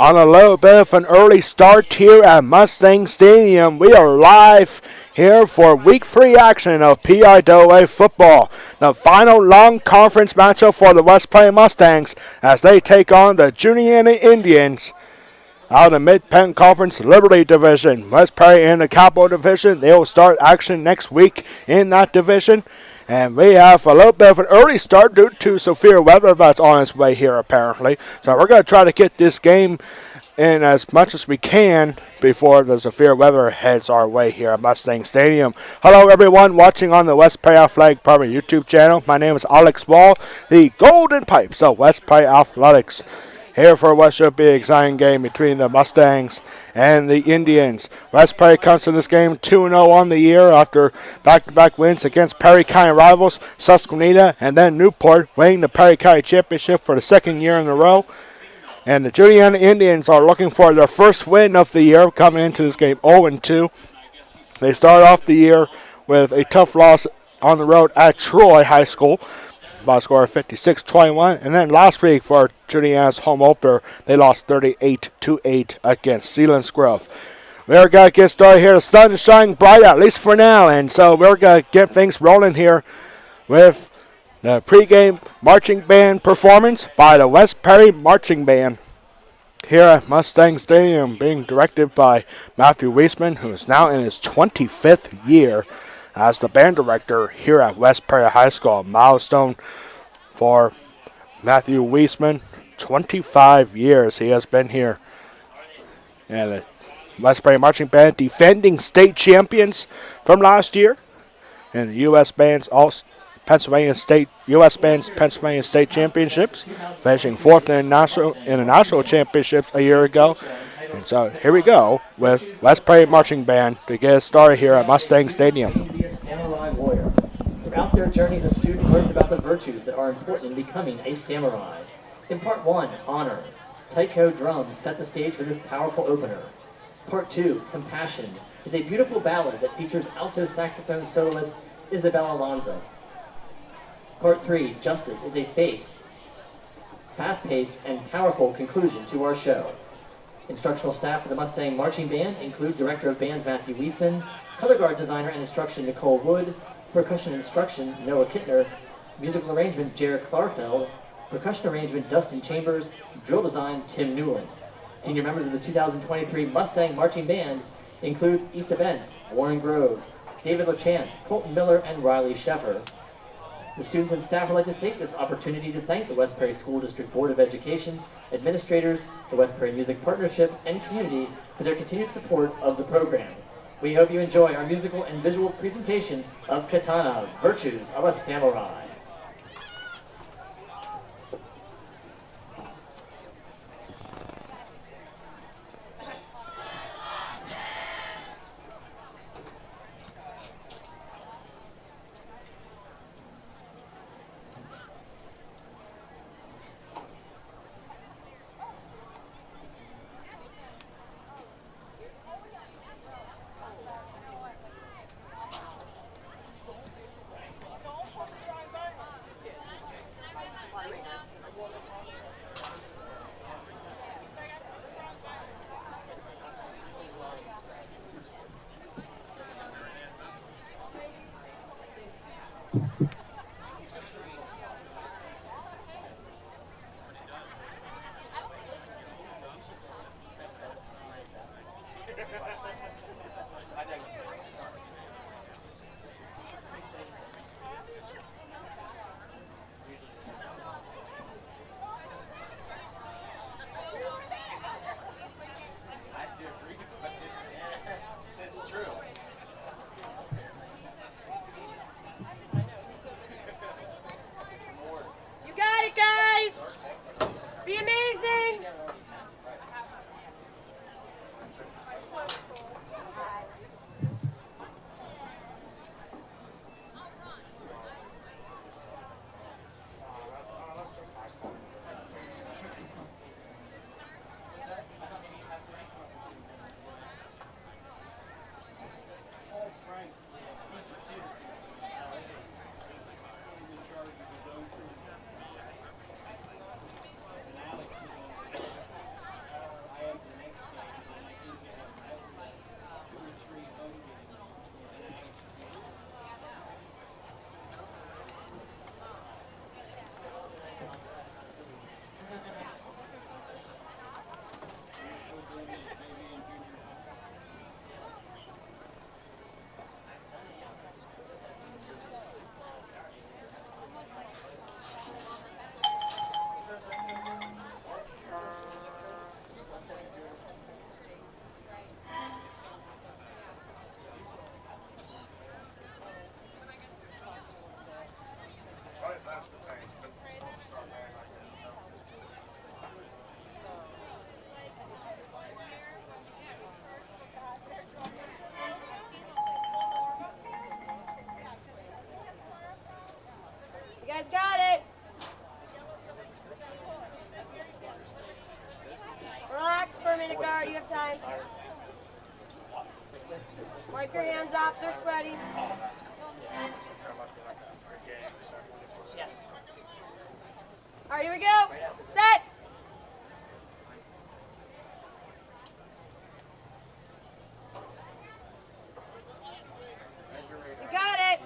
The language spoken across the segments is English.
On a little bit of an early start here at Mustang Stadium. We are live here for Week 3 action of PIAA football. The final long conference matchup for the West Prairie Mustangs as they take on the Juniata Indians out of the Mid-Penn Conference Liberty Division. West Prairie in the Capital Division. They will start action next week in that division. And we have a little bit of an early start due to severe weather that's on its way here apparently. So we're going to try to get this game in as much as we can before the severe weather heads our way here at Mustang Stadium. Hello everyone watching on the West Prairie Athletic Department YouTube channel. My name is Alex Wall, the Golden Pipes of West Prairie Athletics. Here for what should be an exciting game between the Mustangs and the Indians. West Prairie comes to this game 2-0 on the year after back-to-back wins against Perry County rivals Susquehanna and then Newport, winning the Perry County Championship for the second year in a row. And the Juniata Indians are looking for their first win of the year, coming into this game 0-2. They start off the year with a tough loss on the road at Troy High School by a score of 56-21. And then last week for Juniata's home opener, they lost 38-8 against Sealands Grove. We're going to get started here. The sun is shining bright, at least for now. And so we're going to get things rolling here with the pregame marching band performance by the West Prairie Marching Band here at Mustang Stadium, being directed by Matthew Weisman, who is now in his 25th year as the band director here at West Prairie High School. A milestone for Matthew Weisman. 25 years he has been here. And the West Prairie Marching Band defending state champions from last year. And the U.S. Bands also Pennsylvania State Championships, finishing fourth in the national championships a year ago. And so here we go with West Prairie Marching Band to get us started here at Mustang Stadium. Throughout their journey, the student learns about the virtues that are important in becoming a samurai. In Part 1, Honor, Taiko drums set the stage for this powerful opener. Part 2, Compassion, is a beautiful ballad that features alto saxophone soloist Isabella Alonzo. Part 3, Justice, is a fast-paced and powerful conclusion to our show. Instructional staff for the Mustang Marching Band include Director of Bands Matthew Weisman, Color Guard Designer and Instruction Nicole Wood, Percussion Instruction Noah Kittner, Musical Arrangement Jared Klarfeld, Percussion Arrangement Dustin Chambers, Drill Design Tim Newland. Senior members of the 2023 Mustang Marching Band include Issa Benz, Warren Grove, David LaChance, Colton Miller, and Riley Sheffer. The students and staff would like to take this opportunity to thank the West Prairie School District Board of Education, administrators, the West Prairie Music Partnership, and community for their continued support of the program. We hope you enjoy our musical and visual presentation of Katana, Virtues of a Samurai. You guys got it. Relax for a minute, guard. You have time. Wipe your hands off. They're sweaty. Yes. All right, here we go. Set. You got it.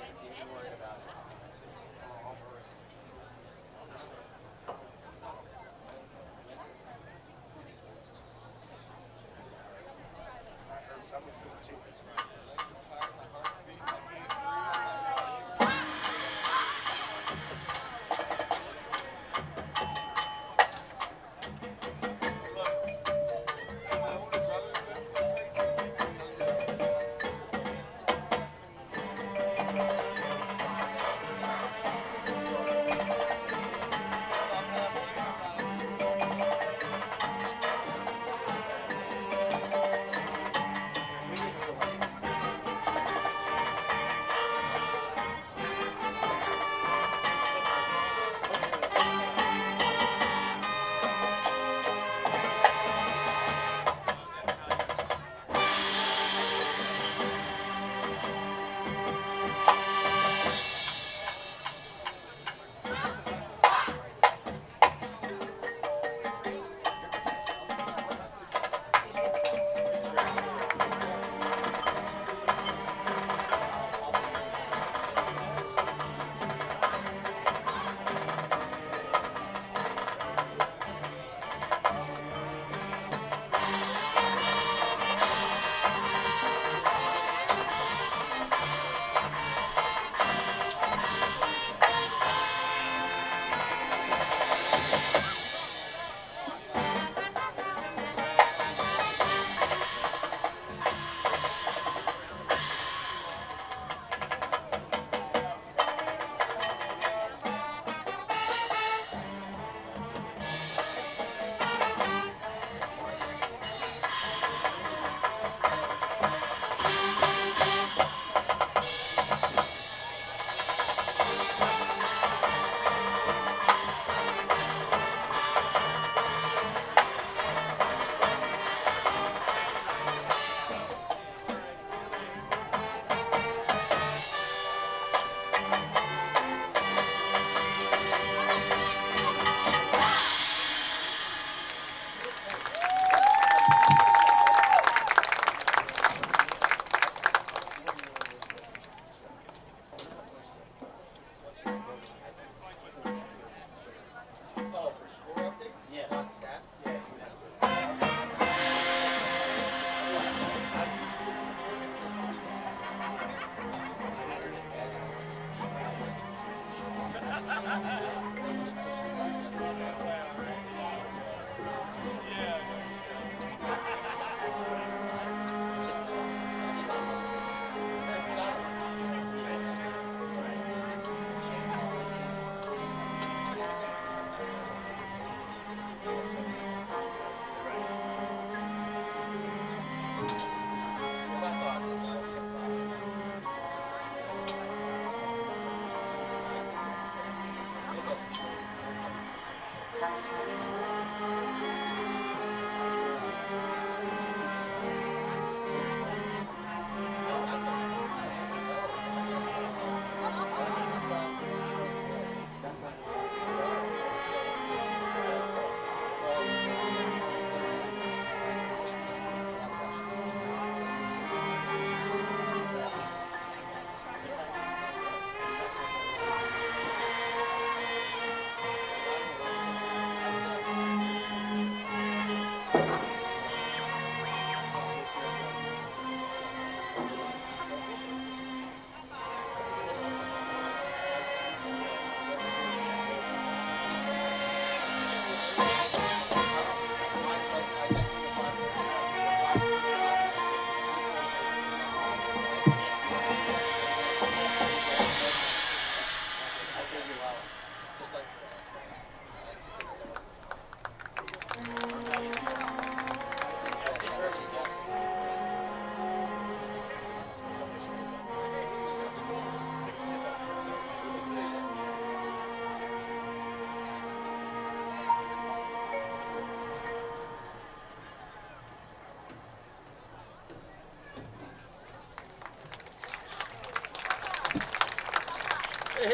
Hey.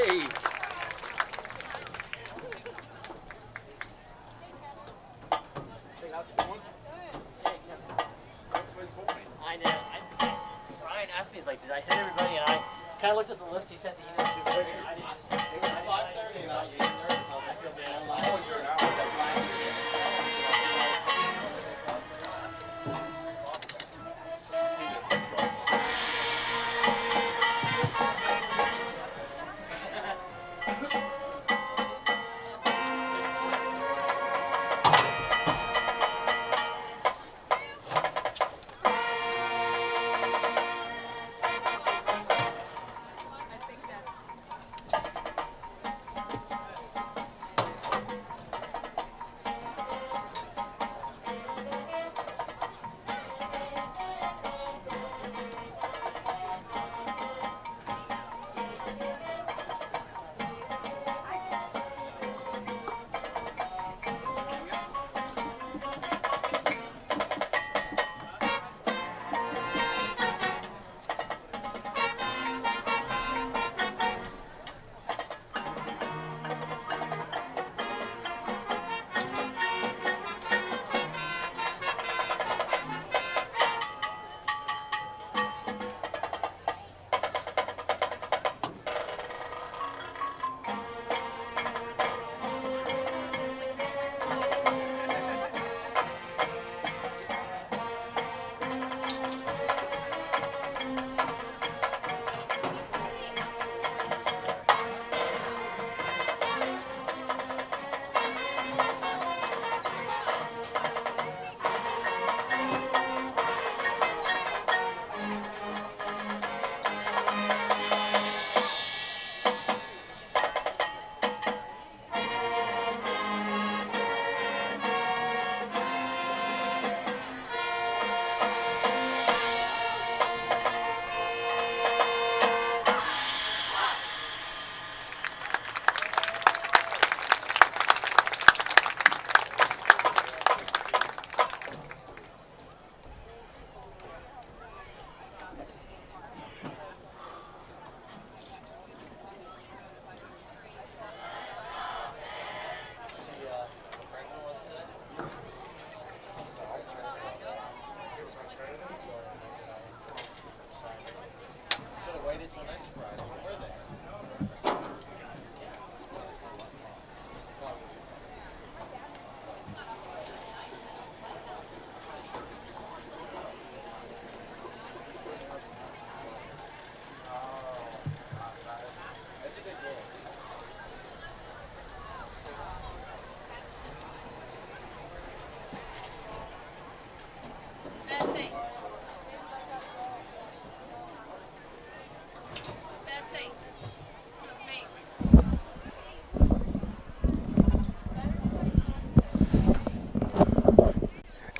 I know. Ryan asked me, he's like, did I hit everybody? And I kind of looked at the list he sent the email to, but I didn't. It was 5:30 and I was getting nervous. I was like, I feel bad. I was here an hour.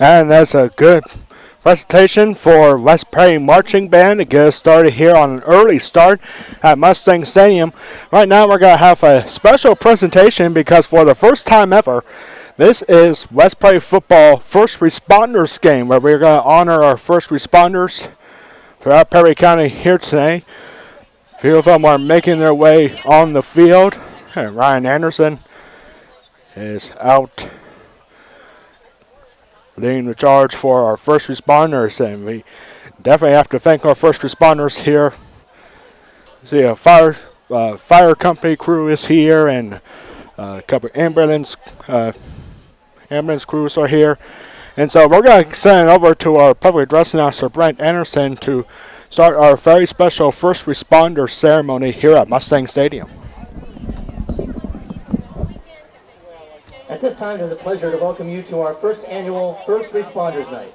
And that's a good presentation for West Prairie Marching Band to get us started here on an early start at Mustang Stadium. Right now we're going to have a special presentation because for the first time ever, this is West Prairie Football First Responders Game where we're going to honor our first responders throughout Perry County here today. A few of them are making their way on the field. And Ryan Anderson is out leading the charge for our first responders, and we definitely have to thank our first responders here. See, a fire company crew is here, and a couple ambulance crews are here. And so we're going to send it over to our public address announcer, Brent Anderson, to start our very special first responder ceremony here at Mustang Stadium. At this time, it is a pleasure to welcome you to our first annual First Responders Night.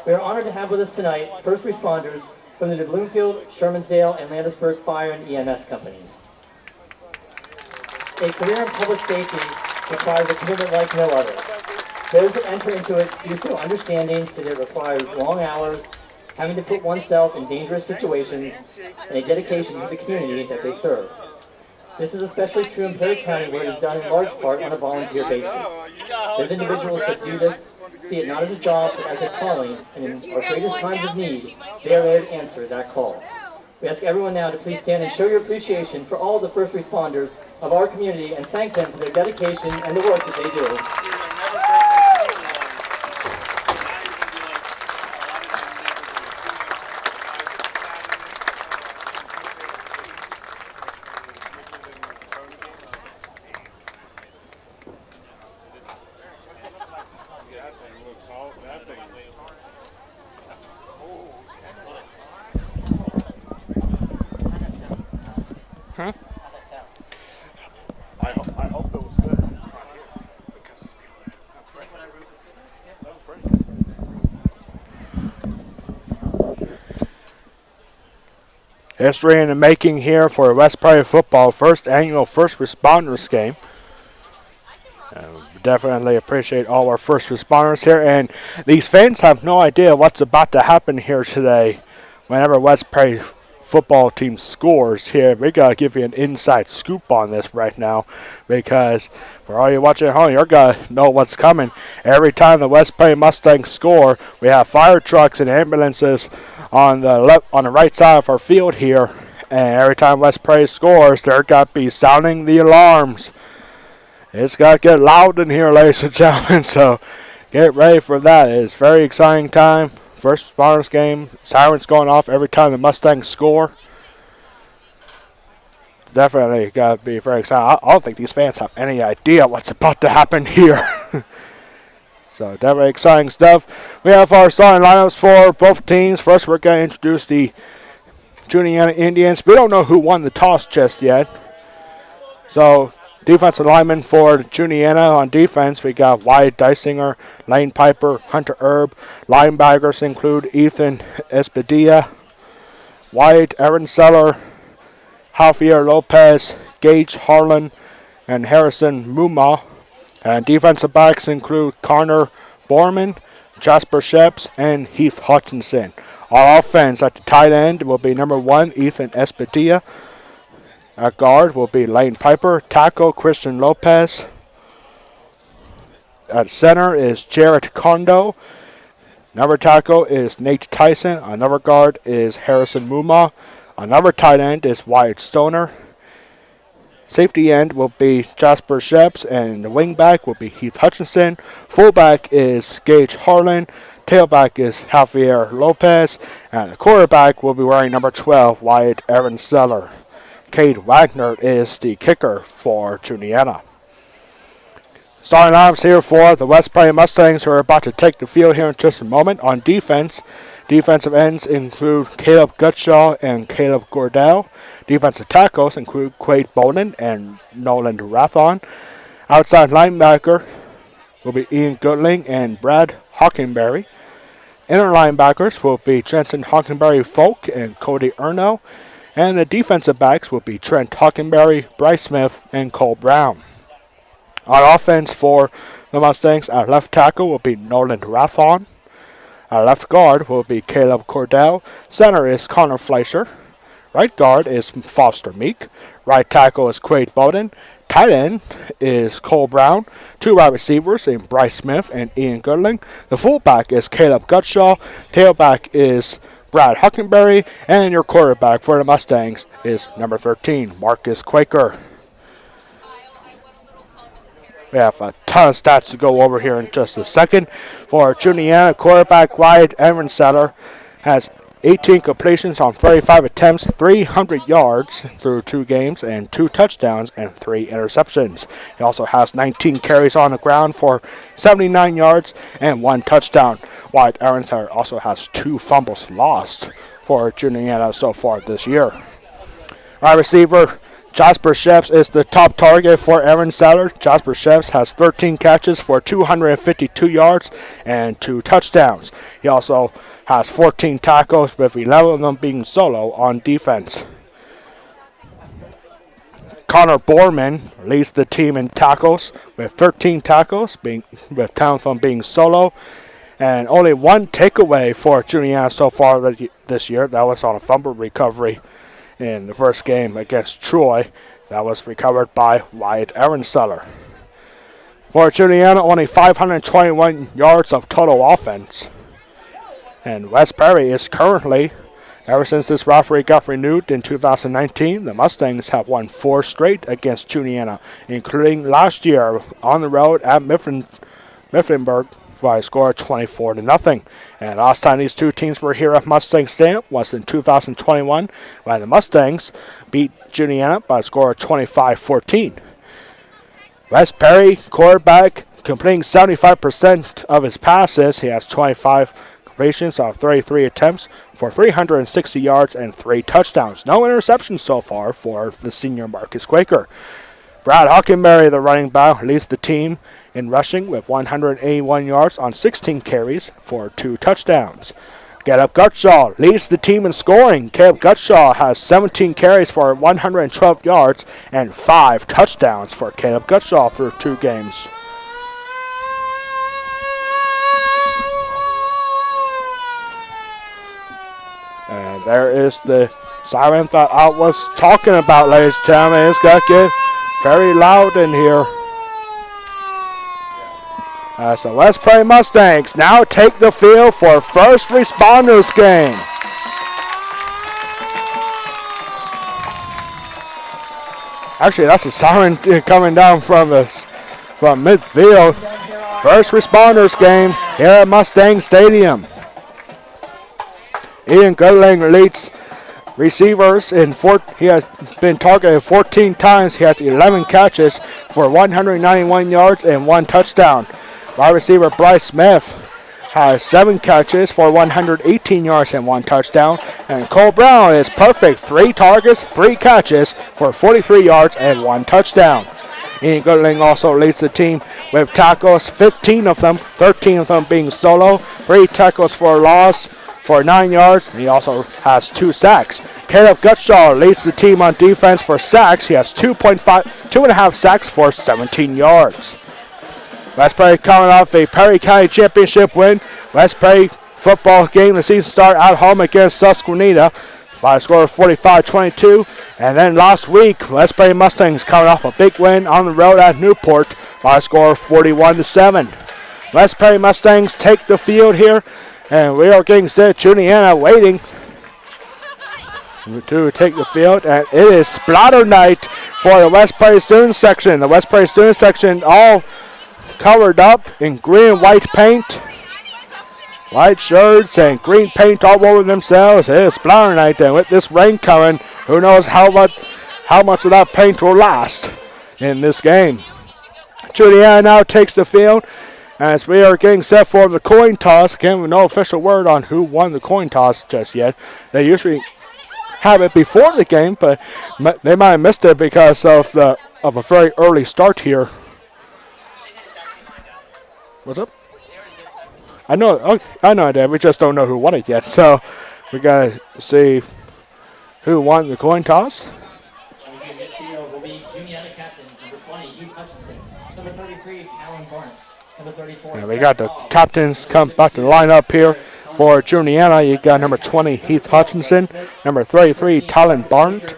We are honored to have with us tonight first responders from the New Bloomfield, Shermansdale, and Landisburg Fire and EMS companies. A career in public safety requires a commitment like no other. Those that enter into it do so understanding that it requires long hours, having to put oneself in dangerous situations, and a dedication to the community that they serve. This is especially true in Perry County, where it is done in large part on a volunteer basis. Those individuals that do this see it not as a job, but as a calling, and in our greatest times of need, they are there to answer that call. We ask everyone now to please stand and show your appreciation for all the first responders of our community and thank them for their dedication and the work that they do. Huh? I hope it was good. History in the making here for West Prairie football first annual First Responders game. Definitely appreciate all our first responders here, and these fans have no idea what's about to happen here today. Whenever West Prairie football team scores here, we gotta give you an inside scoop on this right now, because for all you watching at home, you're gonna know what's coming. Every time the West Prairie Mustangs score, we have fire trucks and ambulances on the right side of our field here, and every time West Prairie scores, they're gonna be sounding the alarms. It's got to get loud in here, ladies and gentlemen, so get ready for that. It's a very exciting time. First responders game, sirens going off every time the Mustangs score. Definitely got to be very exciting. I don't think these fans have any idea what's about to happen here. So definitely exciting stuff. We have our starting lineups for both teams. First, we're going to introduce the Juniata Indians. We don't know who won the toss just yet. So defensive lineman for Juniata on defense, we got Wyatt Dysinger, Lane Piper, Hunter Erb. Linebackers include Ethan Espadilla, Wyatt Ehrenseller, Javier Lopez, Gage Harlan, and Harrison Muma. And defensive backs include Connor Borman, Jasper Sheps, and Heath Hutchinson. Our offense at the tight end will be number 1, Ethan Espadilla. At guard will be Lane Piper, tackle Christian Lopez. At center is Jarrett Kondo. Another tackle is Nate Tyson. Another guard is Harrison Muma. Another tight end is Wyatt Stoner. Safety end will be Jasper Sheps, and the wingback will be Heath Hutchinson. Fullback is Gage Harlan. Tailback is Javier Lopez. And the quarterback will be wearing number 12, Wyatt Ehrenseller. Cade Wagner is the kicker for Juniata. Starting lineups here for the West Prairie Mustangs, who are about to take the field here in just a moment. On defense, defensive ends include Caleb Gutshaw and Caleb Gordell. Defensive tackles include Quade Bowden and Nolan Rathon. Outside linebacker will be Ian Goodling and Brad Hockenberry. Inner linebackers will be Jensen Hockenberry Folk and Cody Erno. And the defensive backs will be Trent Hockenberry, Bryce Smith, and Cole Brown. On offense for the Mustangs, our left tackle will be Nolan Rathon. Our left guard will be Caleb Cordell. Center is Connor Fleischer. Right guard is Foster Meek. Right tackle is Quade Bowden. Tight end is Cole Brown. 2 wide receivers in Bryce Smith and Ian Goodling. The fullback is Caleb Gutshaw. Tailback is Brad Huckenberry, and your quarterback for the Mustangs is number 13, Marcus Quaker. We have a ton of stats to go over here in just a second. For Juniata, quarterback Wyatt Ehrenseller has 18 completions on 35 attempts, 300 yards through 2 games, and 2 touchdowns and 3 interceptions. He also has 19 carries on the ground for 79 yards and 1 touchdown. Wyatt Ehrenseller also has 2 fumbles lost for Juniata so far this year. Wide receiver Jasper Sheps is the top target for Ehrenseller. Jasper Sheps has 13 catches for 252 yards and 2 touchdowns. He also has 14 tackles, with 11 of them being solo on defense. Connor Borman leads the team in tackles with 13 tackles, with 10 of them being solo. And only 1 takeaway for Juniata so far this year. That was on a fumble recovery in the first game against Troy. That was recovered by Wyatt Ehrenseller. For Juniata, only 521 yards of total offense. And West Prairie is currently Ever since this rivalry got renewed in 2019, the Mustangs have won 4 straight against Juniata, including last year on the road at Mifflinburg by a score of 24-0. And last time these two teams were here at Mustang Stadium was in 2021, when the Mustangs beat Juniata by a score of 25-14. Wes Perry, quarterback, completing 75% of his passes. He has 25 completions of 33 attempts for 360 yards and 3 touchdowns. No interceptions so far for the senior Marcus Quaker. Brad Hockenberry, the running back, leads the team in rushing with 181 yards on 16 carries for 2 touchdowns. Caleb Gutshaw leads the team in scoring. Caleb Gutshaw has 17 carries for 112 yards and 5 touchdowns for Caleb Gutshaw through 2 games. And there is the siren that I was talking about, ladies and gentlemen. It's got to get very loud in here. As the West Prairie Mustangs now take the field for first responders game. Actually, that's a siren coming down from midfield. First responders game here at Mustang Stadium. Ian Goodling leads receivers he has been targeted 14 times. He has 11 catches for 191 yards and 1 touchdown. Wide receiver Bryce Smith has 7 catches for 118 yards and 1 touchdown. And Cole Brown is perfect. 3 targets, 3 catches for 43 yards and 1 touchdown. Ian Goodling also leads the team with tackles, 15 of them, 13 of them being solo, 3 tackles for loss for 9 yards. He also has 2 sacks. Caleb Gutshaw leads the team on defense for sacks. He has 2.5 sacks for 17 yards. West Prairie coming off a Perry County Championship win. West Prairie football game, the season start at home against Susquehanna by a score of 45-22. And then last week, West Prairie Mustangs coming off a big win on the road at Newport by a score of 41-7. West Prairie Mustangs take the field here, and we are getting set. Juniata waiting to take the field, and it is splatter night for the West Prairie student section. The West Prairie student section all covered up in green and white paint. White shirts and green paint all over themselves. It is splatter night, and with this rain coming, who knows how much of that paint will last in this game. Juniata now takes the field as we are getting set for the coin toss. Again, with no official word on who won the coin toss just yet. They usually have it before the game, but they might have missed it because of a very early start here. What's up? I know that. We just don't know who won it yet. So we gotta see who won the coin toss. Will be Juniata captains, number 20, Hugh Hutchinson, number 33, Alan Barnes, number 34. And we got the captains come back to line up here for Juniata. You got number 20, Heath Hutchinson, number 33, Talon Barnes,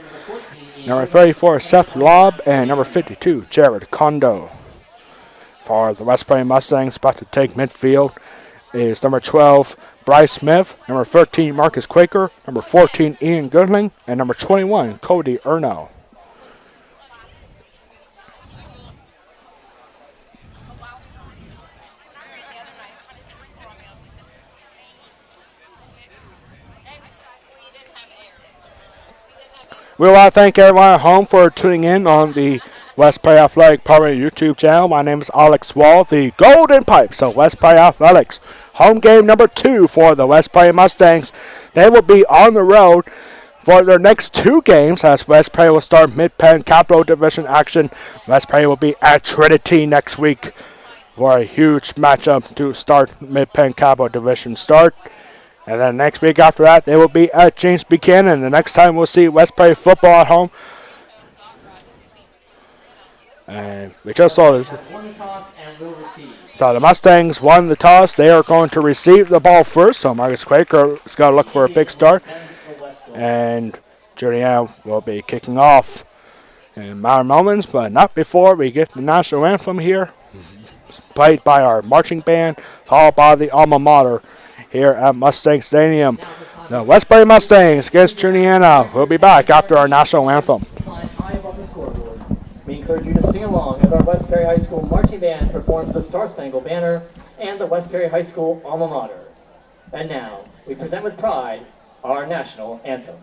number 34, Seth Lobb, and number 52, Jared Kondo. For the West Prairie Mustangs, about to take midfield is number 12, Bryce Smith, number 13, Marcus Quaker, number 14, Ian Goodling, and number 21, Cody Erno. We want to thank everyone at home for tuning in on the West Prairie Athletic Power YouTube channel. My name is Alex Wall, the Golden Pipes of West Prairie Athletics. Home game number 2 for the West Prairie Mustangs. They will be on the road for their next 2 games as West Prairie will start Mid-Penn Capital Division action. West Prairie will be at Trinity next week for a huge matchup to start Mid-Penn Capital Division start. And then next week after that, they will be at James Buchanan. The next time we'll see West Prairie football at home. And we just saw this. So the Mustangs won the toss. They are going to receive the ball first. So Marcus Quaker is going to look for a big start. And Juniata will be kicking off in minor moments, but not before we get the national anthem here, played by our marching band, followed by the alma mater here at Mustang Stadium. The Westbury Mustangs against Juniata. We'll be back after our national anthem. Flying high above the scoreboard. We encourage you to sing along as our Westbury High School marching band performs the Star Spangled Banner and the Westbury High School alma mater. And now, we present with pride our national anthem.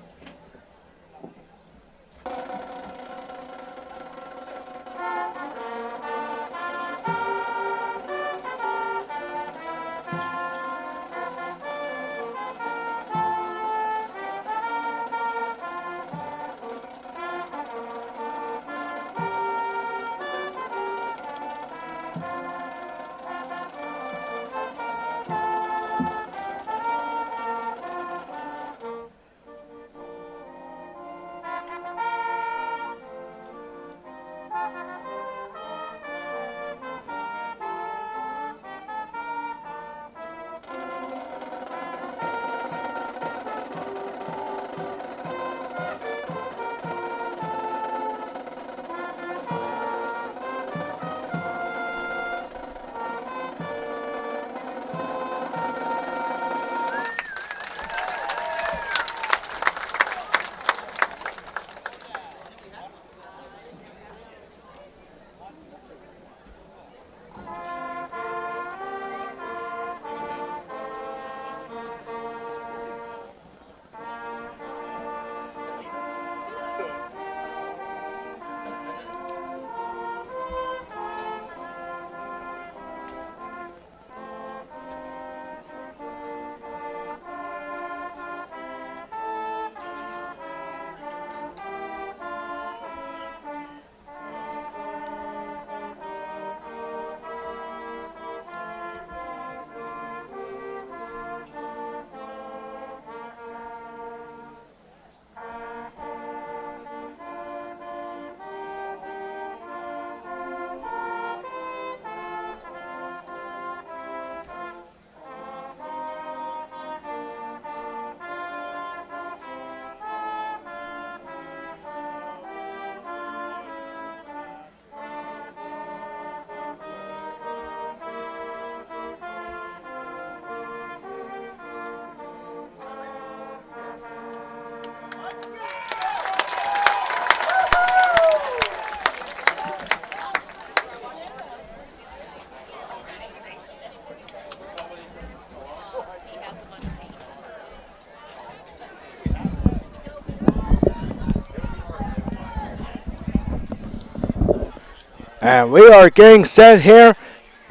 And we are getting set here.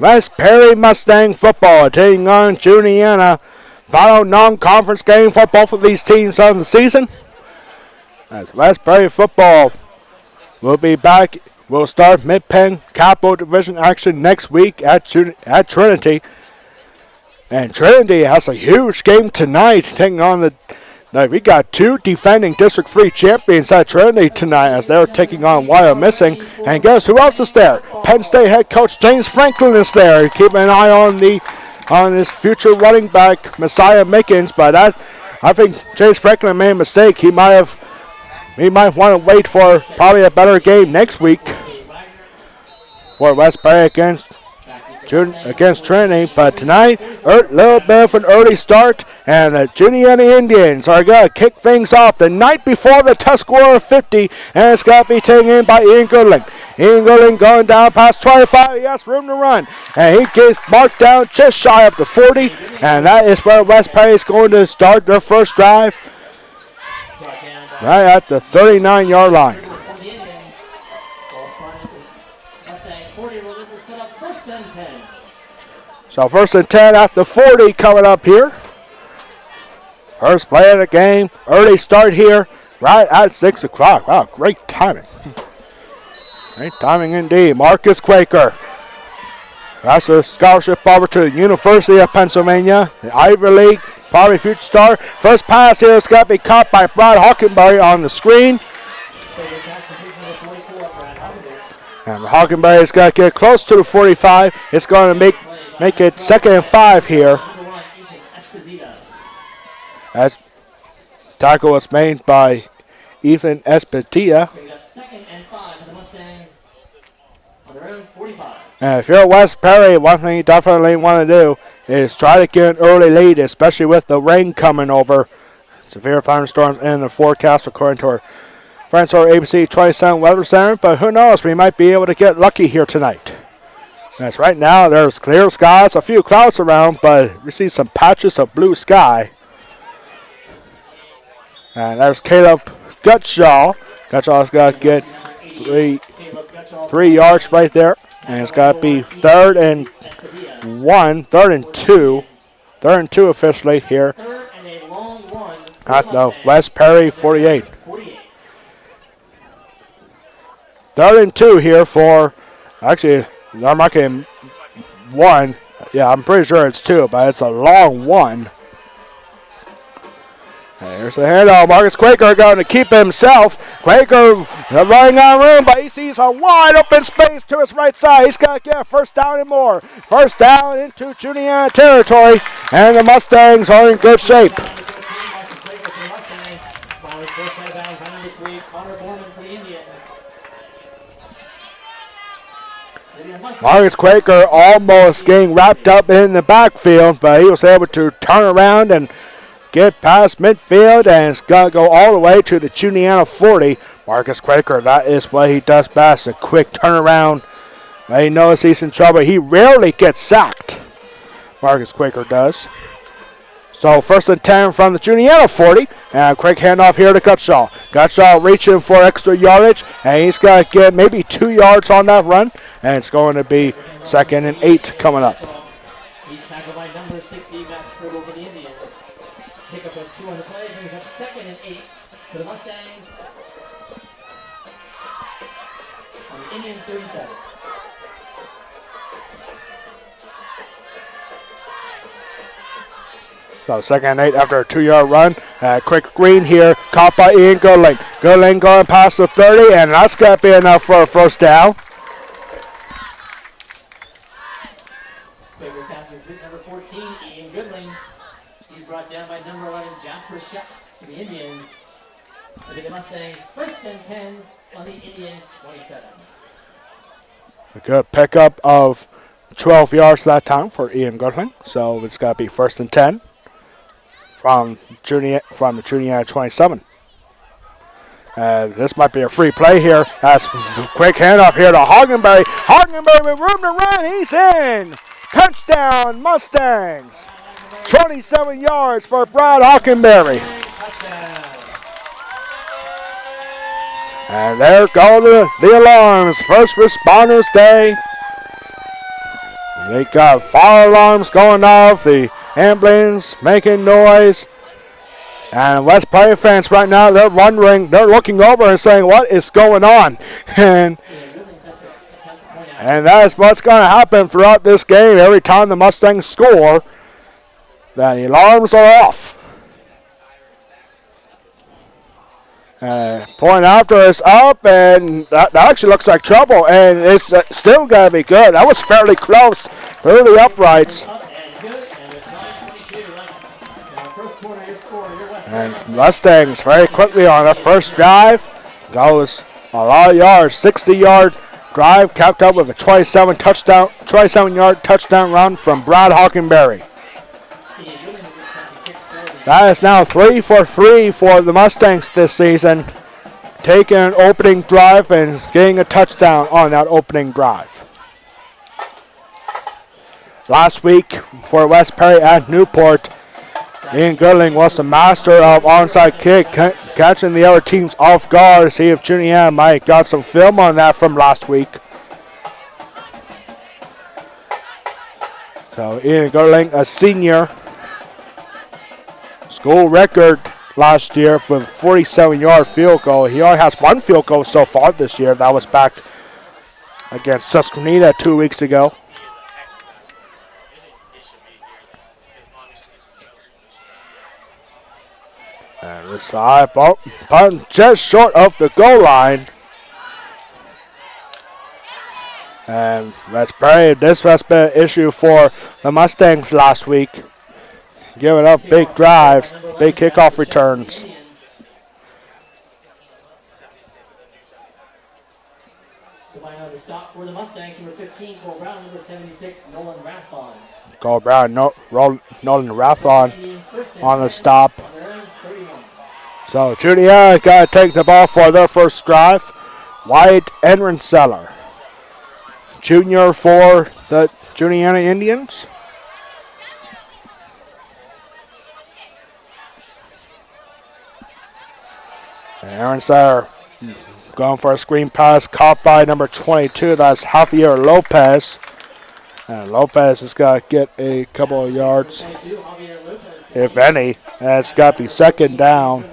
West Perry Mustang football taking on Juniata. Final non-conference game for both of these teams on the season. As West Perry football will be back. We'll start Mid-Penn Capital Division action next week at Trinity. And Trinity has a huge game tonight taking on the... Now, we got two defending District 3 champions at Trinity tonight as they're taking on Wyomissing. And guess who else is there? Penn State head coach James Franklin is there. Keep an eye on his future running back, Messiah Mickens. But I think James Franklin made a mistake. He might want to wait for probably a better game next week for Westbury against Trinity. But tonight, a little bit of an early start, and the Juniata Indians are going to kick things off the night before the test score of 50, and it's going to be taken in by Ian Goodling. Ian Goodling going down past 25. He has room to run, and he gets marked down just shy of the 40, and that is where Westbury is going to start their first drive right at the 39-yard line. So first and 10 at the 40 coming up here. First play of the game. Early start here right at 6 o'clock. Wow, great timing. Great timing indeed. Marcus Quaker. That's a scholarship offer to the University of Pennsylvania. The Ivy League, probably future star. First pass here is going to be caught by Brad Hockenberry on the screen. And Hockenberry is going to get close to the 45. It's going to make it 2nd and 5 here. As tackle was made by Ethan Espetia. And if you're West Perry, one thing you definitely want to do is try to get an early lead, especially with the rain coming over Severe thunderstorms in the forecast according to our friends our ABC 27 Weather Center, but who knows, we might be able to get lucky here tonight. As right now, there's clear skies, a few clouds around, but we see some patches of blue sky. And there's Caleb Gutshaw. Gutshaw's got to get three yards right there. And it's got to be third and two officially here at the West Perry 48. Third and 2 here for, actually, they're marking 1. Yeah, I'm pretty sure it's 2, but it's a long 1. There's the handoff. Marcus Quaker going to keep himself. Quaker running out of room, but he sees a wide open space to his right side. He's got to get first down and more. First down into Juniata territory, and the Mustangs are in good shape. Marcus Quaker almost getting wrapped up in the backfield, but he was able to turn around and get past midfield, and it's going to go all the way to the Juniata 40. Marcus Quaker, that is what he does best, a quick turnaround. He knows he's in trouble. He rarely gets sacked, Marcus Quaker does. So first and 10 from the Juniata 40, and a quick handoff here to Gutshaw. Gutshaw reaching for extra yardage, and he's got to get maybe 2 yards on that run, and it's going to be 2nd and 8 coming up. He's tackled by number 60, Matt Scribble for the Indians. Pick up a 2 on the play, brings up 2nd and 8 for the Mustangs. On the Indians 37. So 2nd and 8 after a 2-yard run. Quick green here, caught by Ian Goodling. Goodling going past the 30, and that's going to be enough for a first down. Quaker passes with number 14, Ian Goodling. He's brought down by number 11, Jasper Shucks for the Indians. For the Mustangs, 1st and 10 on the Indians 27. A good pickup of 12 yards that time for Ian Goodling. So it's got to be 1st and 10 from the Juniata 27. This might be a free play here. That's a quick handoff here to Hoggenberry. Hoggenberry with room to run. He's in. Touchdown, Mustangs. 27 yards for Brad Hockenberry. And there go the alarms. First Responders Day. They got fire alarms going off. The ambulance making noise. And West Perry fans right now, they're wondering, they're looking over and saying, what is going on? And that is what's going to happen throughout this game. Every time the Mustangs score, the alarms are off. Point after is up, and that actually looks like trouble, and it's still going to be good. That was fairly close through the uprights. And Mustangs very quickly on their first drive. Goes a lot of yards, 60-yard drive, capped up with a 27-yard touchdown run from Brad Hockenberry. That is now 3 for 3 for the Mustangs this season, taking an opening drive and getting a touchdown on that opening drive. Last week for West Perry at Newport, Ian Goodling was the master of onside kick, catching the other teams off guard to see if Juniata might got some film on that from last week. So Ian Goodling, a senior, school record last year with a 47-yard field goal. He only has 1 field goal so far this year. That was back against Susquehanna 2 weeks ago. And this side ball just short of the goal line. And West Perry, this has been an issue for the Mustangs last week. Giving up big drives, big kickoff returns. The stop for the Mustangs, number 15, Cole Brown, number 76, Nolan Rathbon. Cole Brown, Nolan Rathbon on the stop. On their own 31. So Juniata got to take the ball for their first drive. Wyatt Ehrenseller, junior for the Juniata Indians. Ehrenseller going for a screen pass, caught by number 22. That's Javier Lopez. And Lopez has got to get a couple of yards, if any. And it's got to be second down.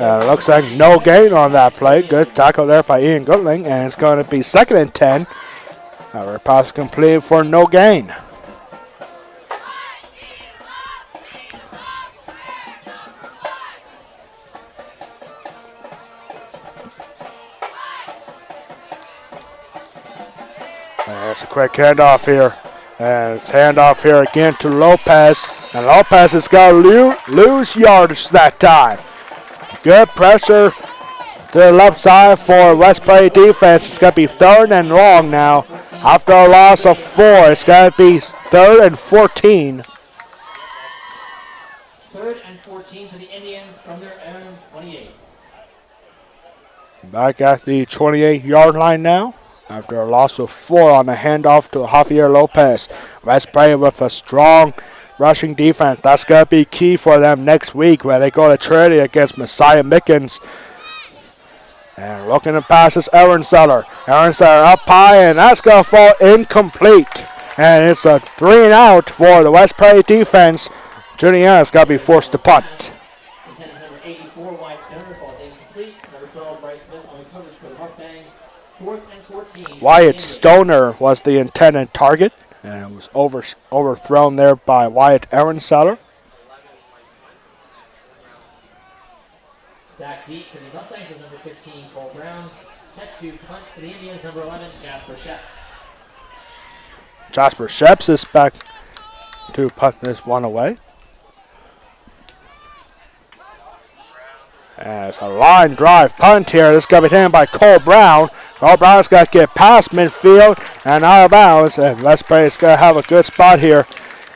It looks like no gain on that play. Good tackle there by Ian Goodling. And it's going to be second and 10. Our pass completed for no gain. There's a quick handoff here. And it's handoff here again to Lopez. And Lopez has got to lose yardage that time. Good pressure to the left side for West Prairie defense. It's going to be third and long now. After a loss of 4, it's going to be third and 14. Third and 14 for the Indians from their own 28. Back at the 28-yard line now. After a loss of 4 on the handoff to Javier Lopez. West Prairie with a strong rushing defense. That's going to be key for them next week when they go to Trinity against Messiah Mickens. And looking to pass is Ehrenseller. Ehrenseller up high, and that's going to fall incomplete. And it's a 3 and out for the West Prairie defense. Juniata's got to be forced to punt. Number 84, Wyatt Stoner, falls incomplete. Number 12, Bryce Smith on the coverage for the Mustangs. Fourth and 14. Wyatt Stoner was the intended target. And it was overthrown there by Wyatt Ehrenseller. Back deep for the Mustangs is number 15, Cole Brown. Set to punt for the Indians, number 11, Jasper Sheps. Jasper Sheps is back to punt this one away. And it's a line drive punt here. This is going to be taken by Cole Brown. Cole Brown's got to get past midfield and out of bounds. And West Prairie's going to have a good spot here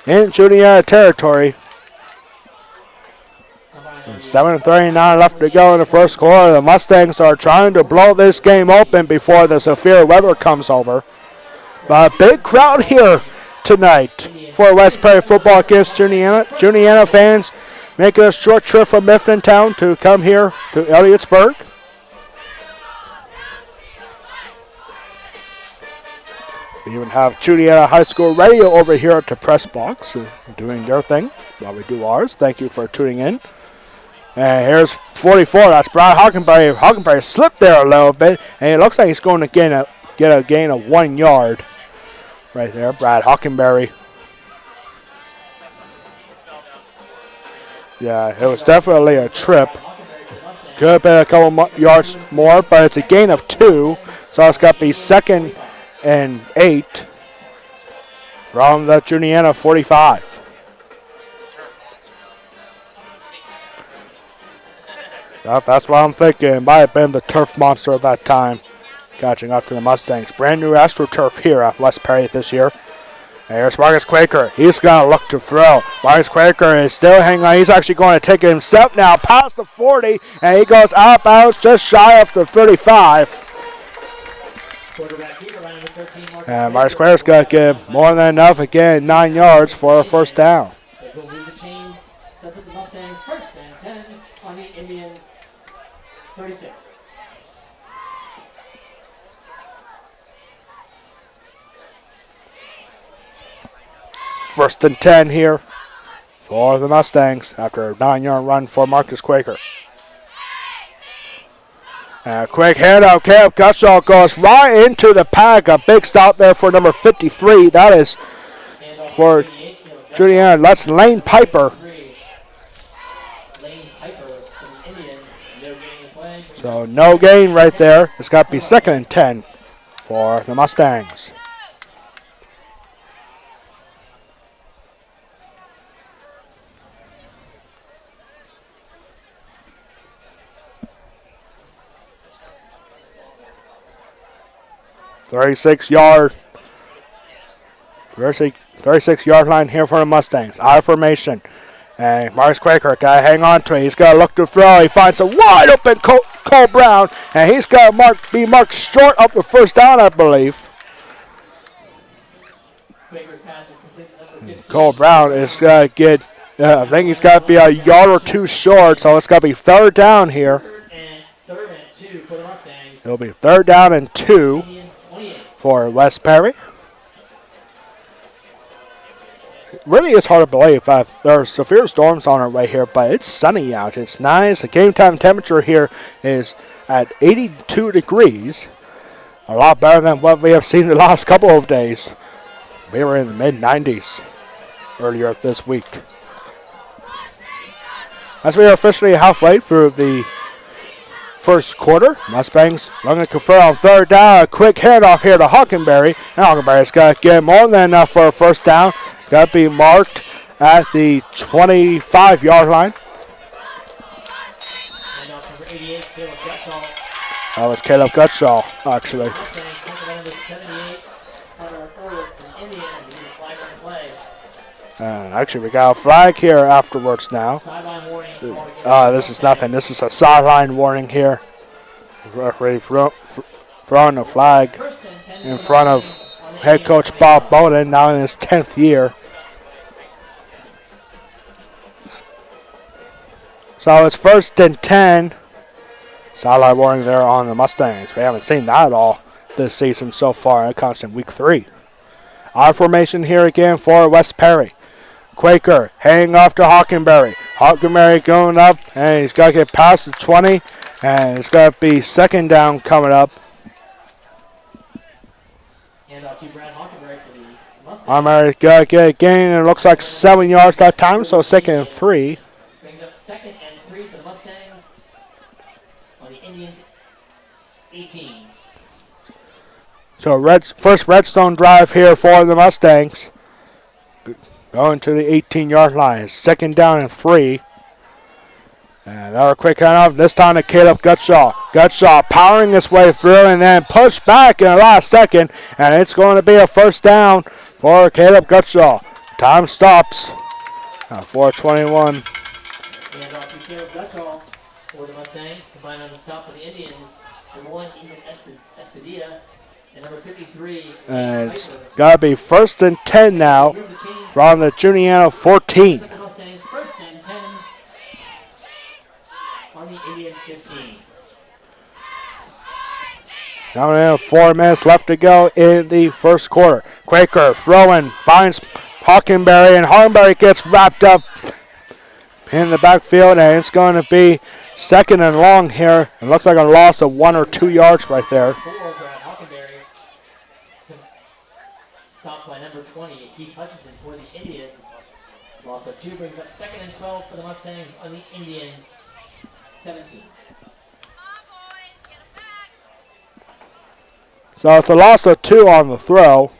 in Juniata territory. 7:39 left to go in the first quarter. The Mustangs are trying to blow this game open before the severe weather comes over. But a big crowd here tonight for West Prairie football against Juniata. Juniata fans making a short trip from Mifflintown to come here to Elliotsburg. We even have Juniata High School radio over here at the press box doing their thing while we do ours. Thank you for tuning in. And here's 44. That's Brad Hockenberry. Hockenberry slipped there a little bit, and it looks like he's going to get a gain of 1 yard right there. Brad Hockenberry. Yeah, it was definitely a trip. Could have been a couple yards more, but it's a gain of 2. So it's got to be second and 8 from the Juniata 45. That's what I'm thinking. It might have been the turf monster at that time catching up to the Mustangs. Brand new AstroTurf here at West Prairie this year. And here's Marcus Quaker. He's going to look to throw. Marcus Quaker is still hanging on. He's actually going to take it himself now past the 40, and he goes out of bounds just shy of the 35. And Marcus Quaker's going to get more than enough again, 9 yards for a first down. It will move the chains, sets up the Mustangs first and 10 on the Indians 36. First and 10 here for the Mustangs after a 9-yard run for Marcus Quaker. And a quick handout. Caleb Gutschall goes right into the pack. A big stop there for number 53. That is for Juniata. That's Lane Piper. So no gain right there. It's got to be second and 10 for the Mustangs. 36-yard line here for the Mustangs. I formation. And Marcus Quaker got to hang on to it. He's got to look to throw. He finds a wide open Cole Brown. And he's got to be marked short up the first down, I believe. Cole Brown is going to get, I think he's got to be a yard or two short. So it's got to be third down here. It'll be third down and 2 for West Perry. Really is hard to believe. There's severe storms on our way here, but it's sunny out. It's nice. The game time temperature here is at 82 degrees. A lot better than what we have seen the last couple of days. We were in the mid-90s earlier this week. As we are officially halfway through the first quarter, Mustangs looking to confer on third down. A quick handoff here to Hockenberry. And Hockenberry's got to get more than enough for a first down. Got to be marked at the 25-yard line. That was Caleb Gutschall, actually. Actually, we got a flag here afterwards now. This is nothing. This is a sideline warning here. Referee throwing a flag in front of head coach Bob Bowden, now in his 10th year. So it's 1st and 10. Sideline warning there on the Mustangs. We haven't seen that at all this season so far. It comes in week 3. Our formation here again for West Perry. Quaker hanging off to Hockenberry. Hockenberry going up, and he's got to get past the 20, and it's got to be second down coming up. Hockenberry got to get a gain, and it looks like 7 yards that time, so 2nd and 3. Brings up 2nd and 3 for the Mustangs on the Indians' 18. So first redstone drive here for the Mustangs. Going to the 18-yard line. 2nd down and 3. And another quick handoff. This time to Caleb Gutschall. Gutschall powering his way through and then pushed back in the last second. And it's going to be a first down for Caleb Gutschall. Time stops. 4:21. And off to Caleb Gutschall for the Mustangs. Combined on the stop for the Indians. Number 1, Ethan Espadilla. And number 53. And it's got to be 1st and 10 now from the Juniata 14. Mustangs 1st and 10 on the Indians 15. Now 4 minutes left to go in the first quarter. Quaker throwing, finds Hockenberry, and Hockenberry gets wrapped up in the backfield, and it's going to be 2nd and long here. It looks like a loss of 1 or 2 yards right there. Stopped by number 20, Keith Hutchinson for the Indians. Loss of 2 brings up 2nd and 12 for the Mustangs on the Indians 17. So it's a loss of 2 on the throw.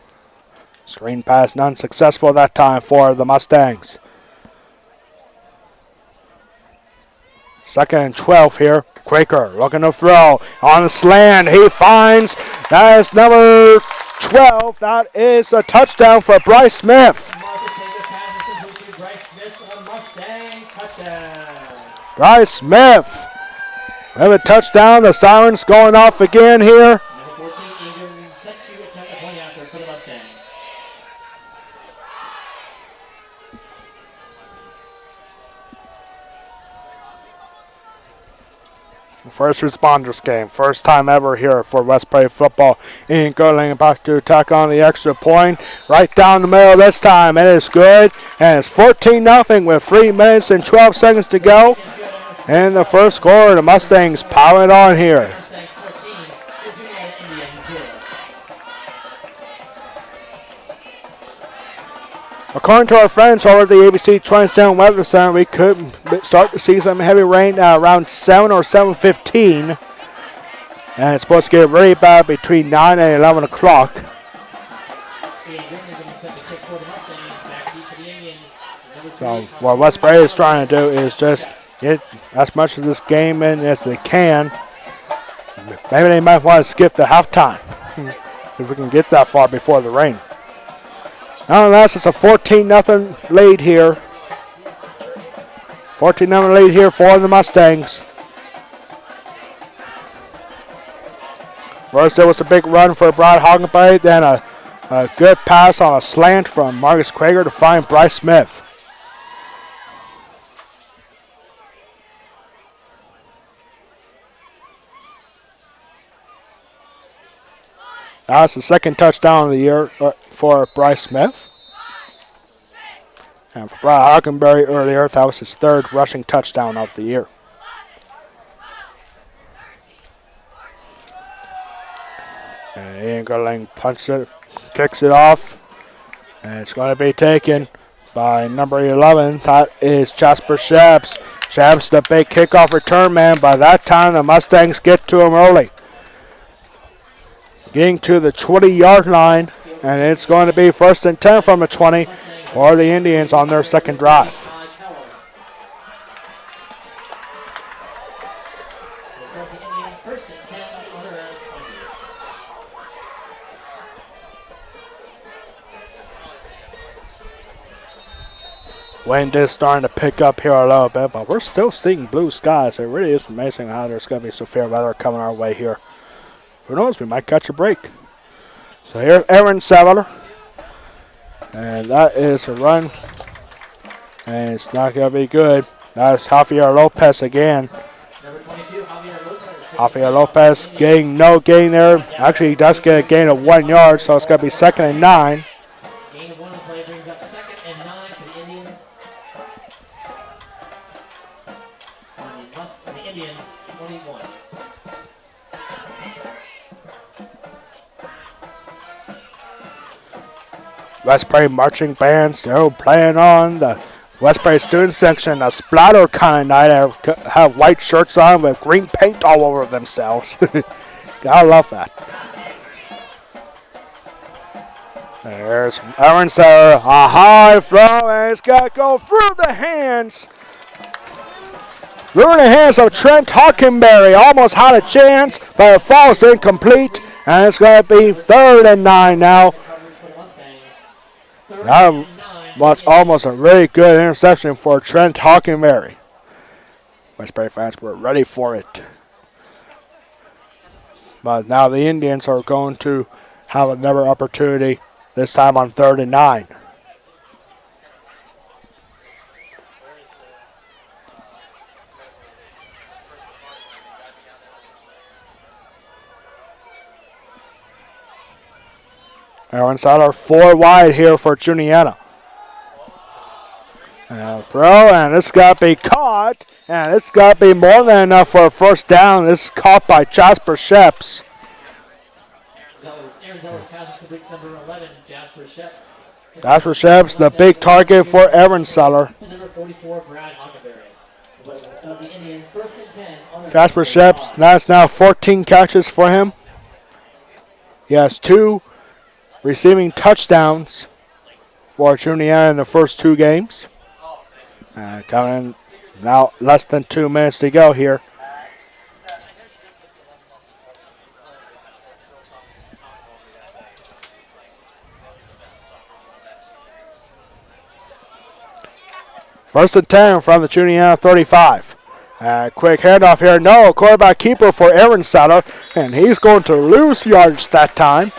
Screen pass unsuccessful that time for the Mustangs. 2nd and 12 here. Quaker looking to throw on the slant. He finds, that is number 12. That is a touchdown for Bryce Smith. Bryce Smith with a touchdown. The sirens going off again here. Number 14, Adrian, set to attempt a point after for the Mustangs. First responders game. First time ever here for West Prairie football. Ian Goodling back to attack on the extra point. Right down the middle this time. It is good. And it's 14-0 with 3 minutes and 12 seconds to go. In the first quarter, the Mustangs powering on here. According to our friends over at the ABC 27 Weather Center, we could start to see some heavy rain around 7 or 7:15. And it's supposed to get really bad between 9 and 11 o'clock. So what West Prairie is trying to do is just get as much of this game in as they can. Maybe they might want to skip the halftime if we can get that far before the rain. Nonetheless, it's a 14-0 lead here. 14-0 lead here for the Mustangs. First, there was a big run for Brad Hockenberry, then a good pass on a slant from Marcus Quaker to find Bryce Smith. That's the second touchdown of the year for Bryce Smith. And for Brad Hockenberry earlier, that was his third rushing touchdown of the year. And Ian Gerling kicks it off. And it's going to be taken by number 11. That is Jasper Shabs. Shabs, the big kickoff return man. By that time, the Mustangs get to him early. Getting to the 20-yard line. And it's going to be 1st and 10 from the 20 for the Indians on their second drive. Wind is starting to pick up here a little bit, but we're still seeing blue skies. It really is amazing how there's going to be some fair weather coming our way here. Who knows, we might catch a break. So here's Aaron Settler. And that is a run. And it's not going to be good. That's Javier Lopez again. Number 22, Javier Lopez. Javier Lopez getting no gain there. Actually, he does get a gain of 1 yard, so it's going to be 2nd and 9. Gain of 1 play brings up 2nd and 9 for the Indians. On the Indians, 21. Westbury marching bands, they're playing on the Westbury student section, a splatter kind of night. They have white shirts on with green paint all over themselves. Gotta love that. There's Aaron Sarah, a high throw, and it's got to go through the hands. Through the hands of Trent Hockenberry. Almost had a chance, but it falls incomplete, and it's going to be 3rd and 9 now. That was almost a really good interception for Trent Hockenberry. Westbury fans were ready for it. But now the Indians are going to have another opportunity, this time on 3rd and 9. Aaron Sadler 4 wide here for Juniata. And throw, and this got to be caught, and it's got to be more than enough for a 1st down. This is caught by Jasper Sheps. Aaron Zeller passes to big number 11, Jasper Sheps. Jasper Sheps, the big target for Aaron Seller. And number 44, Brad Hockenberry. So the Indians, 1st and 10. Jasper Sheps, that's now 14 catches for him. He has 2 receiving touchdowns for Juniata in the first 2 games. Coming in now, less than 2 minutes to go here. First and 10 from the Juniata 35. Quick handoff here. No, quarterback keeper for Aaron Sutter, and he's going to lose yards that time.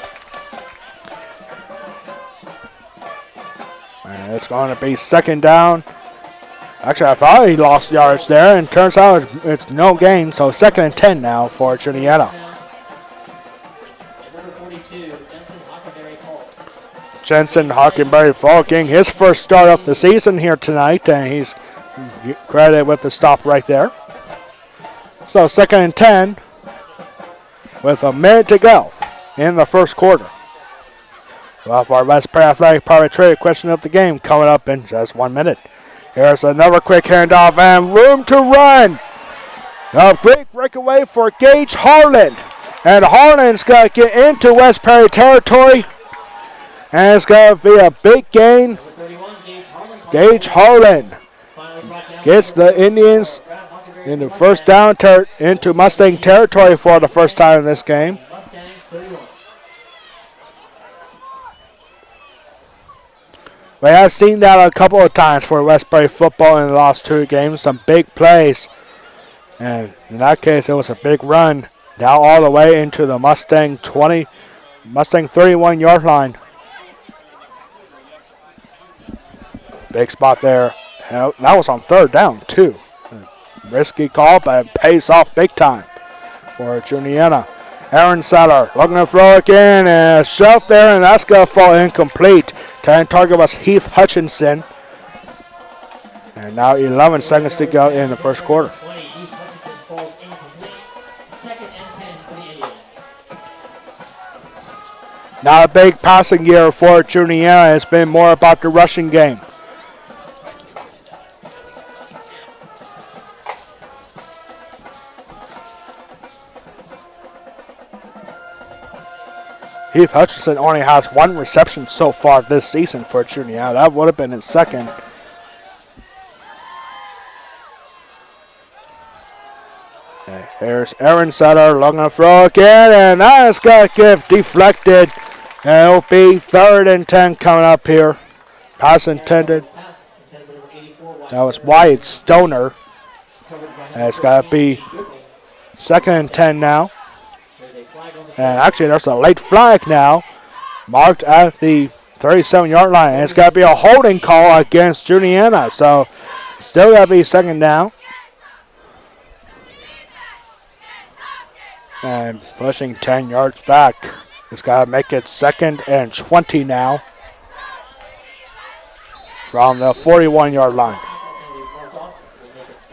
And it's going to be 2nd down. Actually, I thought he lost yards there, and turns out it's no gain, so 2nd and 10 now for Juniata. Number 42, Jensen Hockenberry Falk getting his first start of the season here tonight, and he's credited with the stop right there. So 2nd and 10 with a minute to go in the first quarter. Well, for our Westbury Athletic Power Trade question of the game coming up in just 1 minute. Here's another quick handoff and room to run. A big breakaway for Gage Harlan. And Harlan's got to get into Westbury territory. And it's going to be a big gain. Gage Harlan gets the Indians into 1st down into Mustang territory for the first time in this game. We have seen that a couple of times for Westbury football in the last 2 games. Some big plays. And in that case, it was a big run down all the way into the Mustang 31-yard line. Big spot there. That was on 3rd down, too. Risky call, but it pays off big time for Juniata. Aaron Seller looking to throw again, and a shove there, and that's going to fall incomplete. Target was Heath Hutchinson. And now 11 seconds to go in the first quarter. Not a big passing year for Juniata. It's been more about the rushing game. Heath Hutchinson only has 1 reception so far this season for Juniata. That would have been his second. Okay, here's Aaron Sutter looking to throw again, and that is going to get deflected. And it'll be 3rd and 10 coming up here. Pass intended. That was Wyatt Stoner. And it's got to be 2nd and 10 now. And actually, there's a late flag now, marked at the 37-yard line. And it's got to be a holding call against Juniata. So, still got to be 2nd down. And pushing 10 yards back. It's got to make it 2nd and 20 now from the 41-yard line.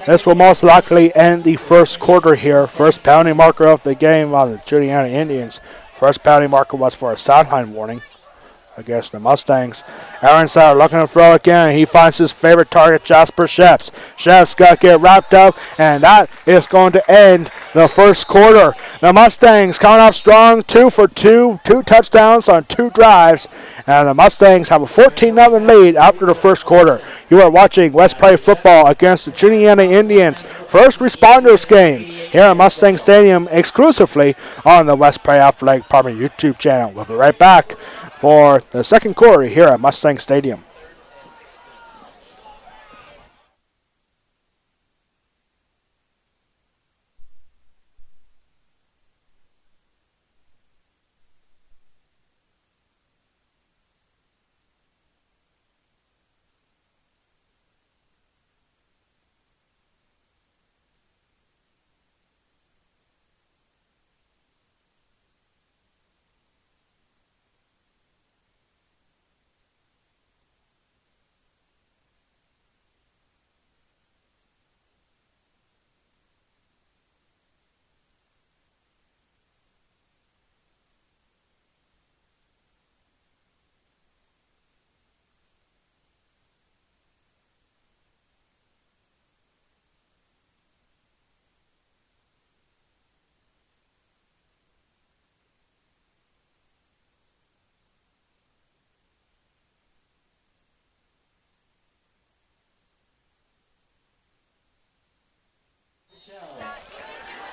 This will most likely end the first quarter here. First penalty marker of the game on the Juniata Indians. First penalty marker was for a sideline warning against the Mustangs. Aaron Sauer looking to throw again. He finds his favorite target, Jasper Sheps. Sheps got to get wrapped up, and that is going to end the first quarter. The Mustangs coming up strong, 2 for 2, 2 touchdowns on 2 drives, and the Mustangs have a 14-0 lead after the first quarter. You are watching West Prairie football against the Juniata Indians First Responders game here at Mustang Stadium exclusively on the West Prairie Athletic Department YouTube channel. We'll be right back for the second quarter here at Mustang Stadium.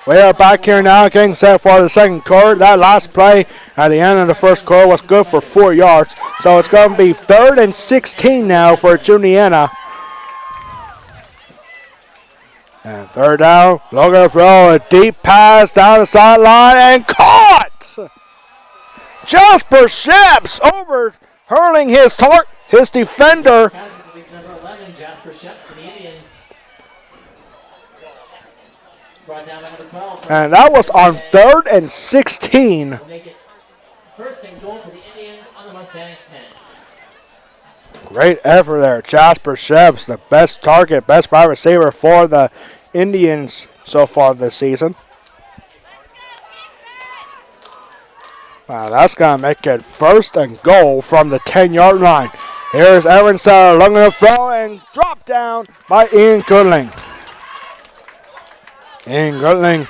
We are back here now getting set for the second quarter. That last play at the end of the first quarter was good for 4 yards. So it's going to be 3rd and 16 now for Juniata. And 3rd down, looking to throw a deep pass down the sideline and caught! Jasper Sheps over hurling his defender. And that was on 3rd and 16. First and goal for the Indians on the Mustangs 10. Great effort there. Jasper Sheps, the best target, best wide receiver for the Indians so far this season. Wow, that's going to make it 1st and goal from the 10-yard line. Here's Aaron Sauer looking to throw and drop down by Ian Goodling. Ian Goodling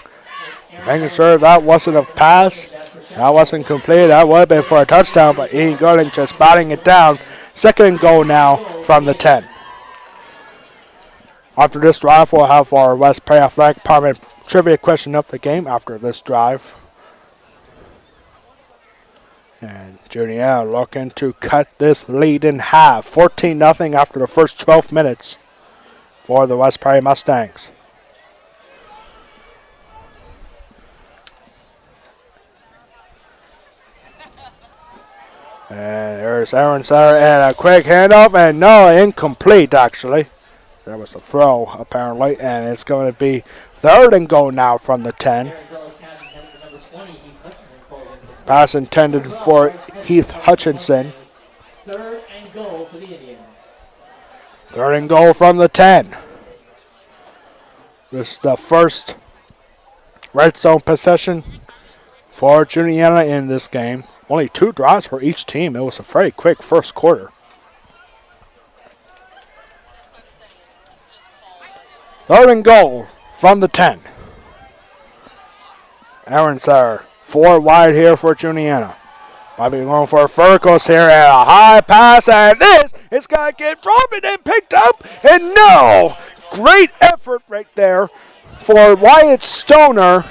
making sure that wasn't a pass. That wasn't complete. That would have been for a touchdown, but Ian Goodling just batting it down. 2nd and goal now from the 10. After this drive, we'll have our West Prairie Athletic Department trivia question of the game after this drive. And Juniata looking to cut this lead in half. 14-0 after the first 12 minutes for the West Prairie Mustangs. And there's Aaron Sutter and a quick handoff, and no, incomplete actually. There was a throw apparently, and it's going to be 3rd and goal now from the 10. Pass intended for Heath Hutchinson. 3rd and goal for the Indians. 3rd and goal from the 10. This is the first red zone possession for Juniata in this game. Only 2 drives for each team. It was a very quick first quarter. 3rd and goal from the 10. Aaron Sutter, 4 wide here for Juniata. Might be going for verticals here and a high pass, and this is going to get dropped and picked up. And no! Great effort right there for Wyatt Stoner,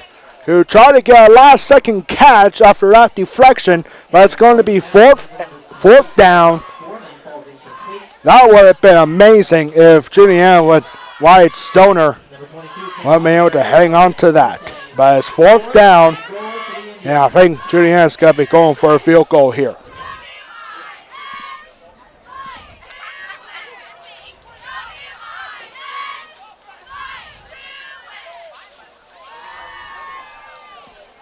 who tried to get a last-second catch after that deflection, but it's going to be fourth down. That would have been amazing if Juniata with Wyatt Stoner would have been able to hang on to that. But it's 4th down, and I think Juniata's got to be going for a field goal here.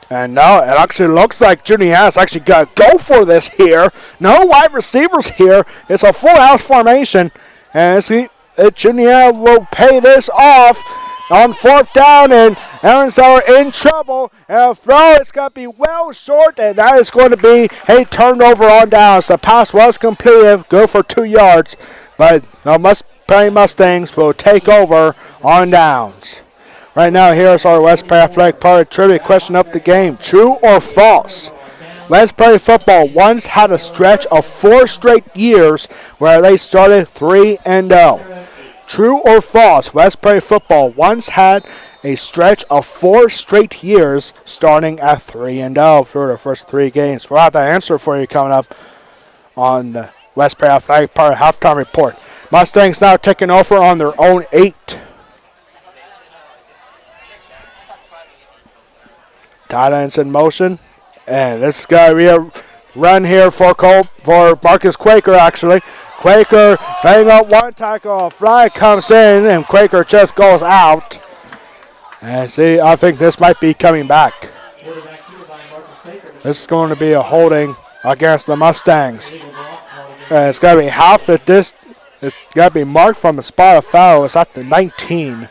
And now it actually looks like Juniata's actually got to go for this here. No wide receivers here. It's a full house formation. And Juniata will pay this off on 4th down. And Aaron Sauer in trouble. And a throw, it's got to be well short. And that is going to be a turnover on downs. The pass was completed. Good for 2 yards. But the Prairie Mustangs will take over on downs. Right now, here's our West Prairie Athletic Park trivia question of the game. True or false? West Prairie football once had a stretch of 4 straight years where they started 3-0. True or false? West Prairie football once had a stretch of 4 straight years starting at 3-0 for the first 3 games. We'll have the answer for you coming up on the West Prairie Athletic Park halftime report. Mustangs now taking over on their own 8. Tight ends in motion, and this is going to be a run here for Marcus Quaker, actually. Quaker bang up one tackle, a flag comes in, and Quaker just goes out. And see, I think this might be coming back. This is going to be a holding against the Mustangs. And it's got to be half at this. It's got to be marked from the spot of foul. It's at the 19.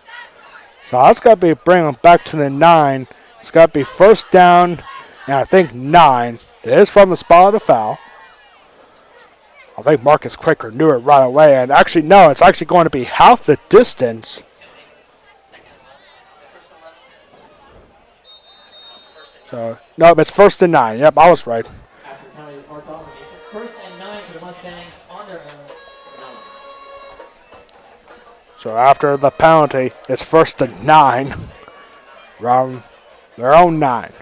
So that's got to be bringing them back to the 9. It's got to be 1st down, and I think 9. It is from the spot of the foul. I think Marcus Quaker knew it right away. And actually, no, it's actually going to be half the distance. So, no, it's 1st and 9. Yep, I was right. After penalty is marked off, it's 1st and 9 for the Mustangs on their own 9. So after the penalty, it's 1st and 9. Round their own 9.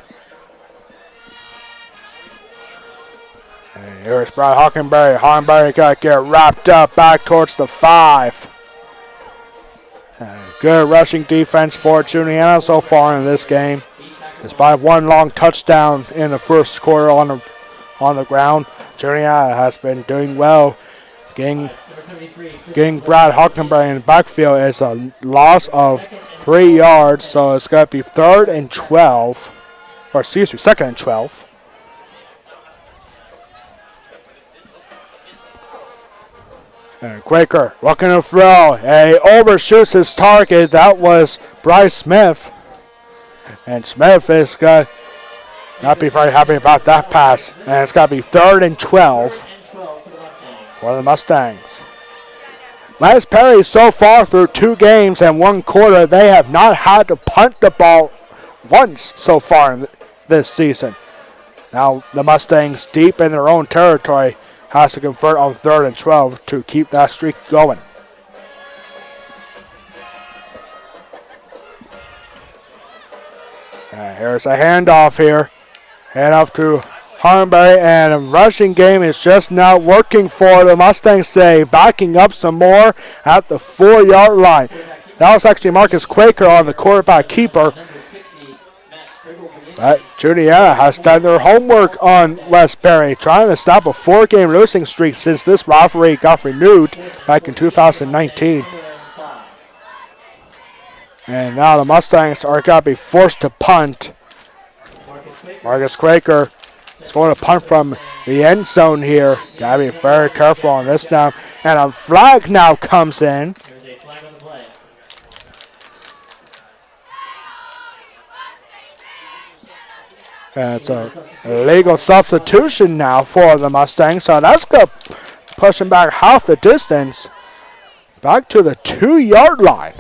And here's Brad Hockenberry. Hockenberry got to get wrapped up back towards the 5. And good rushing defense for Juniata so far in this game. Despite 1 long touchdown in the first quarter on the ground, Juniata has been doing well. Getting Brad Hockenberry in the backfield is a loss of 3 yards, so it's got to be 3rd and 12. Or excuse me, 2nd and 12. And Quaker looking to throw. And he overshoots his target. That was Bryce Smith. And Smith is going to not be very happy about that pass. And it's got to be 3rd and 12 for the Mustangs. West Prairie so far through 2 games and 1 quarter, they have not had to punt the ball once so far in this season. Now the Mustangs, deep in their own territory, has to convert on 3rd and 12 to keep that streak going. And here's a handoff here. Handoff to Harnberry, and the rushing game is just not working for the Mustangs today. Backing up some more at the 4-yard line. That was actually Marcus Quaker on the quarterback keeper. But Juniata has done their homework on Westbury, trying to stop a 4-game losing streak since this rivalry got renewed back in 2019. And now the Mustangs are going to be forced to punt. Marcus Quaker is going to punt from the end zone here. Got to be very careful on this now. And a flag now comes in. And it's a legal substitution now for the Mustangs. So that's going to push them back half the distance. Back to the 2-yard line.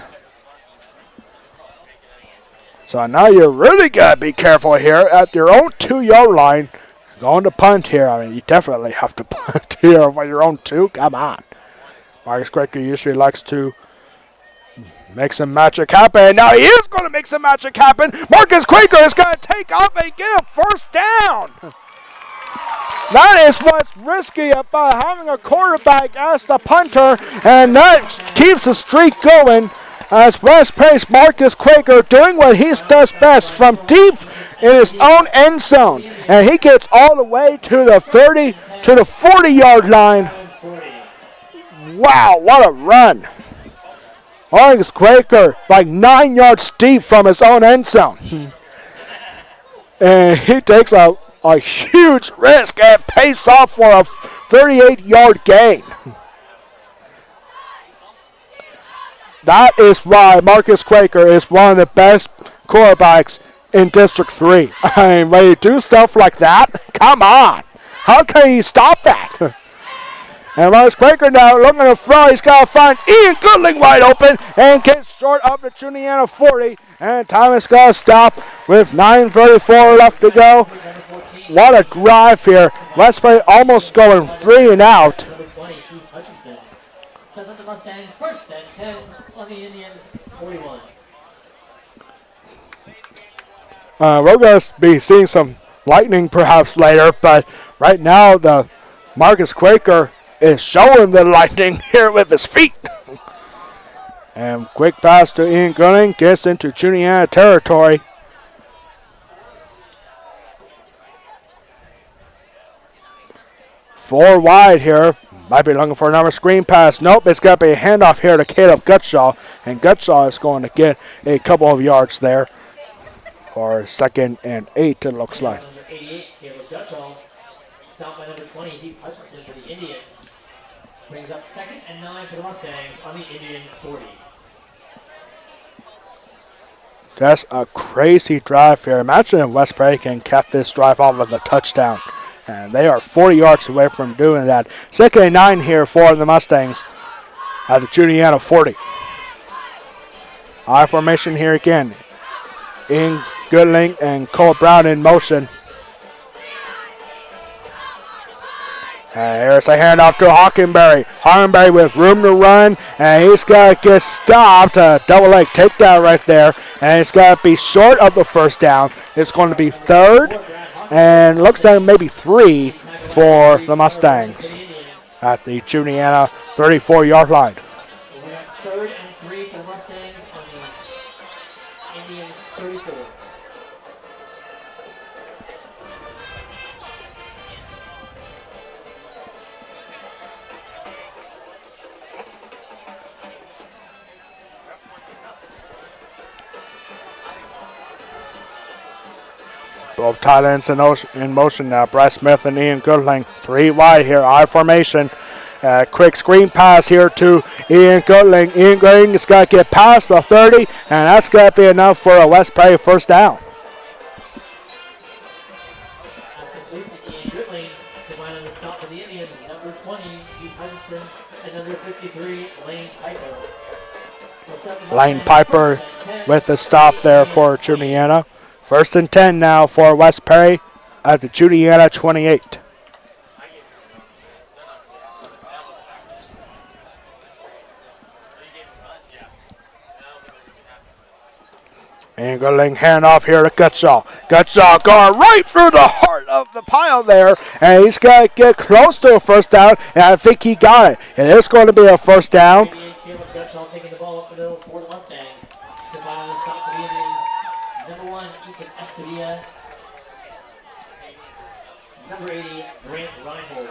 So now you're really got to be careful here at your own 2-yard line. Going to punt here. I mean, you definitely have to punt here for your own 2. Come on. Marcus Quaker usually likes to make some magic happen. Now he is going to make some magic happen. Marcus Quaker is going to take off and get a first down. That is what's risky about having a quarterback as the punter, and that keeps the streak going as West Pace Marcus Quaker doing what he does best from deep in his own end zone. And he gets all the way to the 30 to the 40-yard line. Wow, what a run. Marcus Quaker like 9 yards deep from his own end zone. And he takes a huge risk and pays off for a 38-yard gain. That is why Marcus Quaker is one of the best quarterbacks in District 3. I mean, when you do stuff like that, come on. How can you stop that? And Marcus Quaker now looking to throw. He's got to find Ian Goodling wide open and gets short of the Juniata 40. And time is going to stop with 9:34 left to go. What a drive here. Westbury almost going 3 and out. Sets up the Mustangs first and 10 on the Indians 41. We're going to be seeing some lightning perhaps later, but right now the Marcus Quaker is showing the lightning here with his feet. And quick pass to Ian Gunning gets into Juniata territory. Four wide here. Might be looking for another screen pass. Nope, it's got to be a handoff here to Caleb Gutshaw. And Gutshaw is going to get a couple of yards there. Or 2nd and 8, it looks like. Number 88, Caleb Gutshaw. Stopped by number 20, Heath Hutchinson for the Indians. Brings up 2nd and 9 for the Mustangs on the Indians 40. That's a crazy drive here. Imagine if Westbury can cap this drive off with a touchdown. And they are 40 yards away from doing that. 2nd and 9 here for the Mustangs at the Juniata 40. I formation here again. In Goodling and Cole Brown in motion. And here's a handoff to Hockenberry. Hockenberry with room to run, and he's got to get stopped. Double leg takedown right there, and it's got to be short of the first down. It's going to be 3rd, and looks like maybe 3 for the Mustangs at the Juniata 34-yard line. 3rd and 3 for the Mustangs on the Indians 34. Both tight ends in motion now. Bryce Smith and Ian Goodling. 3 wide here. I formation. Quick screen pass here to Ian Goodling. Ian Goodling has got to get past the 30, and that's got to be enough for a Westbury first down. That's complete to Ian Goodling. Combined on the stop for the Indians, number 20, Heath Hutchinson, and number 53, Lane Piper. Lane Piper with the stop there for Juniata. 1st and 10 now for Westbury at the Juniata 28. Angling handoff here to Gutshaw. Gutshaw going right through the heart of the pile there, and he's got to get close to a first down, and I think he got it. It is going to be a first down. Caleb Gutshaw taking the ball up the middle for the Mustangs. The ball is stopped to the Indians. Number 1, Ethan Estevilla. Number 80, Grant Reinhold.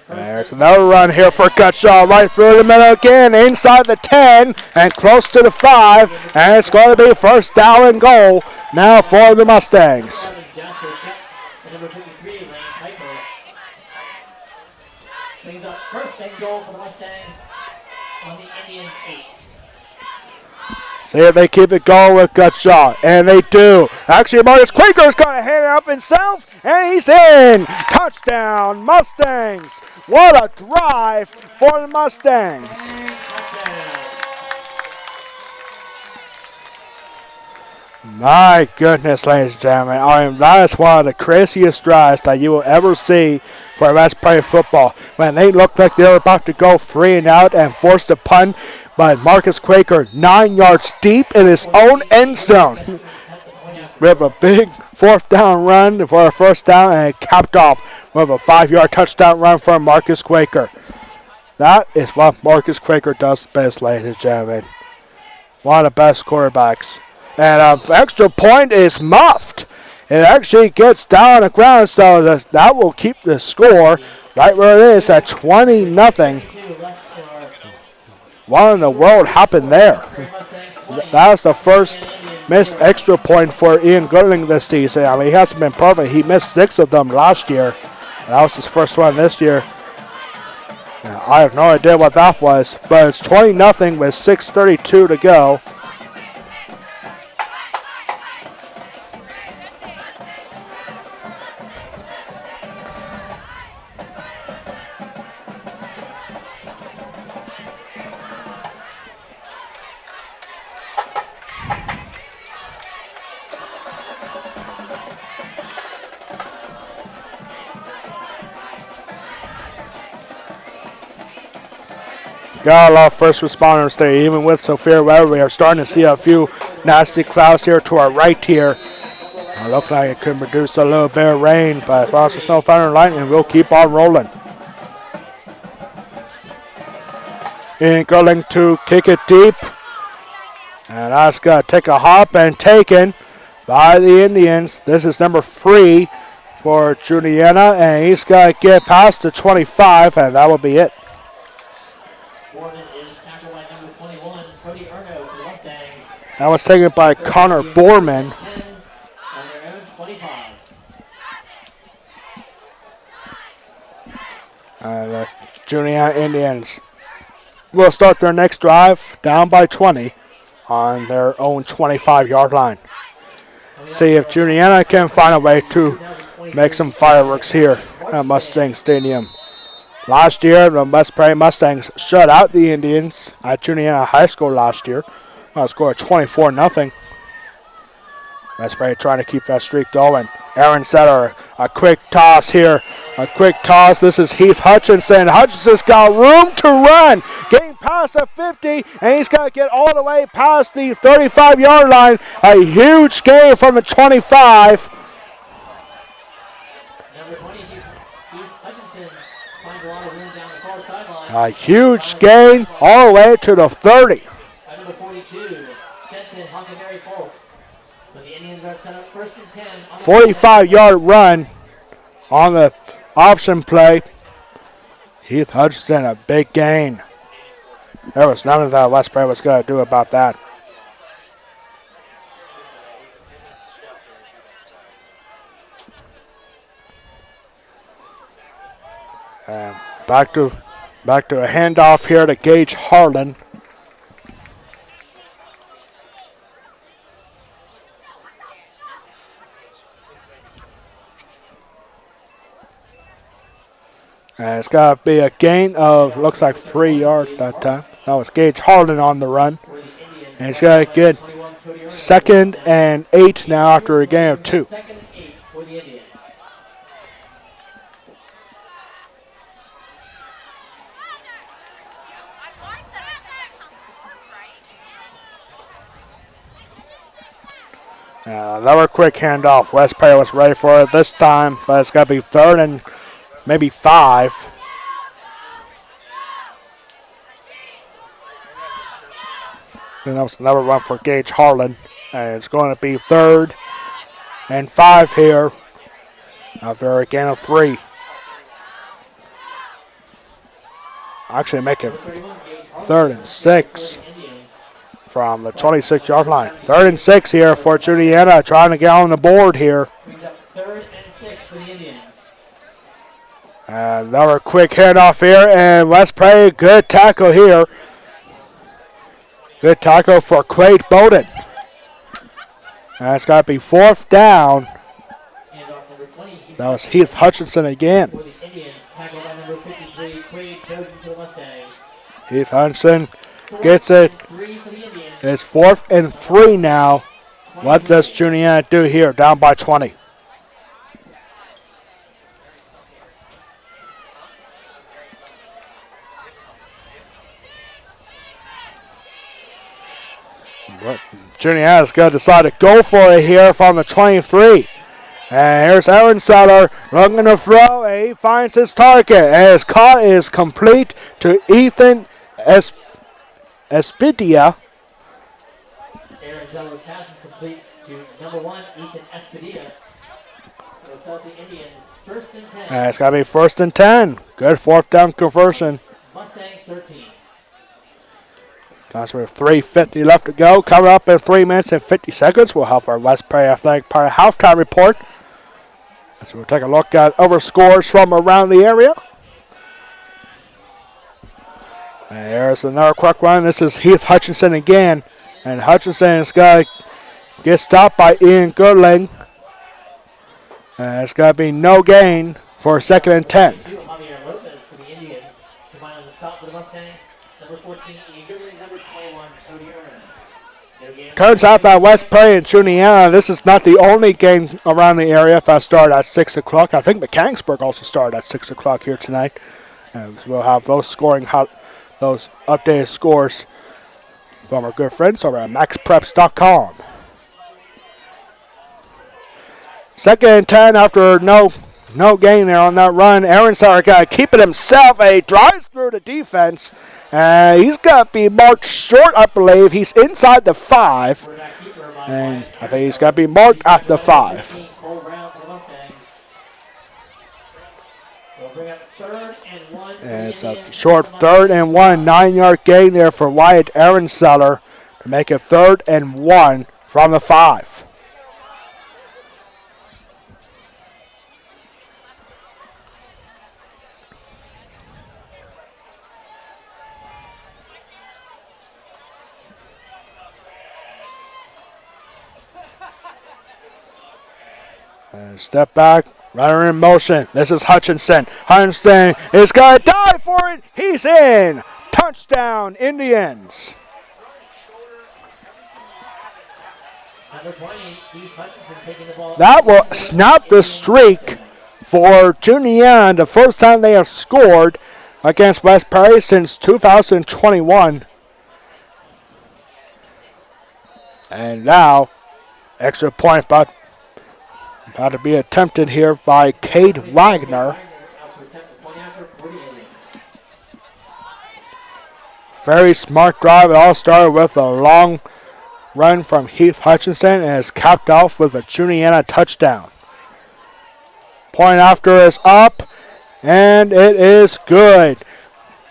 There's another run here for Gutshaw, right through the middle again, inside the 10 and close to the 5, and it's going to be first down and goal now for the Mustangs. Number 53, Lane Piper. Brings up first and goal for the Mustangs on the Indians 8. See if they keep it going with Gutshaw, and they do. Actually, Marcus Quaker's going to hand it up himself, and he's in. Touchdown, Mustangs. What a drive for the Mustangs. My goodness, ladies and gentlemen. That is one of the craziest drives that you will ever see for West Prairie football. When they looked like they were about to go 3 and out and force the punt, but Marcus Quaker 9 yards deep in his own end zone. We have a big fourth down run for a first down, and it capped off with a 5-yard touchdown run for Marcus Quaker. That is what Marcus Quaker does best, ladies and gentlemen. One of the best quarterbacks. And an extra point is muffed. It actually gets down on the ground, so that will keep the score right where it is at 20-0. What in the world happened there? That was the first missed extra point for Ian Goodling this season. I mean, he hasn't been perfect. He missed 6 of them last year. And that was his first one this year. Now, I have no idea what that was, but it's 20-0 with 6:32 to go. Got a lot of first responders there, even with severe weather. We are starting to see a few nasty clouds here to our right here. It looks like it could produce a little bit of rain, but also snow, thunder, and lightning will keep on rolling. In going to kick it deep. And that's going to take a hop and taken by the Indians. This is number 3 for Juniata, and he's got to get past the 25, and that will be it. That was taken by Connor Borman. The Juniata Indians will start their next drive down by 20 on their own 25-yard line. See if Juniata can find a way to make some fireworks here at Mustang Stadium. Last year, the West Prairie Mustangs shut out the Indians at Juniata High School last year. Score 24-0. West Prairie trying to keep that streak going. Aaron Setter, a quick toss here. A quick toss. This is Heath Hutchinson. Hutchinson's got room to run. Getting past the 50, and he's got to get all the way past the 35-yard line. A huge gain from the 25. Number 20, Heath Hutchinson finds a lot of room down the far sideline. A huge gain all the way to the 30. Number 42, Jensen Hockenberry Folk. But the Indians are set up first and 10. 45-yard run on the option play. Heath Hutchinson, a big gain. There was nothing that West Prairie was going to do about that. And back to a handoff here to Gage Harlan. And it's got to be a gain of, looks like 3 yards that time. That was Gage Harlan on the run. And he's got to get 2nd and 8 now after a gain of 2. Another quick handoff. West Perry was ready for it this time, but it's got to be 3rd and maybe 5. Then that was another run for Gage Harlan. And it's going to be 3rd and 5 here after a gain of 3. Actually make it 3rd and 6 from the 26-yard line. 3rd and 6 here for Juniata, trying to get on the board here. Brings up 3rd and 6 for the Indians. Another quick handoff here, and West Prairie, good tackle here. Good tackle for Quade Bowden. And it's got to be 4th down. Handoff number 20. That was Heath Hutchinson again. For the Indians, tackled by number 53, Quade Bowden for the Mustangs. Heath Hutchinson gets it. 3 for the Indians. It's 4th and 3 now. What does Juniata do here? Down by 20. Juniata's going to decide to go for it here from the 23. And here's Aaron Seller looking to throw, and he finds his target. And his caught is complete to Ethan Espidia. Aaron Zeller's pass is complete to number 1, Ethan Espadilla. It'll start the Indians 1st and 10. And it's got to be 1st and 10. Good 4th down conversion. Mustangs 13. Guys, we have 3:50 left to go. Coming up in 3 minutes and 50 seconds, we'll have our West Prairie Athletic Park halftime report. So we'll take a look at other scores from around the area. And there's another quick run. This is Heath Hutchinson again. And Hutchinson is going to get stopped by Ian Goodling. And it's going to be no gain for 2nd and 10. Javier Lopez for the Indians. Combined on the stop for the Mustangs. Number 14, Ian Goodling. Number 21, Cody Earn. No game. Turns out that West Prairie and Juniata, this is not the only game around the area. If I start at 6 o'clock, I think Mechanicsburg also started at 6 o'clock here tonight. And we'll have those those updated scores from our good friends over at maxpreps.com. 2nd and 10 after no gain there on that run. Aaron Sauer got to keep it himself. He drives through the defense. He's got to be marked short, I believe. He's inside the 5. And I think he's got to be marked at the 5. And it's a short 3rd and 1, 9-yard gain there for Wyatt Ehrenseller to make it 3rd and 1 from the 5. And step back. Runner in motion. This is Hutchinson. Hutchinson is going to dive for it. He's in. Touchdown, Indians. That will snap the streak for Juniata. The first time they have scored against West Prairie since 2021. And now, extra point about to be attempted here by Cade Wagner. Very smart drive. It all started with a long run from Heath Hutchinson and is capped off with a Juniata touchdown. Point after is up, and it is good.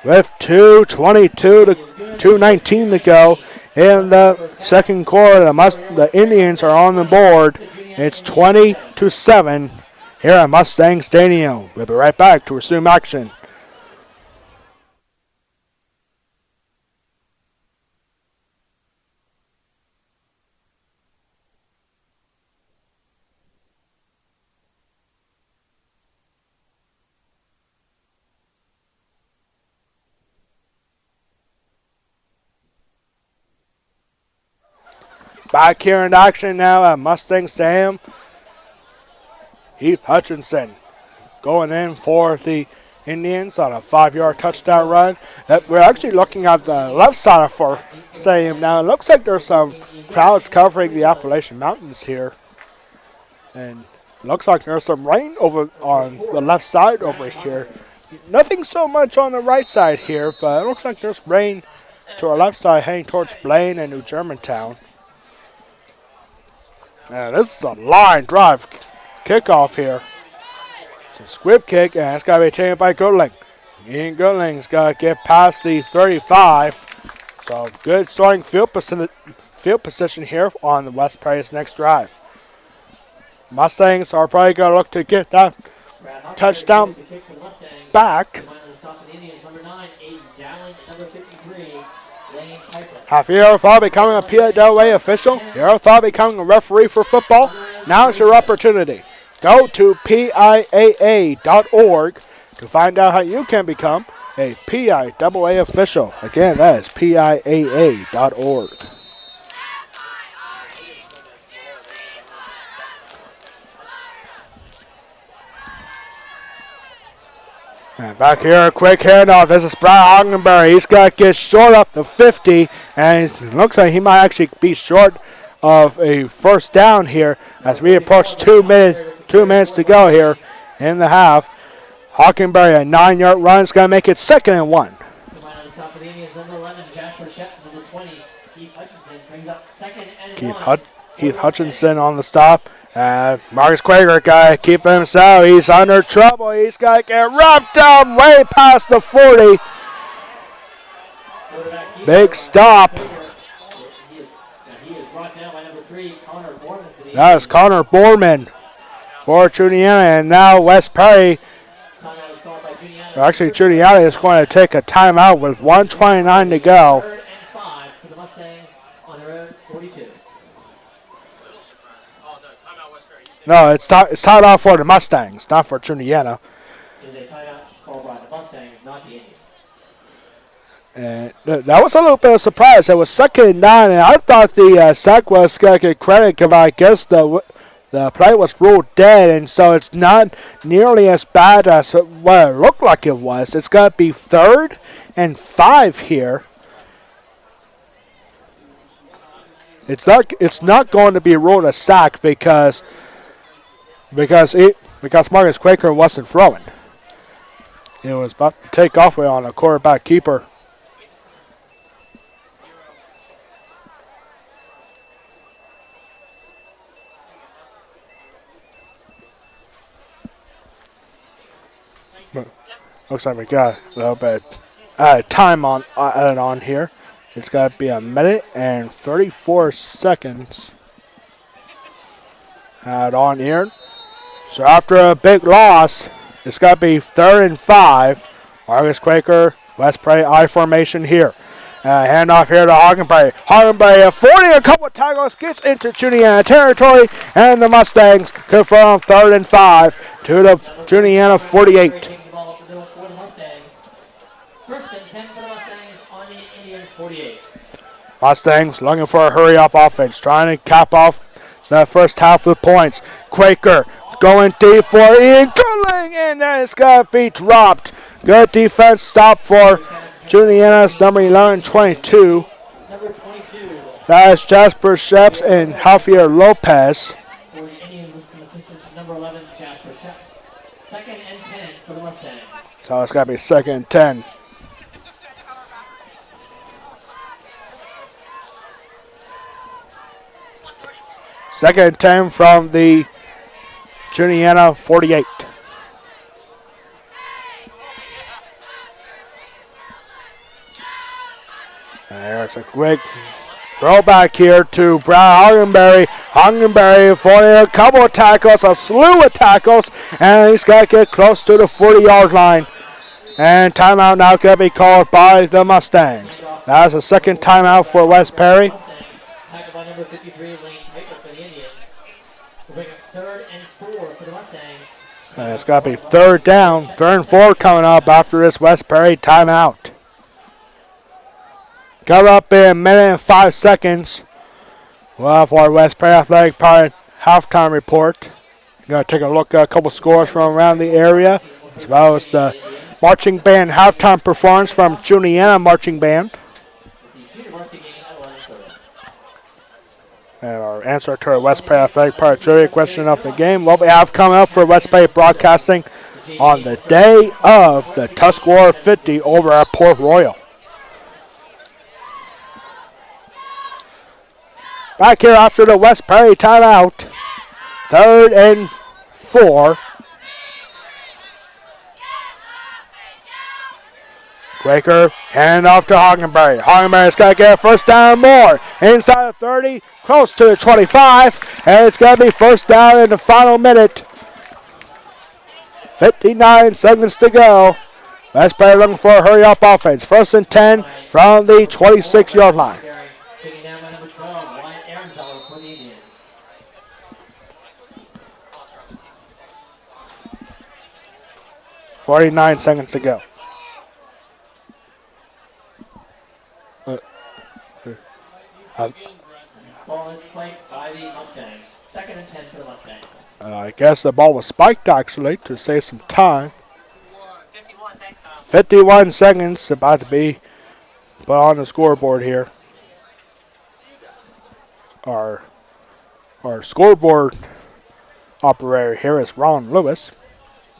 With 2:22 to 2:19 to go in the second quarter, the Indians are on the board. It's 20-7 here at Mustang Stadium. We'll be right back to resume action. Back here in action now at Mustang Stadium. Heath Hutchinson going in for the Indians on a 5-yard touchdown run. We're actually looking at the left side of our stadium now. It looks like there's some crowds covering the Appalachian Mountains here. And looks like there's some rain over on the left side over here. Nothing so much on the right side here, but it looks like there's rain to our left side heading towards Blaine and New Germantown. And this is a line drive kickoff here. It's a squib kick, and it's got to be taken by Goodling. Ian Goodling's got to get past the 35. So good starting field position here on the West Prairie's next drive. Mustangs are probably going to look to get that touchdown back. Have you ever thought of becoming a PIAA official? You ever thought of becoming a referee for football? Now's your opportunity. Go to PIAA.org to find out how you can become a PIAA official. Again, that is PIAA.org. And back here, a quick handoff. This is Brian Hockenberry. He's got to get short up the 50, and it looks like he might actually be short of a first down here as we approach 2 minutes to go here in the half. Hockenberry, a 9-yard run, is going to make it 2nd and 1. Keith Hutchinson on the stop. Marcus Quaker got to keep himself. He's under trouble. He's got to get wrapped up way past the 40. Big stop. That is Connor Borman for Juniata, and now West Prairie. Actually, Juniata is going to take a timeout with 1:29 to go. No, it's tied out for the Mustangs, not for Juniata. It is a timeout called by the Mustangs, not the Indians. And that was a little bit of a surprise. It was 2nd and 9, and I thought the sack was going to get credit because I guess the play was ruled dead, and so it's not nearly as bad as what it looked like it was. It's going to be 3rd and 5 here. It's not going to be ruled a sack because Marcus Quaker wasn't throwing. It was about to take off on a quarterback keeper. Looks like we got a little bit time added on here. It's got to be 1 minute and 34 seconds add on here. So after a big loss, it's got to be 3rd and 5. Marcus Quaker, West Prairie I formation here. Handoff here to Hockenberry. Hockenberry, 40, a couple of tackles, gets into Juniata territory, and the Mustangs confirm 3rd and 5 to the Juniata 48. Mustangs looking for a hurry-up offense, trying to cap off the first half with points. Quaker going deep for Ian Goodling, and then it's got to be dropped. Good defense stop for Juniata's number 11-22. That is Jasper Sheps and Javier Lopez. So it's got to be 2nd and 10. Second and 10 from the Juniata 48. And there's a quick throwback here to Brown Hockenberry. Hockenberry for a couple of tackles, a slew of tackles, and he's got to get close to the 40-yard line. And timeout now going to be called by the Mustangs. That's a 2nd timeout for West Prairie. Tackle by number 53, Lane Piper for the Indians. We'll bring up 3rd and 4 for the Mustangs. And it's got to be 3rd down. 3rd and 4 coming up after this West Prairie timeout. Coming up in 1 minute and 5 seconds. Well, for West Prairie Athletic Park halftime report. Going to take a look at a couple scores from around the area, as well as the marching band halftime performance from Juniata Marching Band. And our answer to our West Bay Athletic Park trivia question of the game. What we have coming up for West Bay Broadcasting on the day of the Tuscarora 50 over at Port Royal. Back here after the West Prairie timeout. 3rd and 4. Quaker, hand off to Hockenberry. Hockenberry's got to get a first down more. Inside of 30, close to the 25, and it's going to be first down in the final minute. 59 seconds to go. West Prairie looking for a hurry-up offense. 1st and 10 from the 26-yard line. 49 seconds to go. Ball is spiked by the Mustangs. 2nd and 10 for the Mustangs. I guess the ball was spiked actually to save some time. 51, thanks, Tom. 51 seconds about to be put on the scoreboard here. Our scoreboard operator here is Ron Lewis.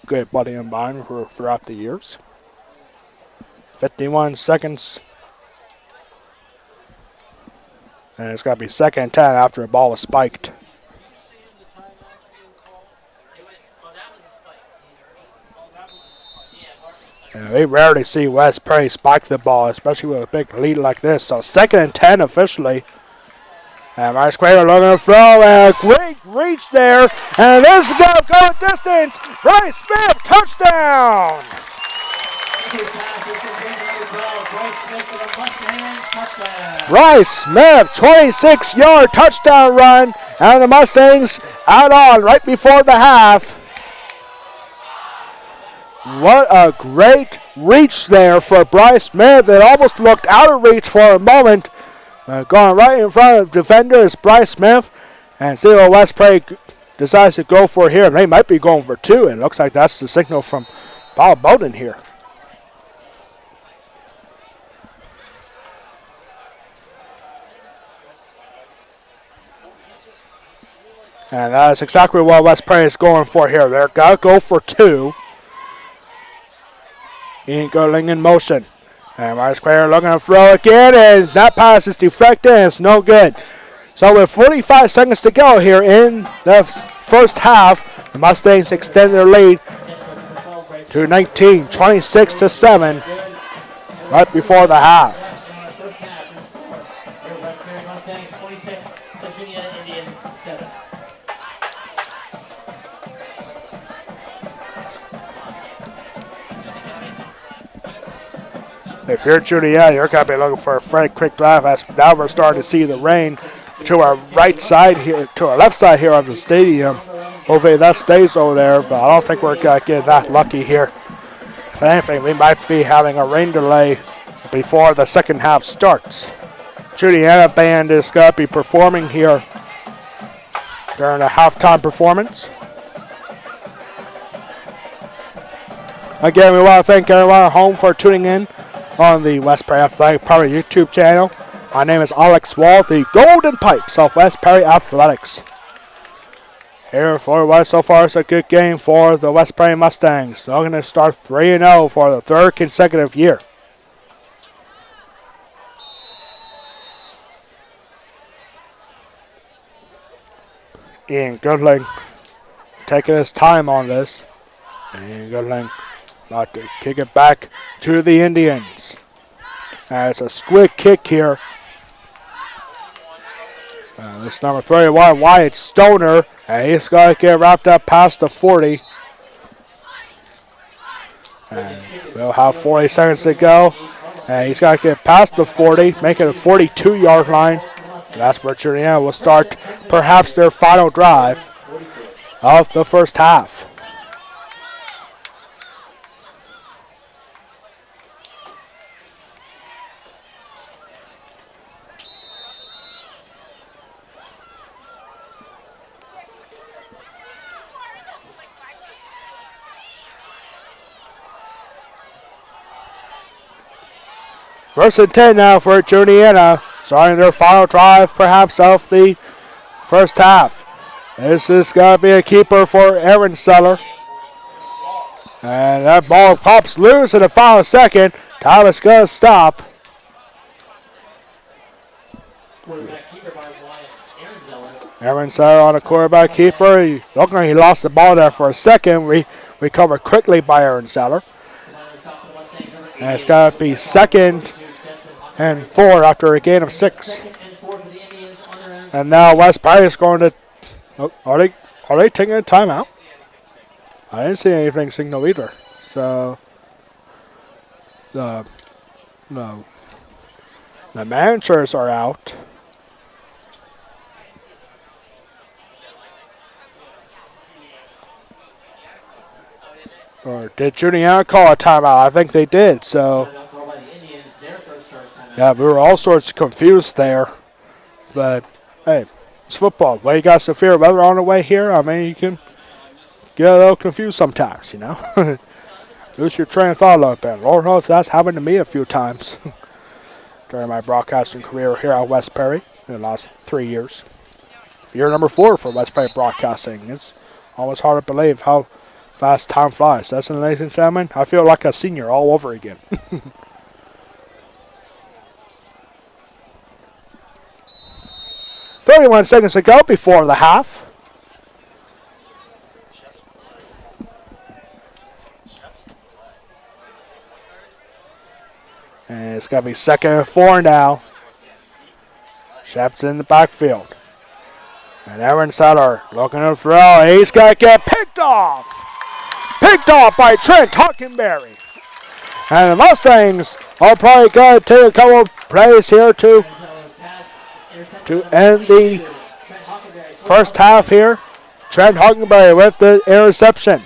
Good buddy of mine throughout the years. 51 seconds. And it's got to be 2nd and 10 after the ball was spiked. And we rarely see West Prairie spike the ball, especially with a big lead like this. So 2nd and 10 officially. And Rice Quaker looking to throw, and a great reach there. And this is going to go distance. Bryce Smith, touchdown! Bryce Smith, 26-yard touchdown run, and the Mustangs out on right before the half. What a great reach there for Bryce Smith. It almost looked out of reach for a moment. Going right in front of the defender is Bryce Smith. And see what West Prairie decides to go for here. They might be going for 2. It looks like that's the signal from Bob Bowden here. And that's exactly what West Prairie is going for here. They're going to go for 2. Ian Goodling in motion. And Rice Quaker looking to throw again, and that pass is deflected, and it's no good. So with 45 seconds to go here in the first half, the Mustangs extend their lead to 19, 26-7, right before the half. If you're Juniata, you're going to be looking for a very quick drive as now we're starting to see the rain to our right side here, to our left side here of the stadium. Hopefully that stays over there, but I don't think we're going to get that lucky here. If anything, we might be having a rain delay before the second half starts. Juniata band is going to be performing here during a halftime performance. Again, we want to thank everyone at home for tuning in on the West Prairie Athletic Park YouTube channel. My name is Alex Wall, the Golden Pipes of West Prairie Athletics. Here for what so far is a good game for the West Prairie Mustangs. They're going to start 3-0 for the 3rd consecutive year. Ian Goodling taking his time on this. Ian Goodling about to kick it back to the Indians. It's a squid kick here. This number 31, Wyatt Stoner. And he's got to get wrapped up past the 40. And we'll have 40 seconds to go. And he's got to get past the 40, make it a 42-yard line. And that's where Juniata will start perhaps their final drive of the first half. First and 10 now for Juniata, starting their final drive perhaps of the first half. This is going to be a keeper for Aaron Seller. And that ball pops loose in the final second. Tyler's going to stop. Aaron Seller on the quarterback keeper. Looking like he lost the ball there for a second. Recovered quickly by Aaron Seller. And it's got to be 2nd and 4 after a gain of 6. And now West Prairie is going to. Oh, are they taking a timeout? I didn't see anything signal either. So the managers are out. Or did Juniata call a timeout? I think they did. So yeah, we were all sorts confused there. But hey, it's football. Well, you got severe weather on the way here. I mean, you can get a little confused sometimes, you know. Lose your train of thought a little bit. Lord knows that's happened to me a few times during my broadcasting career here at West Prairie in the last 3 years. Year number 4 for West Prairie Broadcasting. It's always hard to believe how fast time flies. That's it, ladies and gentlemen. I feel like a senior all over again. 31 seconds to go before the half. And it's going to be 2nd and 4 now. Shep's in the backfield. And Aaron Seller looking to throw. And he's going to get picked off. Picked off by Trent Hockenberry. And the Mustangs are probably going to take a couple of plays here to end the first half here. Trent Hockenberry with the interception.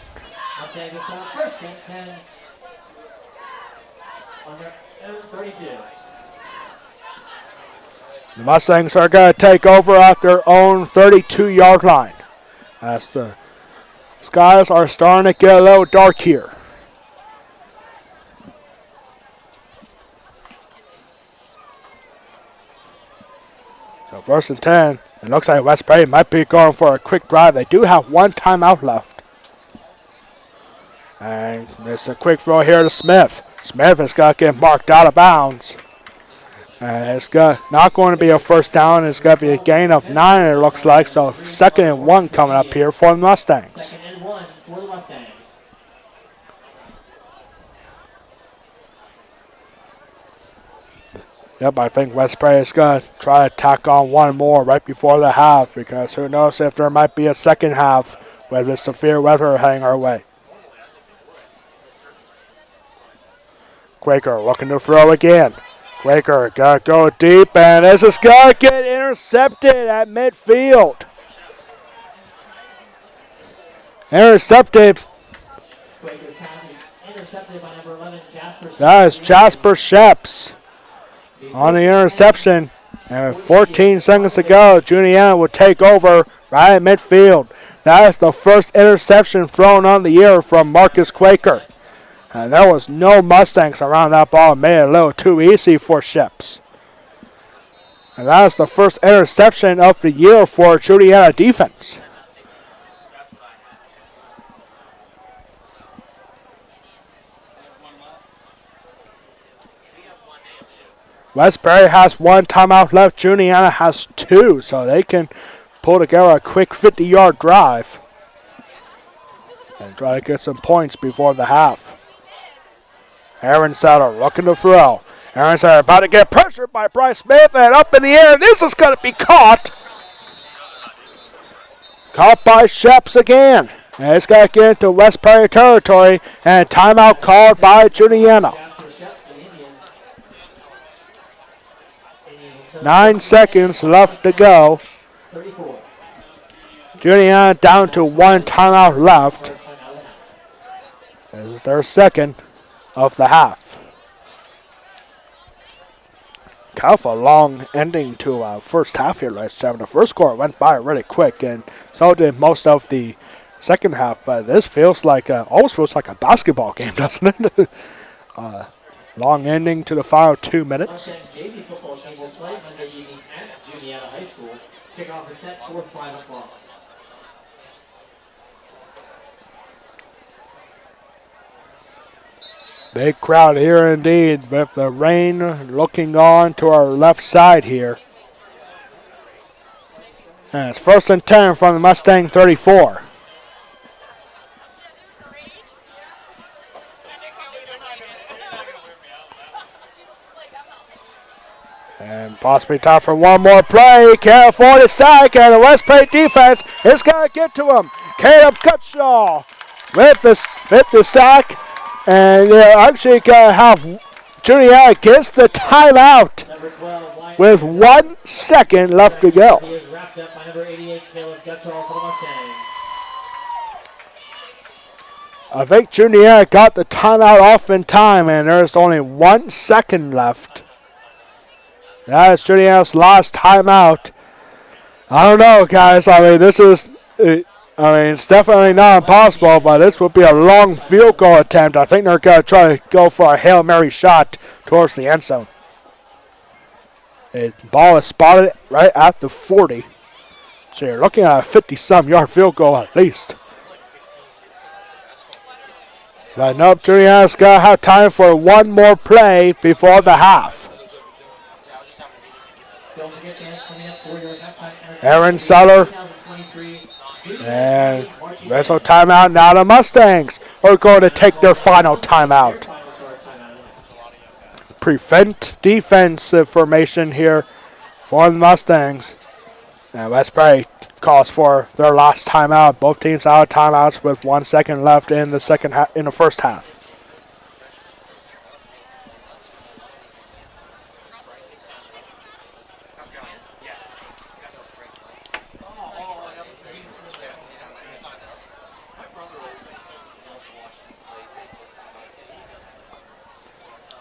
The Mustangs are going to take over at their own 32-yard line. As the skies are starting to get a little dark here. So 1st and 10. It looks like West Prairie might be going for a quick drive. They do have 1 timeout left. And it's a quick throw here to Smith. Smith is going to get marked out of bounds. And it's not going to be a first down. It's going to be a gain of 9, it looks like. So 2nd and 1 coming up here for the Mustangs. 2nd and 1 for the Mustangs. Yep, I think West Prairie is going to try to tack on 1 more right before the half, because who knows if there might be a second half with the severe weather heading our way. Quaker looking to throw again. Quaker got to go deep, and this is going to get intercepted at midfield. Intercepted. Quaker's pass is intercepted by number 11, Jasper Sheps. That is Jasper Sheps on the interception. And with 14 seconds to go, Juniata will take over right at midfield. That is the first interception thrown on the year from Marcus Quaker. And there was no Mustangs around that ball. It made it a little too easy for Sheps. And that is the first interception of the year for Juniata defense. West Prairie has 1 timeout left. Juniata has 2, so they can pull together a quick 50-yard drive and try to get some points before the half. Aaron Seller looking to throw. Aaron Seller about to get pressured by Bryce Smith, and up in the air. This is going to be caught. Caught by Sheps again. And it's going to get into West Prairie territory, and timeout called by Juniata. 9 seconds left to go. Juniata down to 1 timeout left. This is their 2nd of the half. Kind of a long ending to first half here, ladies and gentlemen. The first quarter went by really quick, and so did most of the second half. But this feels like almost feels like a basketball game, doesn't it? Long ending to the final 2 minutes. Mustang JV football team will play Monday evening at Juniata High School. Kickoff is set for 5 o'clock. Big crowd here indeed, with the rain looking on to our left side here. And it's 1st and 10 from the Mustang 34. And possibly time for one more play. Can't afford a sack, and the West Point defense is going to get to him. Caleb Cutshaw with the sack. And they're actually going to have Juniata gets the timeout with 1 second left to go. He is wrapped up by number 88, Caleb Gutschall for the Mustangs. I think Juniata got the timeout off in time, and there's only 1 second left. That is Juniata's last timeout. I don't know, guys. I mean, it's definitely not impossible, but this would be a long field goal attempt. I think they're going to try to go for a Hail Mary shot towards the end zone. The ball is spotted right at the 40. So you're looking at a 50-some yard field goal at least. But nope, Juniata's got to have time for one more play before the half. Aaron Sutter. And wrestle timeout. Now the Mustangs are going to take their final timeout. Prevent defensive formation here for the Mustangs. And Westbury calls for their last timeout. Both teams out of timeouts with 1 second left in the first half.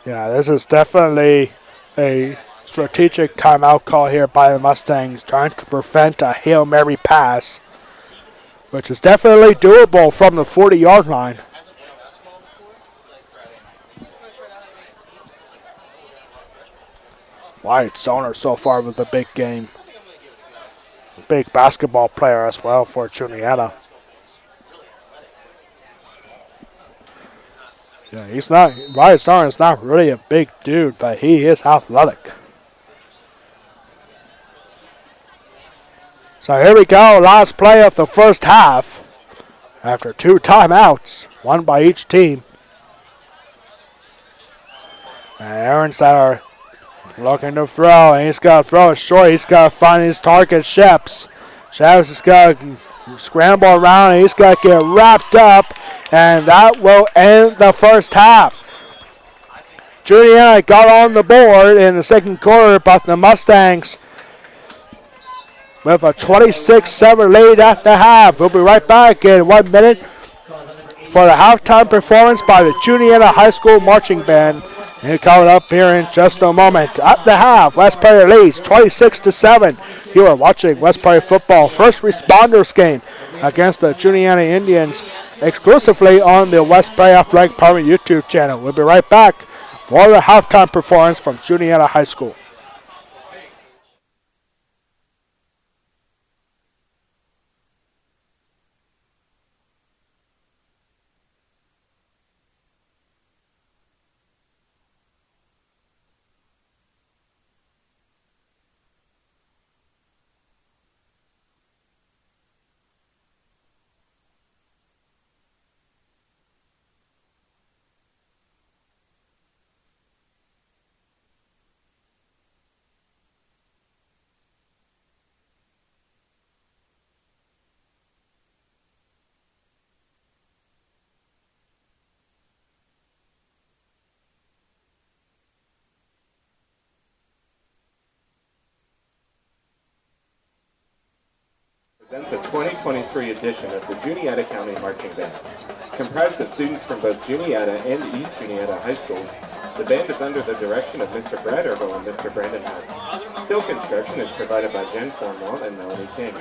Yeah, this is definitely a strategic timeout call here by the Mustangs, trying to prevent a Hail Mary pass, which is definitely doable from the 40-yard line. Wyatt Stoner so far with a big game. Big basketball player as well for Juniata. Yeah, Wyatt Stoner is not really a big dude, but he is athletic. So here we go, last play of the first half. After 2 timeouts, one by each team. And Aaron Sutter looking to throw, and he's got to throw it short. He's got to find his target, Sheps. Sheps has got to scramble around, and he's got to get wrapped up, and that will end the first half. Juniata got on the board in the second quarter, but the Mustangs with a 26-7 lead at the half. We'll be right back in 1 minute for the halftime performance by the Juniata High School Marching Band. And coming up here in just a moment. At the half, West Prairie leads 26-7. You are watching West Prairie football first responders game against the Juniata Indians exclusively on the West Prairie Athletic Department YouTube channel. We'll be right back for the halftime performance from Juniata High School. Present the 2023 edition of the Juniata County Marching Band. Comprised of students from both Juniata and East Juniata High Schools, the band is under the direction of Mr. Brad Erbo and Mr. Brandon Hart. Silk instruction is provided by Jen Cornwall and Melanie King.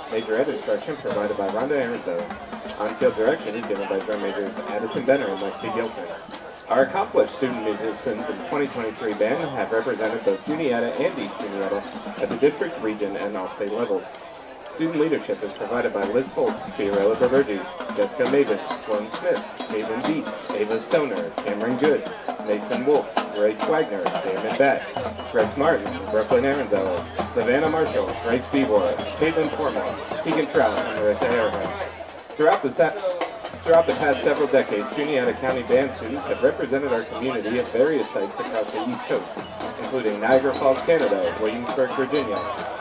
Major ed instruction provided by Rhonda Arenzo. On-field direction is given by drum majors Addison Benner and Lexi Gilson. Our accomplished student musicians in the 2023 band have represented both Juniata and East Juniata at the district, region, and all-state levels. Student leadership is provided by Liz Foltz, Fiorella Berbergi, Jessica Maven, Sloan Smith, Haven Dietz, Ava Stoner, Cameron Good, Mason Wolf, Ray Swagner, Damon Batt, Chris Martin, Brooklyn Arenzello, Savannah Marshall, Grace Bevor, Caitlin Formore, Tegan Trout, and Marissa Arrowhead. Throughout the past several decades, Juniata County band students have represented our community at various sites across the East Coast, including Niagara Falls, Canada, Williamsburg, Virginia,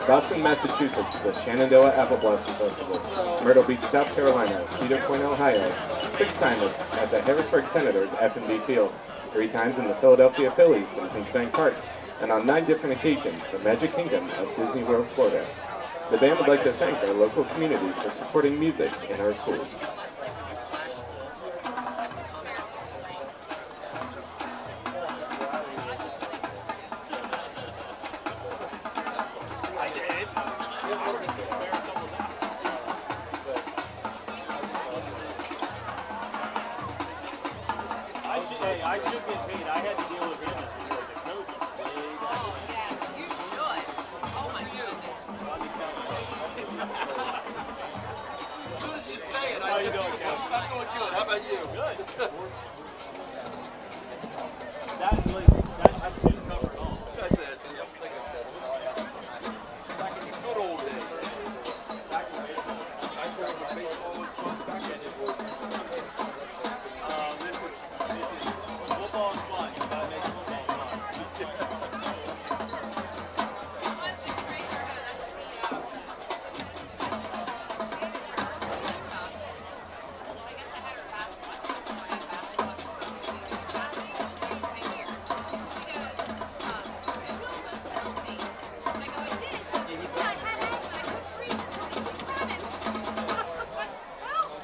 Boston, Massachusetts, the Shenandoah Apple Blossom Festival, Myrtle Beach, South Carolina, Cedar Point, Ohio, 6 times at the Harrisburg Senators F&B Field, 3 times in the Philadelphia Phillies in Finch Bank Park, and on 9 different occasions, the Magic Kingdom of Disney World, Florida. The band would like to thank our local community for supporting music in our schools. I should get paid. I had to deal with him as the coach. Oh, yes, you should. Oh, my goodness. As soon as you say it, How you doing, Cal? I'm doing good. How about you? Good. That should cover it all. That's it. Yep. Like I said, back in the good old days. I told him the baseball was fun. Back in it was. Listen, football's fun. You gotta make football fun.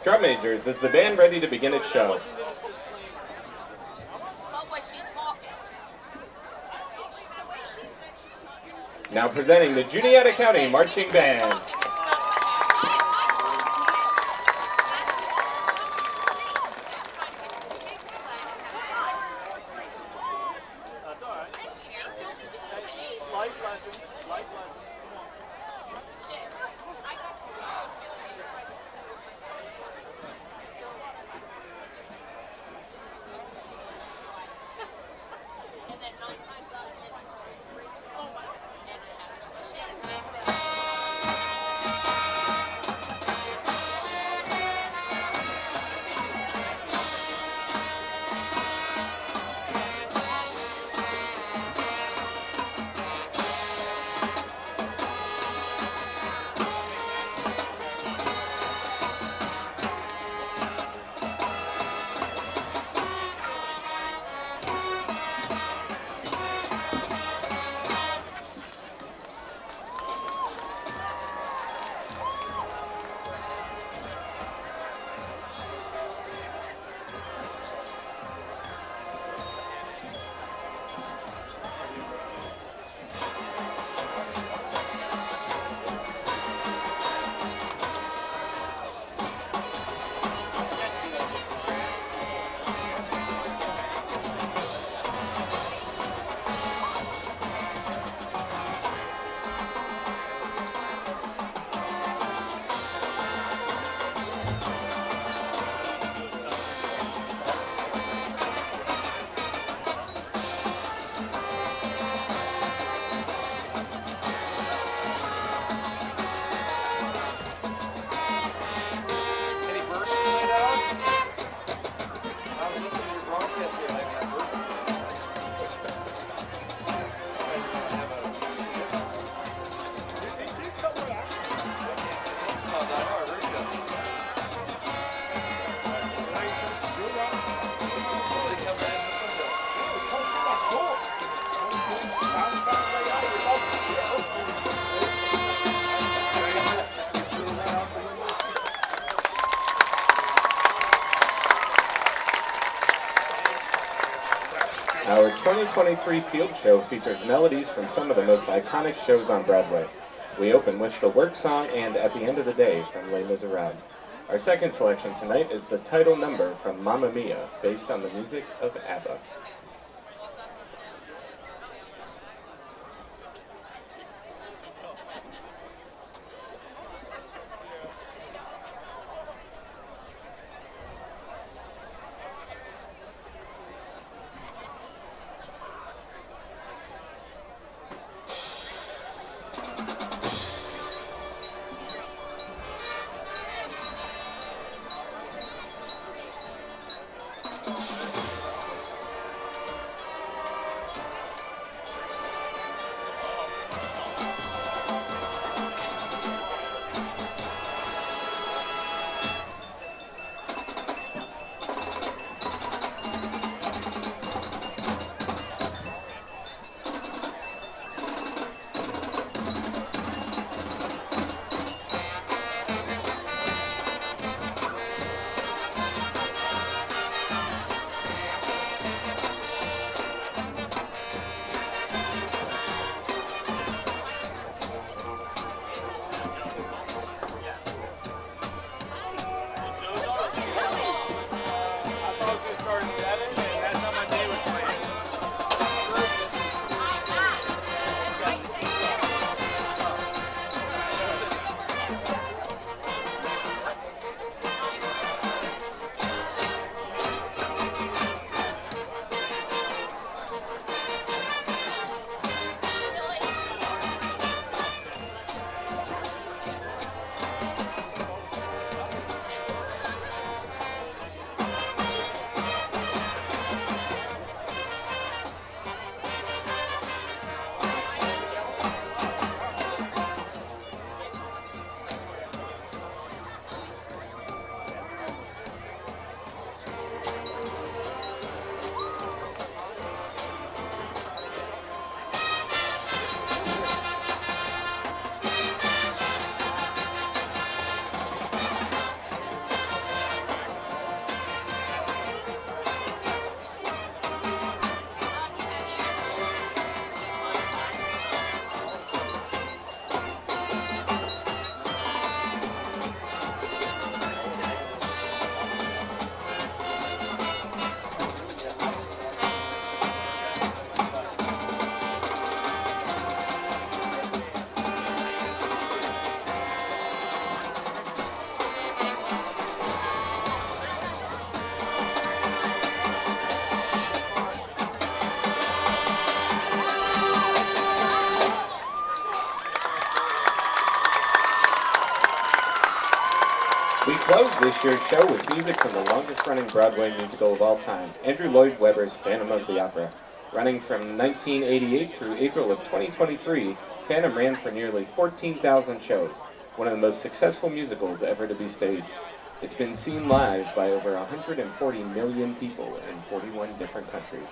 Drum Majors, is the band ready to begin its show? What was she talking? Now presenting the Juniata County Marching Band. That's all right. Life lessons. Life lessons. Our 2023 field show features melodies from some of the most iconic shows on Broadway. We open with the work song and At the End of the Day from Les Miserables. Our second selection tonight is the title number from Mamma Mia, based on the music of ABBA. We close this year's show with music from the longest-running Broadway musical of all time, Andrew Lloyd Webber's Phantom of the Opera. Running from 1988 through April of 2023, Phantom ran for nearly 14,000 shows, one of the most successful musicals ever to be staged. It's been seen live by over 140 million people in 41 different countries.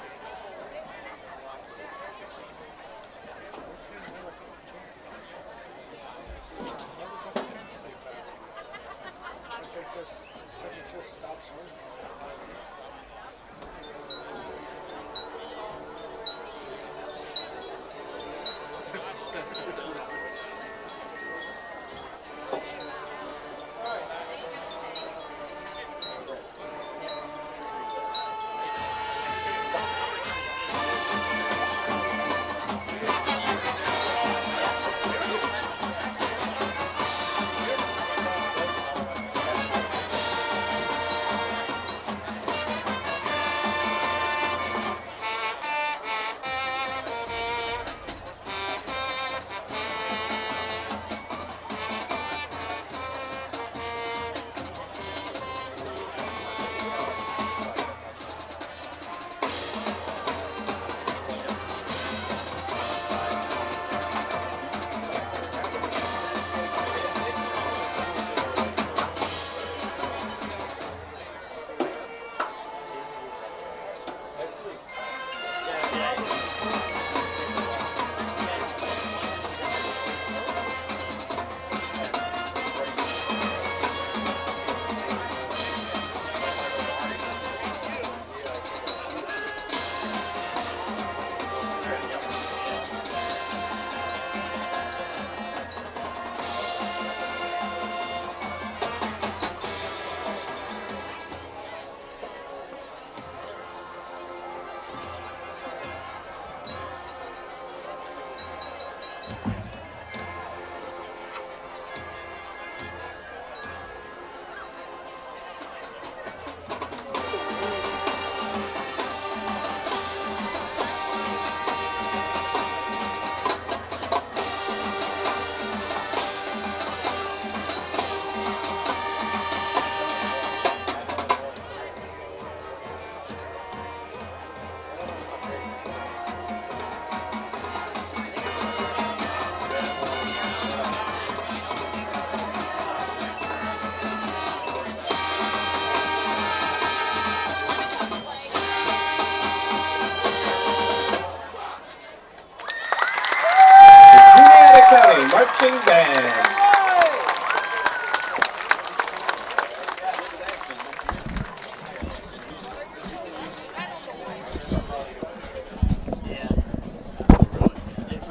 Marching Band.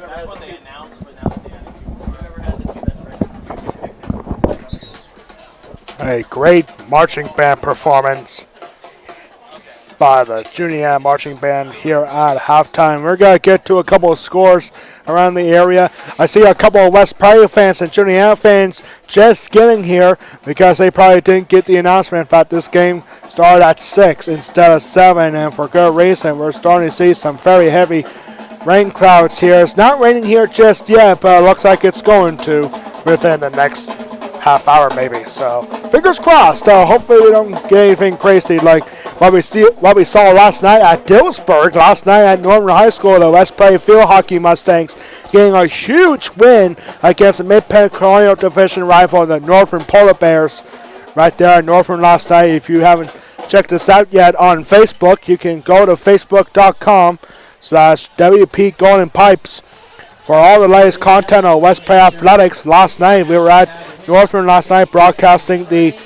That's what they announced, but now whoever has the two best friends. A great marching band performance by the Juniata marching band here at halftime. We're going to get to a couple of scores around the area. I see a couple of West Prairie fans and Juniata fans just getting here because they probably didn't get the announcement that this game started at 6 instead of 7, and for good reason. We're starting to see some very heavy rain clouds here. It's not raining here just yet, but it looks like it's going to within the next half hour maybe. So fingers crossed. Hopefully we don't get anything crazy like what we saw last night at Dillsburg. Last night at Norman High School, the West Prairie Field Hockey Mustangs getting a huge win against the Mid-Penn Colonial Division rival, the Northern Polar Bears, right there at Northern last night. If you haven't checked this out yet on Facebook, you can go to facebook.com/WP Golden Pipes for all the latest content on West Prairie Athletics. Last night, we were at Northern last night broadcasting the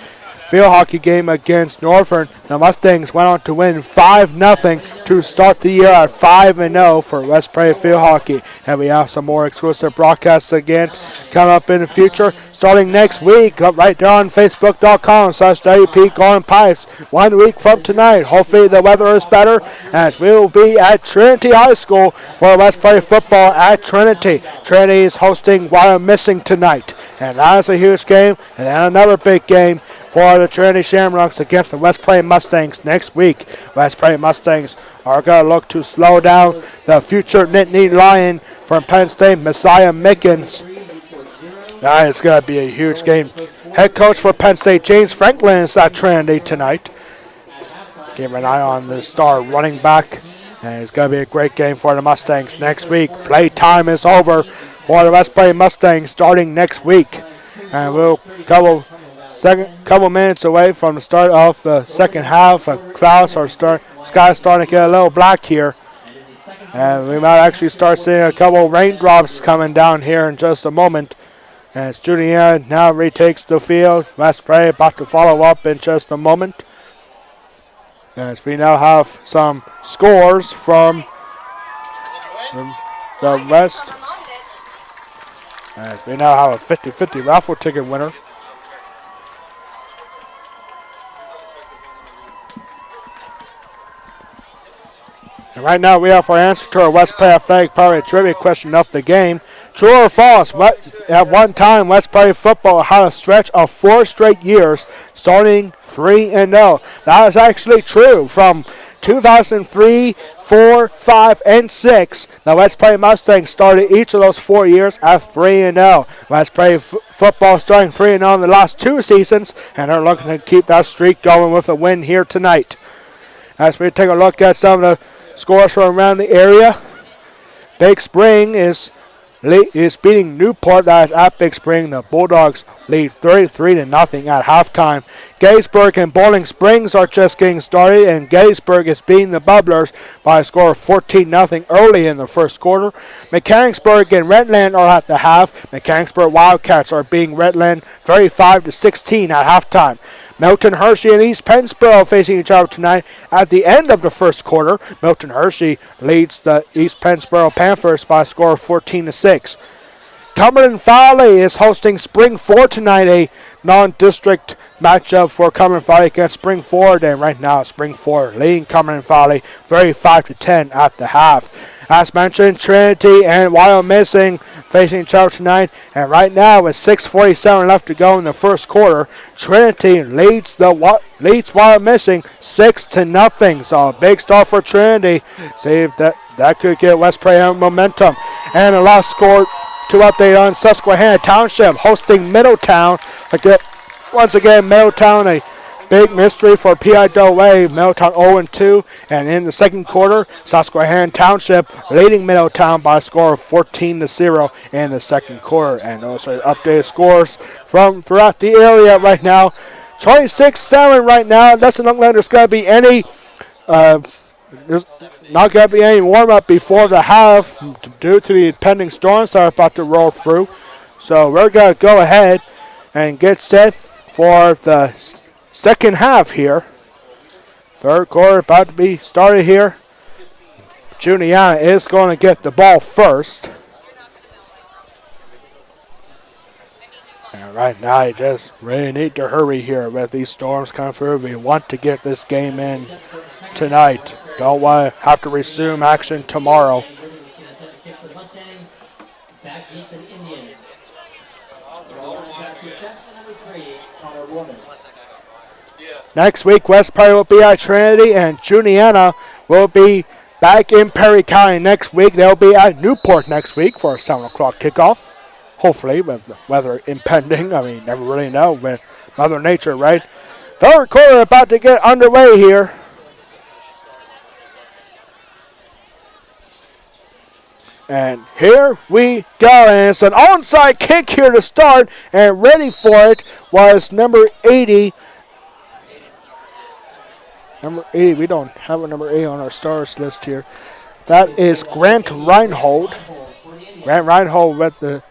field hockey game against Northern. The Mustangs went on to win 5-0 to start the year at 5-0 for West Prairie field hockey. And we have some more exclusive broadcasts again coming up in the future. Starting next week, right there on Facebook.com/WP Golden Pipes. 1 week from tonight. Hopefully the weather is better, as we will be at Trinity High School for West Prairie football at Trinity. Trinity is hosting Wyomissing tonight, and that is a huge game. And then another big game for the Trinity Shamrocks against the West Prairie Mustangs next week. West Prairie Mustangs are going to look to slow down the future Nittany Lion from Penn State, Messiah Mickens. That is going to be a huge game. Head coach for Penn State, James Franklin, is at Trinity tonight. Keep an eye on the star running back. And it's going to be a great game for the Mustangs next week. Play time is over for the West Prairie Mustangs starting next week. And we'll couple minutes away from the start of the second half. Clouds are sky's starting to get a little black here. And we might actually start seeing a couple raindrops coming down here in just a moment. As Juniata now retakes the field. West Prairie about to follow up in just a moment. As we now have some scores from the West. As we now have a 50-50 raffle ticket winner. And right now we have our answer to our West Prairie Athletic Power Trivia question of the game. True or false? At one time, West Prairie football had a stretch of 4 straight years, starting 3-0. That is actually true. From 2003, 4, 5, and 6, the West Prairie Mustangs started each of those 4 years at 3-0. West Prairie football starting 3-0 in the last 2 seasons, and they're looking to keep that streak going with a win here tonight. As we take a look at some of the scores from around the area, Big Spring is beating Newport. That is at Big Spring. The Bulldogs lead 33-0 at halftime. Gettysburg and Bowling Springs are just getting started, and Gettysburg is beating the Bubblers by a score of 14-0 early in the first quarter. Mechanicsburg and Redland are at the half. Mechanicsburg Wildcats are beating Redland 35-16 at halftime. Milton Hershey and East Pennsboro facing each other tonight at the end of the first quarter. Milton Hershey leads the East Pennsboro Panthers by a score of 14-6. Cumberland Valley is hosting Spring Ford tonight, a non-district matchup for Cumberland Valley against Spring Ford. And right now, Spring Ford leading Cumberland Valley 35-10 at the half. As mentioned, Trinity and Wyomissing facing each other tonight. And right now, with 6:47 left to go in the first quarter, Trinity leads Wyomissing 6-0. So a big start for Trinity. See if that could get West Prairie momentum. And the last score to update on Susquehanna Township hosting Middletown. Once again, Middletown, a big mystery for PIAA. Middletown 0-2. And in the second quarter, Susquehanna Township leading Middletown by a score of 14-0 in the second quarter. And those are updated scores from throughout the area right now. 26-7 right now. Doesn't look like there's going to be any there's not going to be any warm-up before the half due to the pending storms that are about to roll through. So we're going to go ahead and get set for the second half here. Third quarter about to be started here. Juniata is going to get the ball first. And right now, you just really need to hurry here with these storms coming through. We want to get this game in tonight. Don't want to have to resume action tomorrow. Next week, West Perry will be at Trinity, and Juniata will be back in Perry County next week. They'll be at Newport next week for a 7 o'clock kickoff. Hopefully, with the weather impending. I mean, never really know with Mother Nature, right? Third quarter about to get underway here. And here we go. And it's an onside kick here to start. And ready for it was number 80. Number 80, we don't have a number 8 on our stars list here. That is Grant Reinhold. Grant Reinhold with the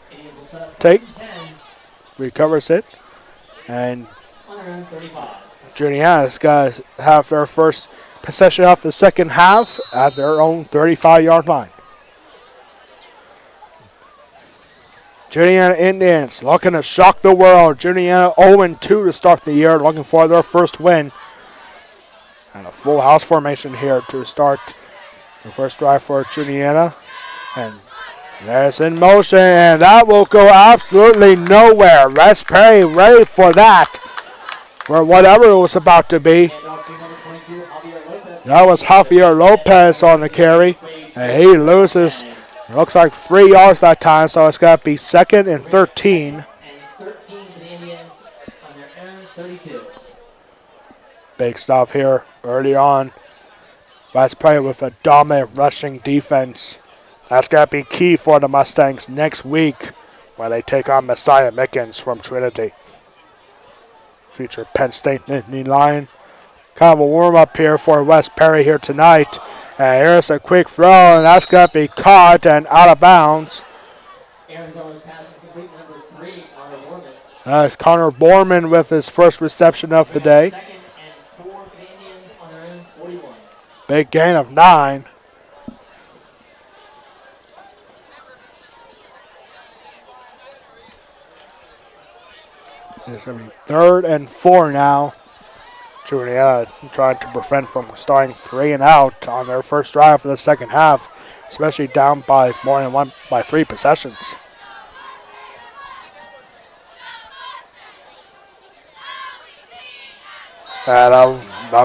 take. Recovers it. And Juniata's got to have their first possession of the second half at their own 35-yard line. Juniata Indians looking to shock the world. Juniata 0-2 to start the year, looking for their first win. And a full house formation here to start the first drive for Juniata. And there's in motion, and that will go absolutely nowhere. West Perry ready for that, for whatever it was about to be. That was Javier Lopez on the carry, and he loses, it looks like 3 yards that time, so it's got to be 2nd and 13. Big stop here early on. West Perry with a dominant rushing defense. That's got to be key for the Mustangs next week when they take on Messiah Mickens from Trinity. Future Penn State Nittany Lion. Kind of a warm-up here for West Perry here tonight. And here's a quick throw, and that's got to be caught and out of bounds. That's Connor Borman with his first reception of the day. Big gain of 9. It's going to be 3rd and 4 now. Juniata trying to prevent from starting 3 and out on their first drive for the second half, especially down by more than 3 possessions. And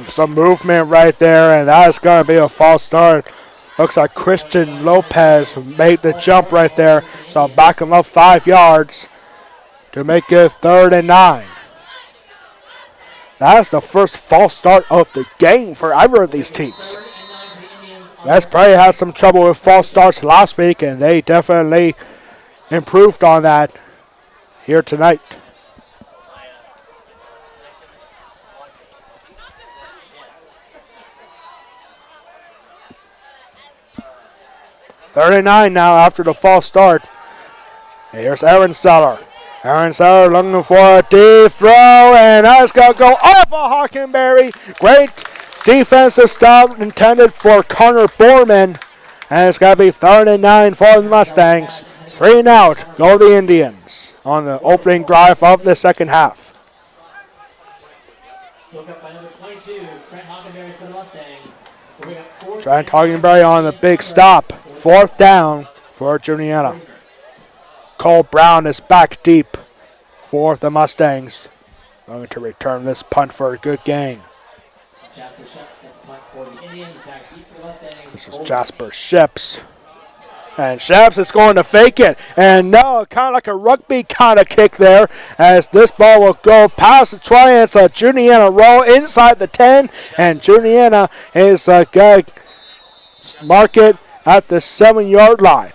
some movement right there, and that's going to be a false start. Looks like Christian Lopez made the jump right there, so I'll back him up 5 yards to make it 3rd and 9. That's the first false start of the game for either of these teams. West Perry had some trouble with false starts last week, and they definitely improved on that here tonight. Third and 9 now after the false start. Here's Aaron Seller. Aaron Seller looking for a deep throw, and that's going to go off of Hockenberry. Great defensive stop intended for Connor Borman. And it's going to be 3rd and 9 for the Mustangs. 3 and out, go the Indians on the opening drive of the second half. Trent Hockenberry on the big stop. 4th down for Juniata. Cole Brown is back deep for the Mustangs. Going to return this punt for a good gain. This is Jasper Ships. And Ships is going to fake it. And no, kind of like a rugby kind of kick there, as this ball will go past the try. It's a Juniata roll inside the 10. And Juniata is going to mark it at the 7-yard line.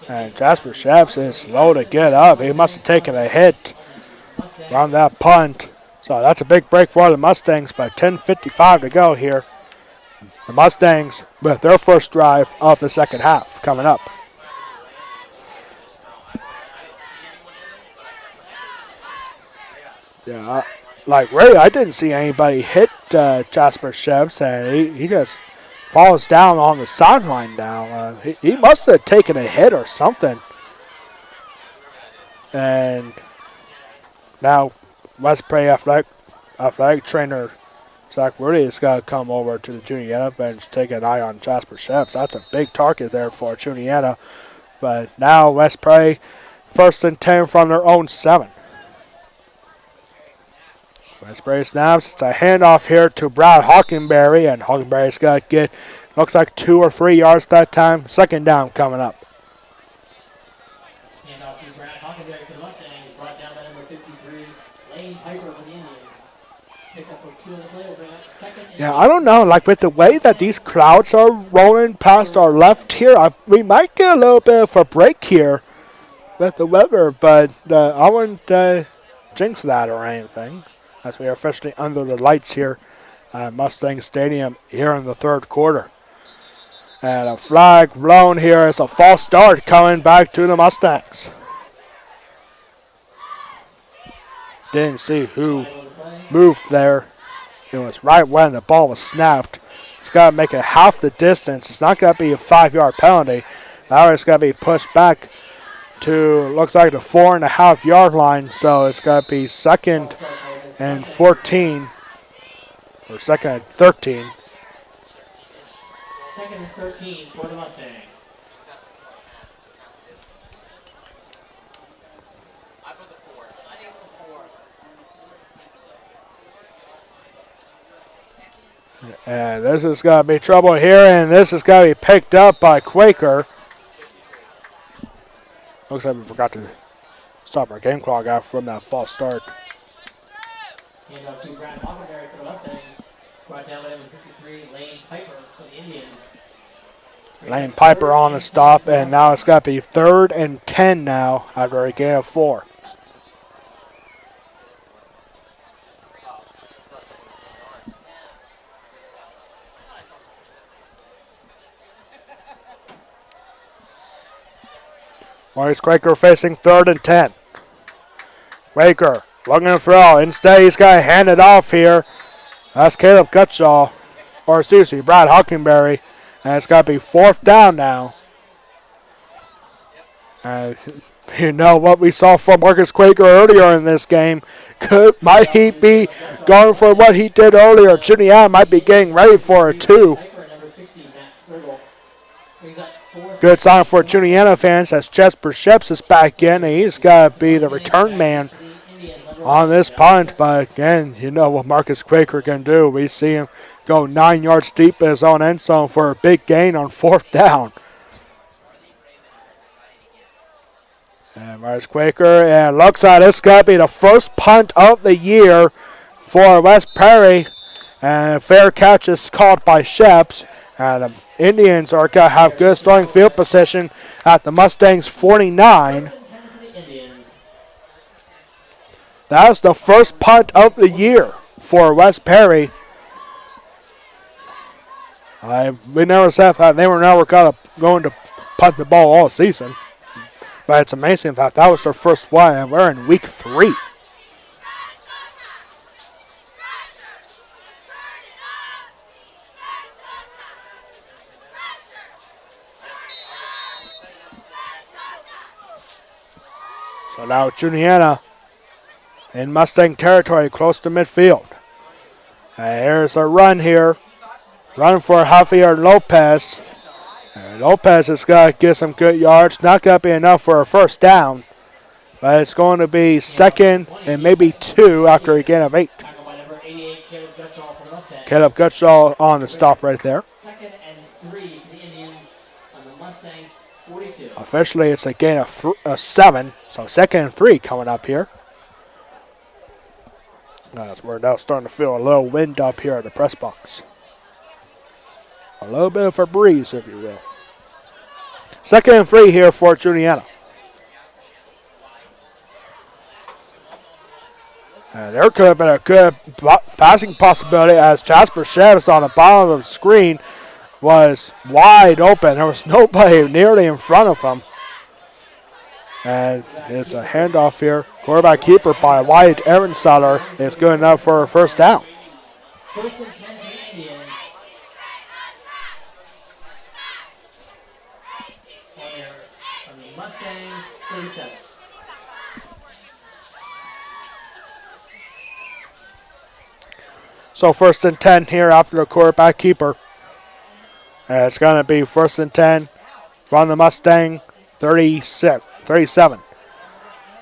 And Jasper Shaps is slow to get up. He must have taken a hit on that punt. So that's a big break for the Mustangs, but 10:55 to go here. The Mustangs with their first drive of the second half coming up. Yeah, like really, I didn't see anybody hit Jasper Shebs, and he just falls down on the sideline now. He must have taken a hit or something. And now West Prairie athletic trainer Zach Rudy has got to come over to the Juniata bench, take an eye on Jasper Shebs. That's a big target there for Juniata. But now West Prairie, 1st and 10 from their own 7. West Prairie snaps. It's a handoff here to Brad Hockenberry, and Hockenberry's got to get, looks like 2 or 3 yards that time. 2nd down coming up. Handoff to Brad Hockenberry for the Mustangs, brought down by number 53, Lane Piper for the Indians. Pick up of 2 on the play, will bring up 2nd and Yeah, I don't know. Like with the way that these crowds are rolling past our left here, we might get a little bit of a break here with the weather, but I wouldn't jinx that or anything, as we are officially under the lights here at Mustang Stadium here in the 3rd quarter. And a flag blown here as a false start coming back to the Mustangs. Didn't see who moved there. It was right when the ball was snapped. It's got to make it half the distance. It's not going to be a 5-yard penalty. Now it's going to be pushed back to, looks like the 4.5-yard line. So it's got to be 2nd and 14 or 2nd and 13. 2nd and 13 for the Mustangs. I put the 4. I think it's the 4. And this is going to be trouble here, and this is going to be picked up by Quaker. Looks like we forgot to stop our game clock out from that false start. Handoff to Brad Hockenberry for the Mustangs, brought down by number 53, Lane Piper for the Indians. Lane Piper on the stop, and now it's got to be 3rd and 10 now after a gain of 4. Maurice Quaker facing 3rd and 10. Quaker looking to throw. Instead, he's got to hand it off here. That's Caleb Gutschall, or excuse me, Brad Hockenberry. And it's got to be 4th down now. And you know what we saw from Marcus Quaker earlier in this game. Might he be going for what he did earlier? Juniata might be getting ready for it too. Good sign for Juniata fans as Jasper Sheps is back in, and he's got to be the return man on this punt. But again, you know what Marcus Quaker can do. We see him go 9 yards deep in his own end zone for a big gain on 4th down. And Marcus Quaker, and looks like it's got to be the first punt of the year for West Prairie. And a fair catch is caught by Sheps. And the Indians are going to have good starting field position at the Mustangs 49. That's the first punt of the year for West Prairie. We never said that they were never going to punt the ball all season. But it's amazing that was their first one, and we're in week 3. So now Juniata in Mustang territory, close to midfield. And here's a run here. Run for Javier Lopez. And Lopez has got to get some good yards. Not going to be enough for a 1st down. But it's going to be 2nd and maybe 2 after a gain of 8. Caleb Gutschall on the stop right there. 2nd and 3 for the Indians on the Mustangs 42. Officially, it's a gain of 7. So 2nd and 3 coming up here. As we're now starting to feel a little wind up here at the press box. A little bit of a breeze, if you will. 2nd and 3 here for Juniata. And There could have been a good passing possibility as Jasper Shevs on the bottom of the screen was wide open. There was nobody nearly in front of him. And it's a handoff here. Quarterback keeper by Wyatt Ehrensaler is good enough for a first down. First and 10 for the Indians. On the Mustangs, 37. So first and 10 here after the quarterback keeper. And it's going to be first and 10 from the Mustang 37.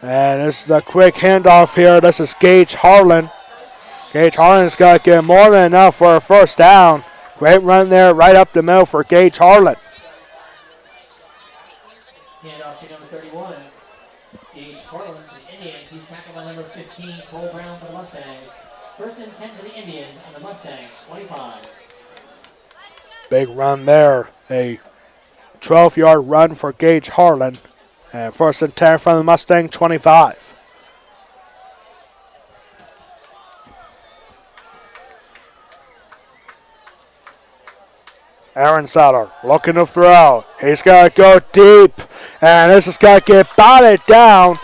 And this is a quick handoff here. This is Gage Harlan. Gage Harlan's got to get more than enough for a first down. Great run there right up the middle for Gage Harlan. Handoff to number 31. Gage Harlan for the Indians. He's tackled by number 15, Cole Brown for the Mustangs. First and 10 for the Indians on the Mustangs, 25. Big run there. A 12-yard run for Gage Harlan. And first and 10 from the Mustang, 25. Ehrensaler looking to throw. He's got to go deep. And this has got to get batted down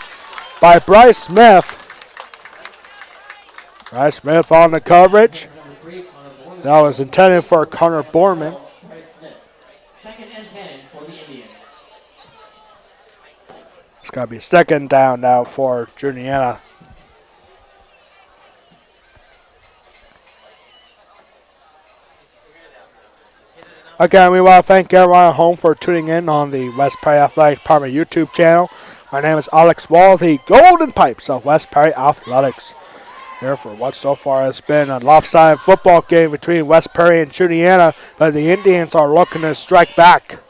by Bryce Smith. Bryce Smith on the coverage. That was intended for Connor Borman. Second and 10 for the Indians. It's got to be second down now for Juniata. Again, we want to thank everyone at home for tuning in on the West Prairie Athletic Department YouTube channel. My name is Alex Wall, the Golden Pipes of West Prairie Athletics. Here for what so far has been a lopsided football game between West Prairie and Juniata, but the Indians are looking to strike back.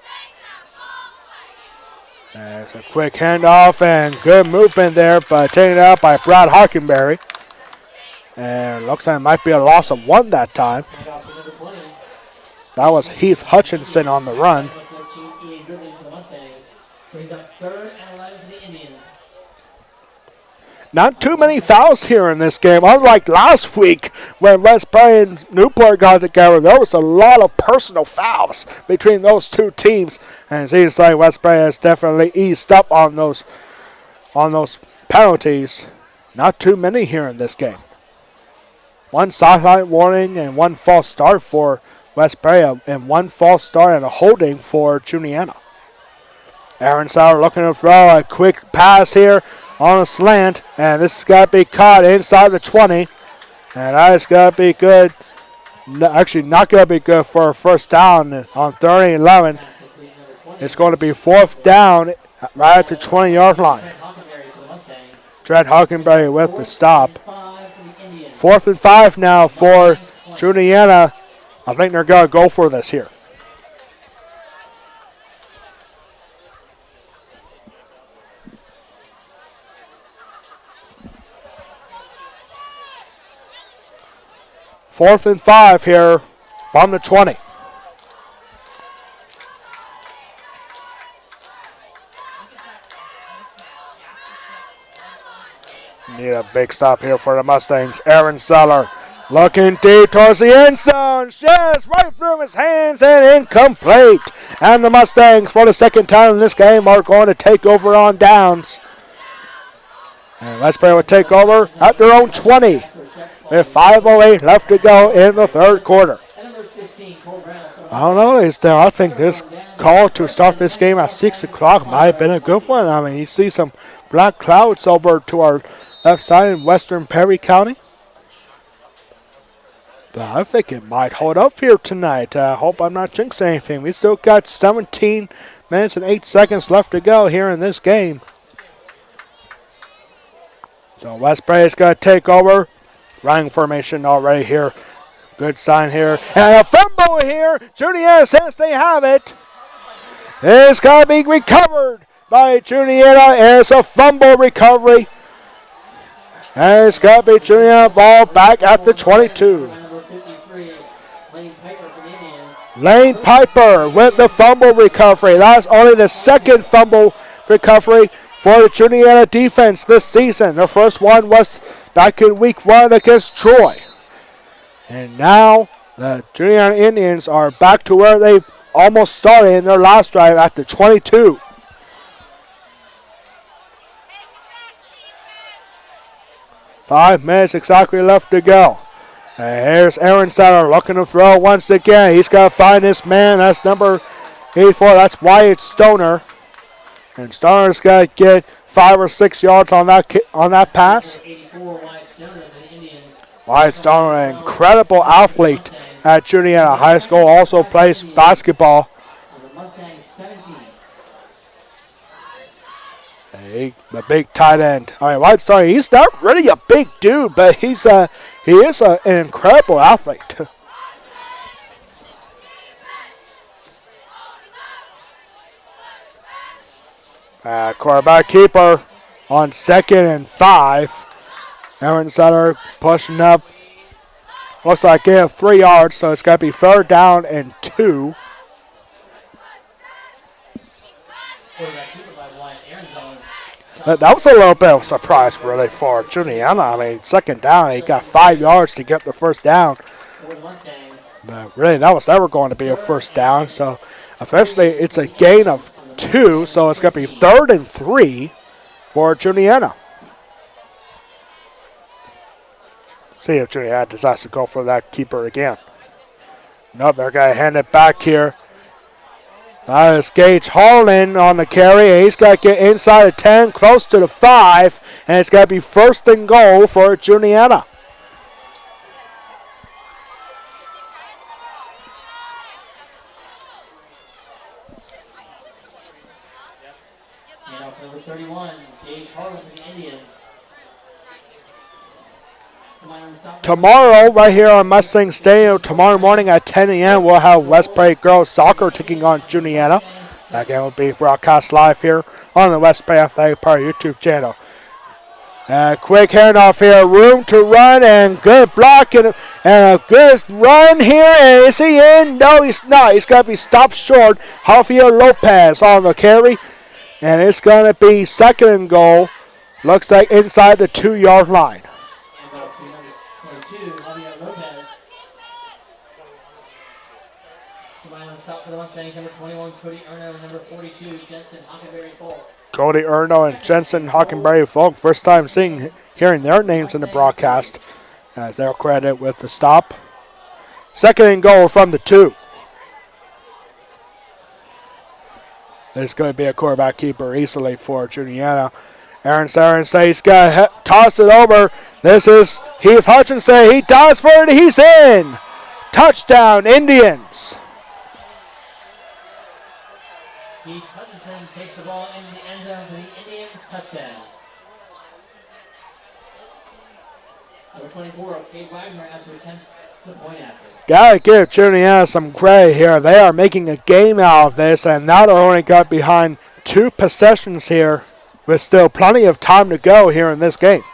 There's a quick handoff and good movement there, but taken out by Brad Hockenberry. And looks like it might be a loss of one that time. Handoff to number 20. That was Heath Hutchinson on the run. Number 14, Ian Goodman for the Mustangs. Brings up third and 11 for the Indians. Not too many fouls here in this game. Unlike last week when West Prairie and Newport got together, there was a lot of personal fouls between those two teams. And it seems like West Prairie has definitely eased up on those penalties. Not too many here in this game. One sideline warning and one false start for West Prairie, and one false start and a holding for Juniata. Ehrensaler looking to throw a quick pass here on a slant, and this has got to be caught inside the 20, and that is going to be good. Actually, not going to be good for a first down on 3rd and 11. It's going to be fourth down right at the 20-yard line. Trent Hockenberry with the stop. 4th and 5 now for Juniata. I think they're going to go for this here. Fourth and 5 here from the 20. Need a big stop here for the Mustangs. Ehrensaler looking deep towards the end zone. Just right through his hands and incomplete. And the Mustangs, for the second time in this game, are going to take over on downs. And West Prairie will take over at their own 20 with 5:08 left to go in the third quarter. I don't know. I think this call to start this game at 6 o'clock might have been a good one. I mean, you see some black clouds over to our left side in western Perry County. But I think it might hold up here tonight. I hope I'm not jinxing anything. We still got 17 minutes and 8 seconds left to go here in this game. So West Prairie is going to take over. Running formation already here. Good sign here. And a fumble here. Juniata says they have it. It's going to be recovered by Juniata. And it's a fumble recovery. And it's going to be Juniata ball back at the 22. Lane Piper with the fumble recovery. That's only the second fumble recovery for the Juniata defense this season. Their first one was back in week 1 against Troy. And now the Juniata Indians are back to where they almost started in their last drive at the 22. Five minutes exactly left to go. And here's Aaron Seller looking to throw once again. He's got to find this man. That's number 84. That's Wyatt Stoner. And Stoner's got to get 5 or 6 yards on that pass. Wyatt Stoner, an incredible athlete at Juniata High School, also plays basketball. A big tight end. All right, Wyatt Stoner, he's not really a big dude, but he is an incredible athlete. Quarterback keeper on 2nd and 5. Aaron Sutter pushing up. Looks like they have 3 yards, so it's got to be 3rd down and 2. That was a little bit of a surprise, really, for Juniata. I mean, 2nd down, he got 5 yards to get the 1st down. But really, that was never going to be a 1st down. So, officially, it's a gain of 2, so it's going to be 3rd and 3 for Juniata. See if Juniata decides to go for that keeper again. Nope, they're going to hand it back here. That is Gage Harlan on the carry. He's got to get inside the 10, close to the 5, and it's got to be 1st and goal for Juniata. Number 31, Gage Harlan for the Indians. Tomorrow, right here on Mustang Stadium, tomorrow morning at 10 a.m., we'll have West Prairie Girls Soccer taking on Juniata. That game will be broadcast live here on the West Prairie Athletic Park YouTube channel. Quick handoff here, room to run, and good block, and a good run here. And is he in? No, he's not. He's got to be stopped short. Javier Lopez on the carry, and it's going to be 2nd and goal. Looks like inside the 2-yard line. Number 21, Cody Erno, and number 42, Jensen Hockenberry Folk. Cody Erno and Jensen Hockenberry Folk. First time hearing their names in the broadcast. As they're credited with the stop. 2nd and goal from the 2. There's going to be a quarterback keeper easily for Juniata. Aaron Sarensay's got to toss it over. This is Heath Hutchinson. He dives for it. He's in. Touchdown, Indians. Heath Hutchinson takes the ball into the end zone for the Indians. Touchdown. Number 24, Cade Wagner after attempt the point after. Gotta give Juniata some credit here. They are making a game out of this, and now they're only got behind 2 possessions here with still plenty of time to go here in this game.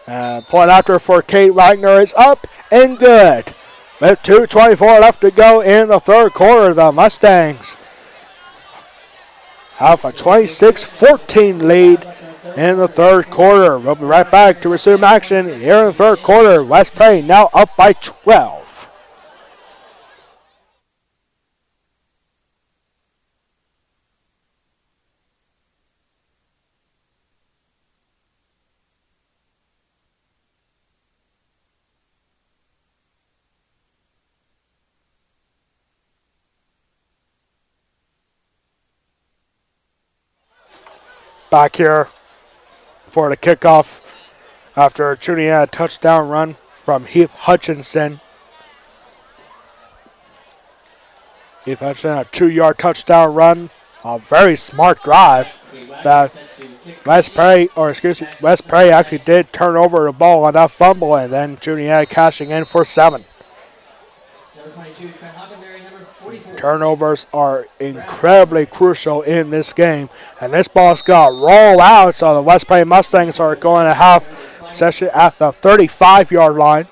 Point after for Cade Wagner is up and good. With 2:24 left to go in the 3rd quarter, the Mustangs have a 26-14 lead in the 3rd quarter. We'll be right back to resume action here in the 3rd quarter. West Prairie now up by 12. Back here for the kickoff after a Juniata touchdown run from Heath Hutchinson. Heath Hutchinson, a 2-yard touchdown run. A very smart drive that West Prairie actually did turn over the ball on that fumble, and then Juniata cashing in for 7. Number 22, Trent Hockenberry, number 44. Turnovers are incredibly crucial in this game, and this ball's got to roll out, so the West Prairie Mustangs are going to have session at the 35-yard line.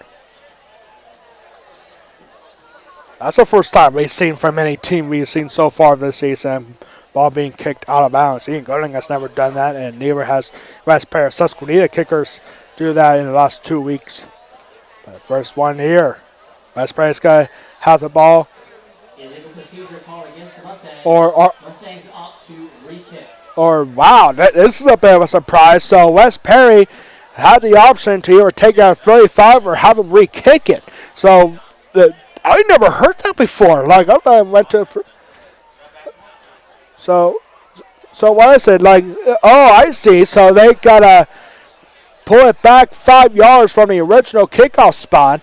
That's the first time we've seen from any team we've seen so far this season. ball being kicked out of bounds. Ian Gooding has never done that, and neither has West Perry. Susquehanna kickers do that in the last 2 weeks. But first one here. West Perry's got to have the ball. Illegal procedure call against the Mustangs. Or Mustangs opt to re-kick. wow, this is a bit of a surprise. So West Perry had the option to either take out 35 or have them re-kick it. So I never heard that before. Like, I thought I went to. So what is it? Like, oh, I see. So they gotta pull it back 5 yards from the original kickoff spot.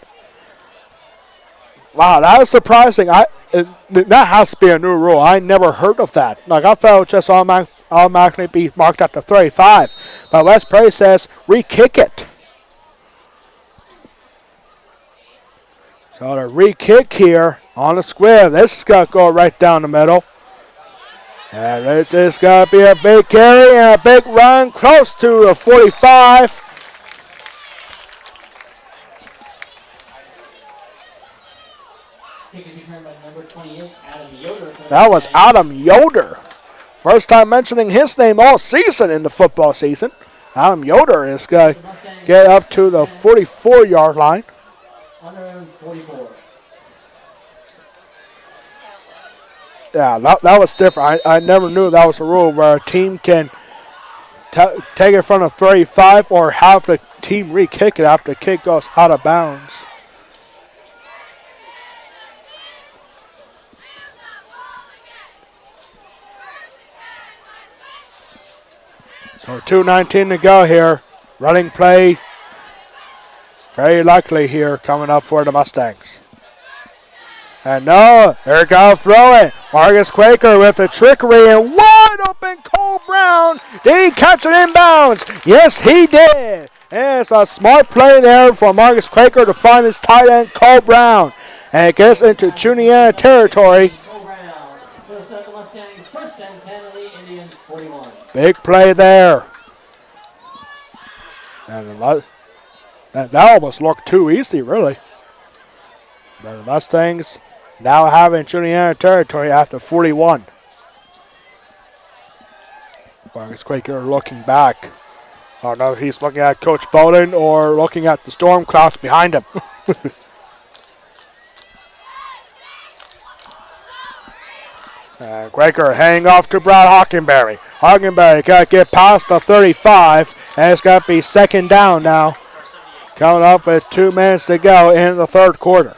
Wow, that is surprising. That has to be a new rule. I never heard of that. Like, I thought it would just automatically be marked at the 35. But West Perry says re-kick it. So the re-kick here on the square. This is going to go right down the middle. And this is going to be a big carry and a big run close to the 45. That was Adam Yoder. First time mentioning his name all season in the football season. Adam Yoder is going to get up to the 44-yard line. Under 44. Yeah, that was different. I never knew that was a rule where a team can take it from the 35 or have the team re-kick it after the kick goes out of bounds. So 2:19 to go here. Running play very likely here coming up for the Mustangs. And no, they're going to throw it. Marcus Quaker with the trickery and wide open Cole Brown. Did he catch it inbounds? Yes, he did. And it's a smart play there for Marcus Quaker to find his tight end, Cole Brown. And it gets into Juniata territory. Cole Brown. So it's the Mustangs first and 10 of the Indians 41. Big play there. And that almost looked too easy, really. But the Mustangs now having Juniata territory after 41. Marcus Quaker looking back. I don't know if he's looking at Coach Bowden or looking at the storm clouds behind him. And Quaker hanging off to Brad Hockenberry. Hockenberry got to get past the 35, and it's got to be second down now. Coming up with 2 minutes to go in the third quarter.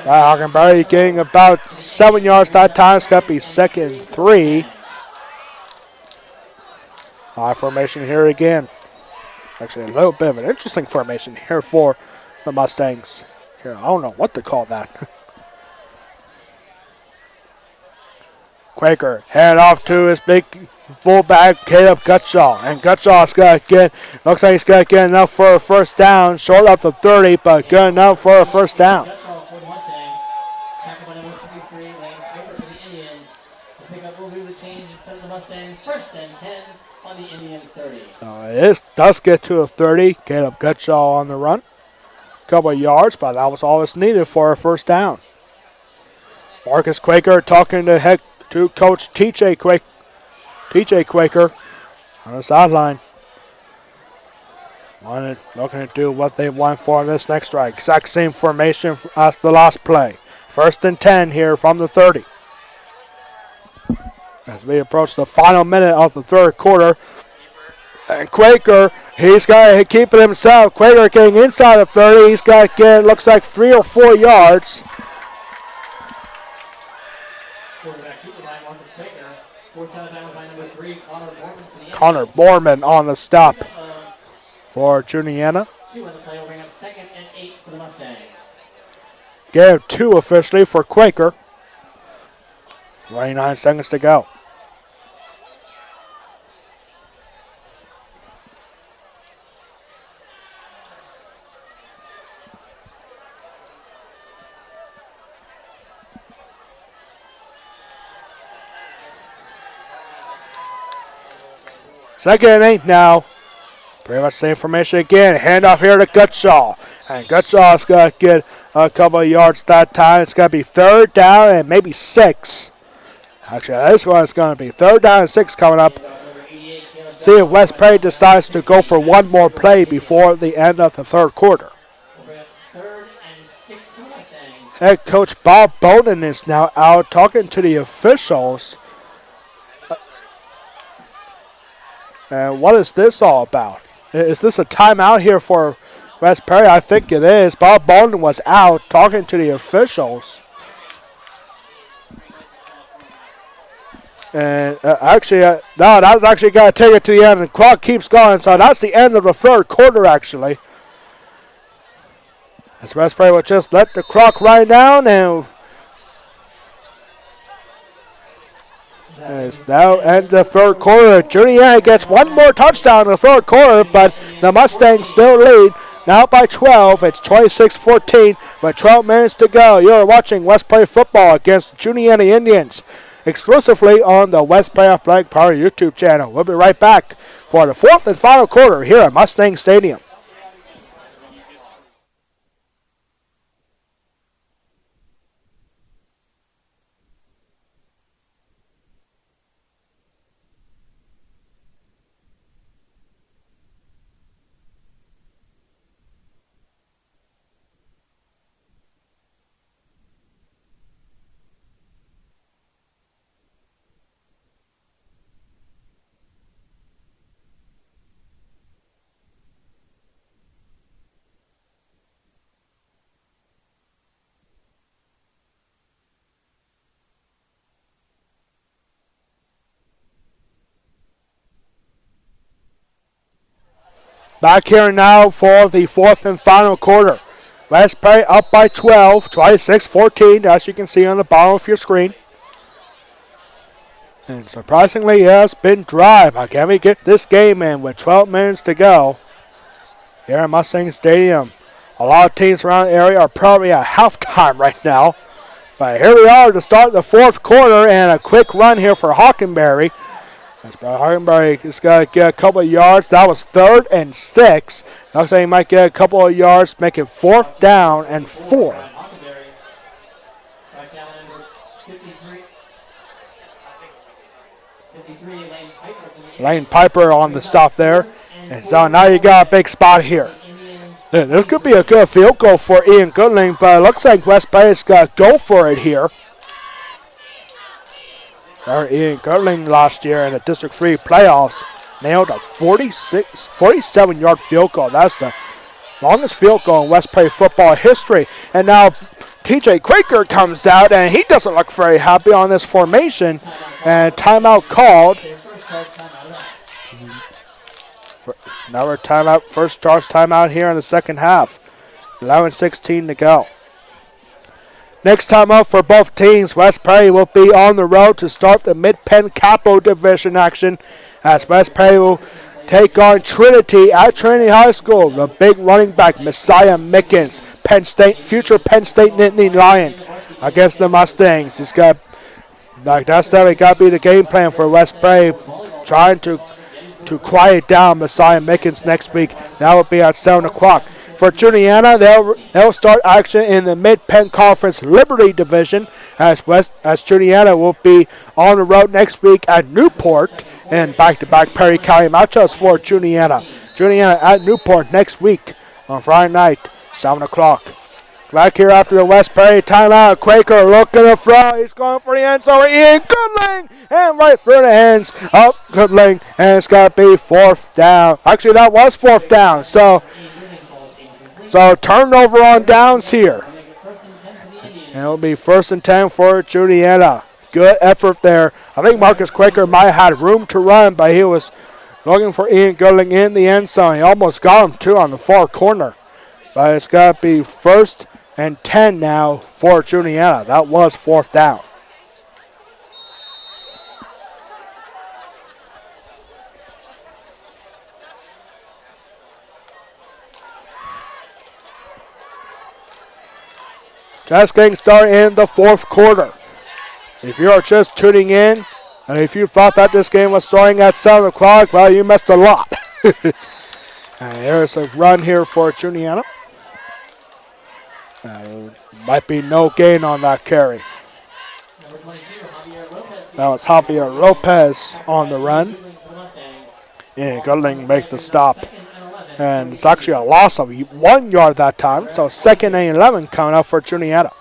Brad Hockenberry getting about 7 yards that time. It's got to be second and 3. High formation here again. Actually, a little bit of an interesting formation here for the Mustangs. Here, I don't know what to call that. Quaker hand off to his big fullback, Caleb Gutshaw. And Gutshaw's going to get, looks like he's going to get enough for a first down. Short of the 30, but good enough for a first down. Gutshaw for the Mustangs. Tackled by number 53, laying over to the Indians. The pickup will do the change instead of the Mustangs. First and 10 on the Indians 30. It does get to a 30. Caleb Gutshaw on the run. Couple of yards, but that was all that's needed for a first down. Marcus Quaker talking to Coach TJ Quaker on the sideline. Looking to do what they want for this next strike. Exact same formation as the last play. First and 10 here from the 30. As we approach the final minute of the third quarter. And Quaker, he's got to keep it himself. Quaker getting inside of 30. He's got to get, looks like 3 or 4 yards. Quarterback keeper by Marcus Quaker. Forced out of bounds by number 3, Connor Borman to the end. Connor Borman on the stop for Juniata. 2 on the play will bring up second and 8 for the Mustangs. Gave 2 officially for Quaker. 29 seconds to go. Second and 8 now Pretty much the same formation again. Handoff here to Gutshaw. And Gutshaw's going to get a couple of yards that time. It's going to be 3rd down and maybe 6. Actually, this one's going to be 3rd down and 6 coming up. See if West Prairie decides to go for one more play before the end of the 3rd quarter. Head coach Bob Bowden is now out talking to the officials. And what is this all about? Is this a timeout here for West Prairie? I think it is. Bob Bowden was out talking to the officials. And actually, no, that was actually going to take it to the end. The clock keeps going, so that's the end of the 3rd quarter, actually. As West Prairie will just let the clock run down, and now end the 3rd quarter. Juniata gets one more touchdown in the 3rd quarter, but the Mustangs still lead. Now by 12, it's 26-14 with 12 minutes to go. You're watching West Prairie football against the Juniata Indians, exclusively on the West Prairie Athletic Power YouTube channel. We'll be right back for the 4th and final quarter here at Mustang Stadium. Back here now for the 4th and final quarter. West Prairie up by 12, 26-14, as you can see on the bottom of your screen. And surprisingly, it's been dry. But can we get this game in with 12 minutes to go here at Mustang Stadium? A lot of teams around the area are probably at halftime right now. But here we are to start the 4th quarter, and a quick run here for Hockenberry. Hockenberry is going to get a couple of yards. That was 3rd and 6. Looks like he might get a couple of yards, make it 4th down and 4. Lane Piper on the stop there. And so now you got a big spot here. This could be a good field goal for Ian Goodling, but it looks like West Prairie's got to go for it here. Ian Goodling last year in the District 3 playoffs nailed a 47-yard field goal. That's the longest field goal in West Prairie football history. And now TJ Quaker comes out, and he doesn't look very happy on this formation. And timeout called. Another timeout, first charge timeout here in the 2nd half. 11:16 to go. Next time up for both teams, West Prairie will be on the road to start the Mid-Penn Capo Division action, as West Prairie will take on Trinity at Trinity High School. The big running back, Messiah Mickens, future Penn State Nittany Lion, against the Mustangs. He's got, that's definitely got to be the game plan for West Prairie, trying to quiet down Messiah Mickens next week. That will be at 7 o'clock. For Juniata, they'll start action in the Mid-Penn Conference Liberty Division, as Juniata will be on the road next week at Newport, and back-to-back Perry County matchups for Juniata. Juniata at Newport next week on Friday night, 7 o'clock. Back here after the West Prairie timeout, Quaker looking to throw. He's going for the end zone. Ian Goodling, and right through the hands of Goodling, and it's got to be 4th down. Actually, that was 4th down, so turnover on downs here. And it'll be 1st and 10 for Juniata. Good effort there. I think Marcus Quaker might have had room to run, but he was looking for Ian Goodling in the end zone. He almost got him, too, on the far corner. But it's got to be 1st and 10 now for Juniata. That was 4th down. Just getting started in the 4th quarter. If you are just tuning in, and if you thought that this game was starting at 7 o'clock, well, you missed a lot. And here's a run here for Juniata. Might be no gain on that carry. Number 22, Javier Lopez. That was Javier Lopez on the run. And Goodling make the stop. And it's actually a loss of 1 yard that time. So 2nd and 11 coming up for Juniata.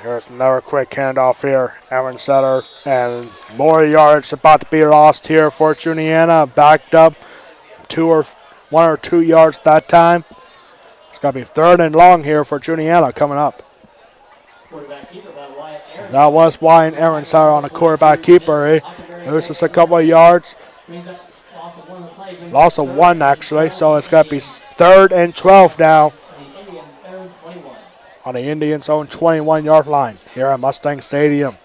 Here's another quick handoff here. Aaron Setter, and more yards about to be lost here for Juniata. Backed up 1 or 2 yards that time. It's going to be 3rd and long here for Juniata coming up. That was Wyatt Aaron Setter on the quarterback keeper. He loses a couple of yards. Loss of 1 actually, so it's going to be 3rd and 12 now. On the Indians' own 21-yard line here at Mustang Stadium.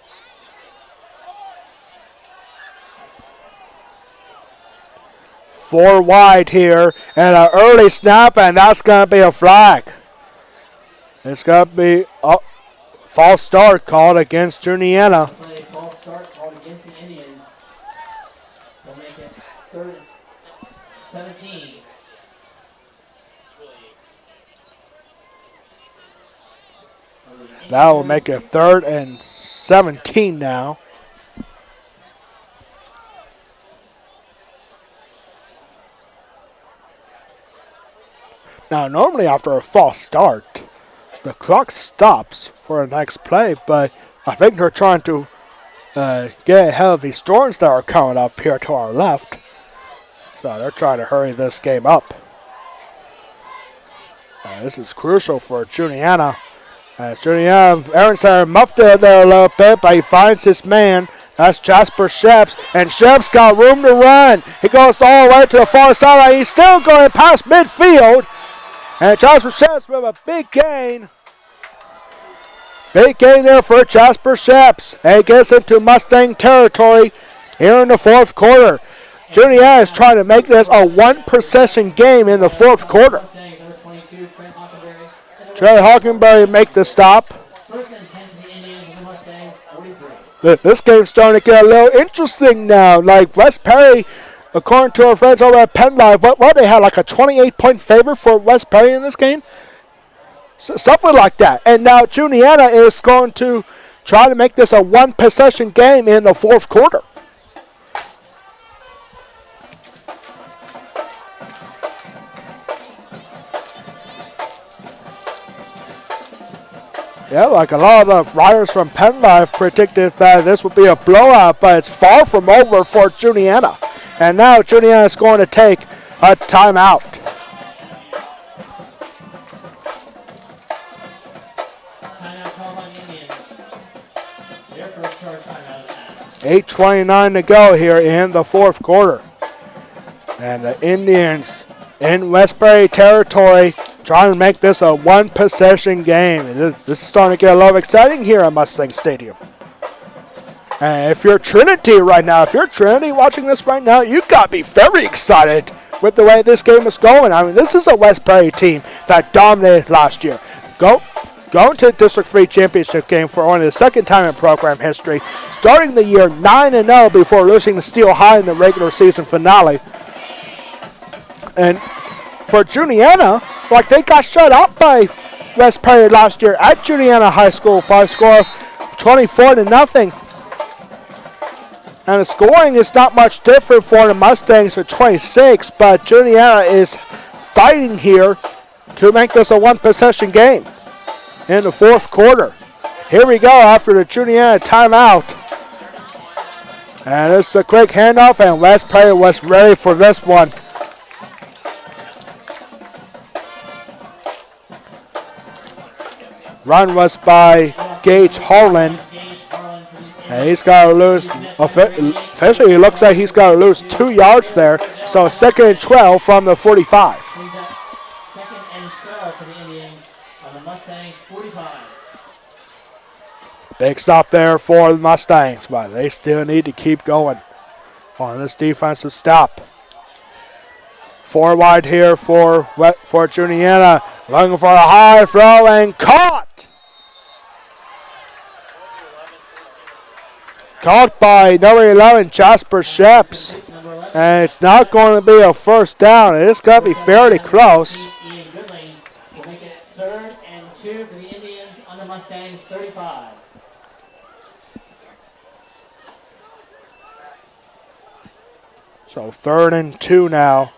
Four wide here, and an early snap, and that's going to be a flag. It's going to be a false start called against Juniata. False start called against the Indians. They'll make it 3rd and 17. That will make it 3rd and 17 now. Now, normally after a false start, the clock stops for the next play, but I think they're trying to get ahead of these storms that are coming up here to our left. So they're trying to hurry this game up. This is crucial for Juniata. Aaron Sarah muffed it there a little bit, but he finds his man. That's Jasper Sheps, and Sheps got room to run. He goes all the way to the far sideline. He's still going past midfield, and Jasper Sheps with a big gain. Big gain there for Jasper Sheps, and he gets into Mustang territory here in the 4th quarter. Juniata is trying to make this a 1-possession game in the 4th quarter. Trey Hockenberry make the stop. 1st and 10 for the Indians and the Mustangs, 43. This game's starting to get a little interesting now. Like West Perry, according to our friends over at Penn Live, what they had like a 28-point favor for West Perry in this game? Something like that. And now Juniata is going to try to make this a 1-possession game in the 4th quarter. Yeah, like a lot of the writers from Penn Live predicted that this would be a blowout, but it's far from over for Juniata. And now Juniata is going to take a timeout. Timeout called by the Indians. Their first charge timeout at 8:29 to go here in the 4th quarter. And the Indians in Westbury territory trying to make this a 1-possession game. This is starting to get a little exciting here at Mustang Stadium. And if you're Trinity right now, if you're Trinity watching this right now, you got to be very excited with the way this game is going. I mean, this is a Westbury team that dominated last year. Going to the District 3 Championship game for only the 2nd time in program history, starting the year 9-0 before losing to Steel High in the regular season finale. And for Juniata, like they got shut out by West Perry last year at Juniata High School by a score of 24-0. And the scoring is not much different for the Mustangs with 26, but Juniata is fighting here to make this a 1-possession game in the 4th quarter. Here we go after the Juniata timeout. And it's a quick handoff, and West Perry was ready for this one. Run was by Gage Harlan. And he's got to lose, officially it looks like he's got to lose 2 yards there. So 2nd and 12 from the 45. 2nd and 12 for the Indians on the Mustangs 45. Big stop there for the Mustangs, but they still need to keep going on this defensive stop. 4 wide here for Juniata. Looking for a high throw and caught. Caught by number 11, Jasper Sheps. And it's not going to be a first down. It's going to be fairly close. Ian Goodlane will make it 3rd and 2 for the Indians on the Mustangs 35. So 3rd and 2 now.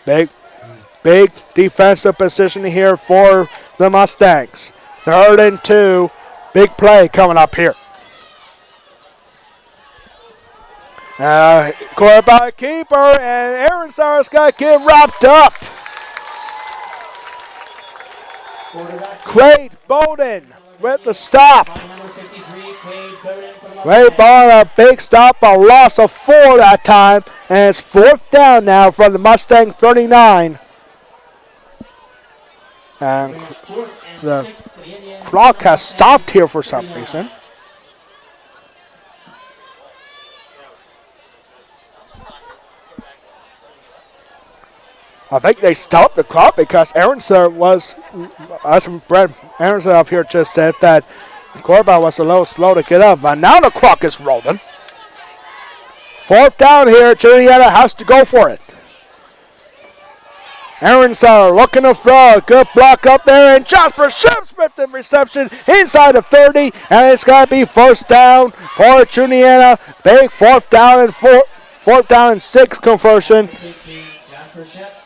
Big defensive position here for the Mustangs. 3rd and 2. Big play coming up here. Quarterback keeper, and Aaron Cyrus got to get wrapped up. Quade Bowden with the stop. Quade Bowden, a big stop, a loss of 4 that time, and it's 4th down now from the Mustang 39. And the clock has stopped here for some reason. I think they stopped the clock because Aronson was, as Brett Aronson up here just said, that quarterback was a little slow to get up. But now the clock is rolling. 4th down here. Juniata has to go for it. Aronson looking to throw. A good block up there. And Jasper Ships with the reception inside the 30. And it's going to be 1st down for Juniata. Big 4th down and 4th down and 6 conversion. Jasper Ships.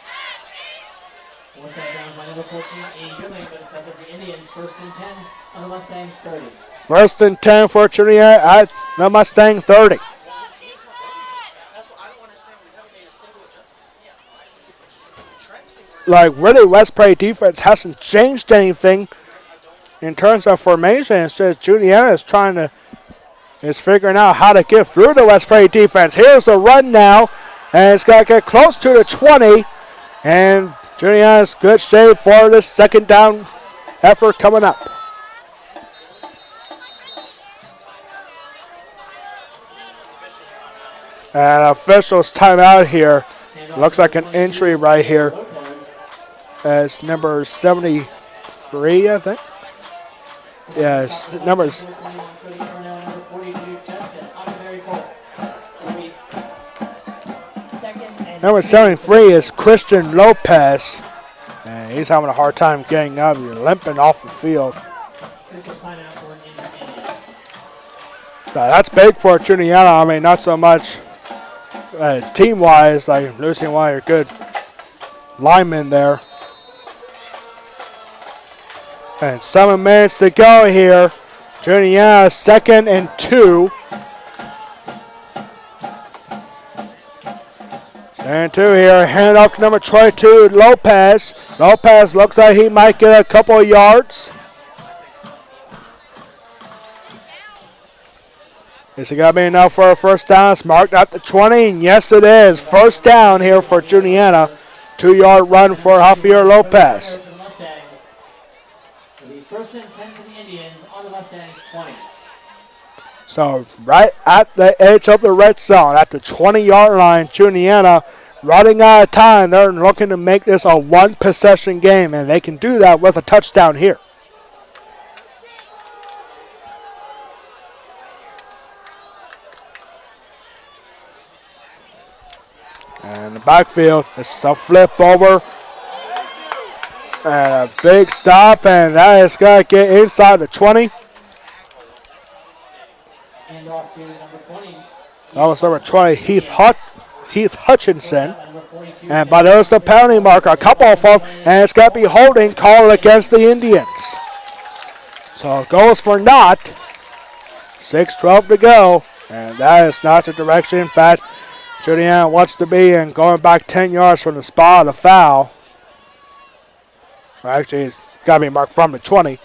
4th down by number 14, Ian Goodlane, but it's up to the Indians. 1st and 10 on the Mustangs 30. 1st and 10 for Juniata at the Mustang 30. Like, really, West Prairie defense hasn't changed anything in terms of formation. It's just Juniata is figuring out how to get through the West Prairie defense. Here's a run now, and it's got to get close to the 20. And Juniata's good shape for this 2nd down effort coming up. And officials timeout here. Looks like an injury right here. As number 73, I think. Yes, numbers. Number 73 is Christian Lopez. And he's having a hard time getting up. He's limping off the field. That's big for Juniata. I mean, not so much team-wise, like losing one of your good linemen there. And 7 minutes to go here. Juniata 2nd and 2. And 2 here. Hand off to number 22, Lopez. Lopez looks like he might get a couple of yards. Is it going to be enough for a 1st down? It's marked at the 20, and yes it is. 1st down here for Juniata. 2-yard run for Javier Lopez. 1st and 10 for the Indians on the Mustangs 20. So right at the edge of the red zone, at the 20-yard line, Juniata running out of time. They're looking to make this a 1-possession game, and they can do that with a touchdown here. And the backfield, it's a flip over. And a big stop, and that is going to get inside the 20. And off to number 20. That was number 20, Heath Hutchinson. But there's the penalty marker, a couple of them, and it's going to be holding called against the Indians. So it goes for naught. 6:12 to go, and that is not the direction that Juniata wants to be in, going back 10 yards from the spot of the foul. Well, actually, it's got to be marked from the 20.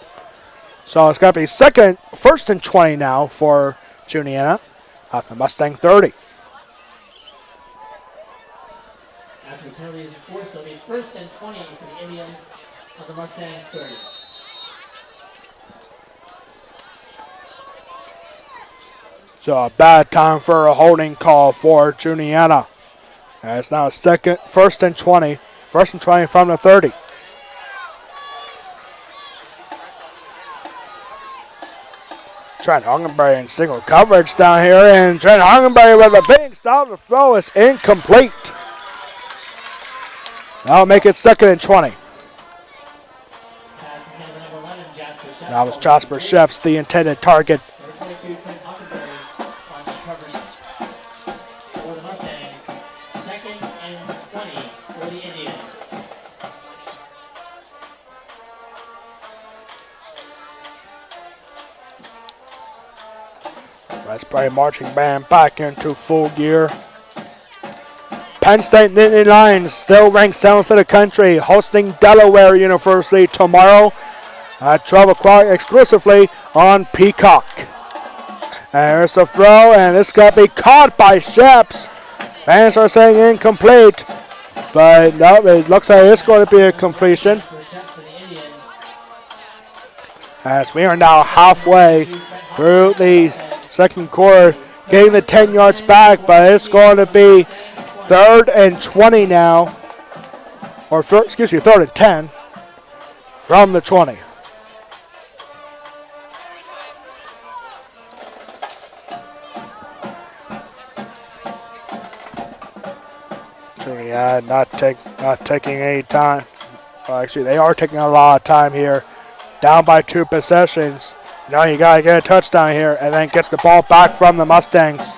So it's got to be 1st and 20 now for Juniata at the Mustang 30. After the penalty is enforced, it'll be 1st and 20 for the Indians on the Mustangs 30. So a bad time for a holding call for Juniata. And it's now first and 20. First and 20 from the 30. Trent Hungenberry in single coverage down here, and Trent Hungenberry with a big stop. The throw is incomplete. That'll make it second and 20. That was Jasper Sheps, the intended target. Number 22, Trent Hockenberry on the coverage for the Mustangs. Second and 20 for the Indians. Westbury marching band back into full gear. Penn State Nittany Lions still ranked 7th in the country, hosting Delaware University tomorrow at 12 o'clock exclusively on Peacock. And here's the throw, and this got to be caught by Sheps. Fans are saying incomplete, but no, it looks like it's going to be a completion. As we are now halfway through the second quarter, getting the 10 yards back, but it's going to be third and 20 now, or third and 10 from the 20. Yeah, not taking any time. Well, actually, they are taking a lot of time here. Down by 2 possessions. Now you got to get a touchdown here and then get the ball back from the Mustangs.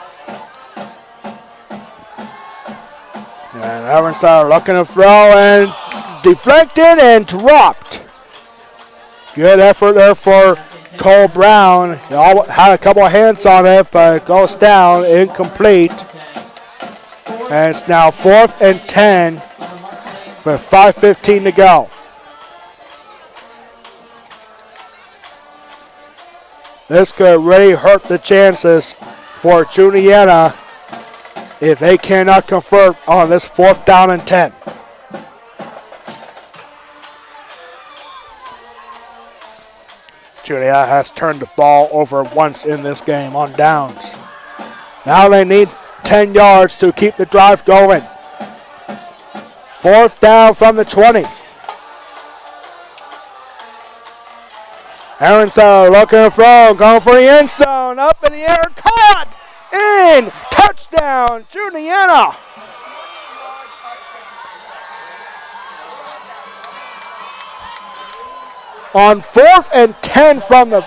And Evanside looking to throw and deflected and dropped. Good effort there for Cole Brown. He had a couple of hands on it, but it goes down, incomplete. And it's now 4th and 10 with 5:15 to go. This could really hurt the chances for Juniata if they cannot convert on this 4th down and 10. Juniata has turned the ball over once in this game on downs. Now they need 10 yards to keep the drive going. 4th down from the 20. Aaronson looking to throw, going for the end zone, up in the air, caught, in, touchdown, Juniata. On 4th and 10 from the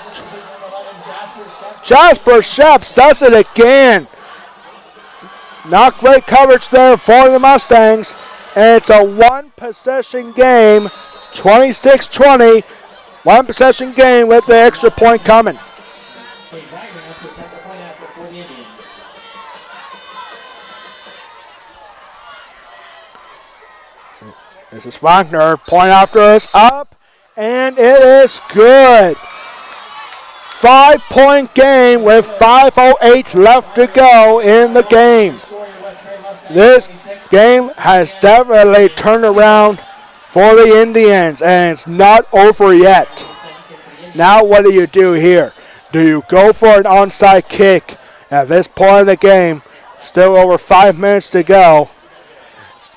Jasper Sheps does it again. Not great coverage there for the Mustangs. And it's a one-possession game, 26-20. One-possession game with the extra point coming. This is Wagner. Point after is up, and it is good. 5-point game with 5:08 left to go in the game. This game has definitely turned around for the Indians, and it's not over yet. Now what do you do here? Do you go for an onside kick at this point of the game? Still over 5 minutes to go.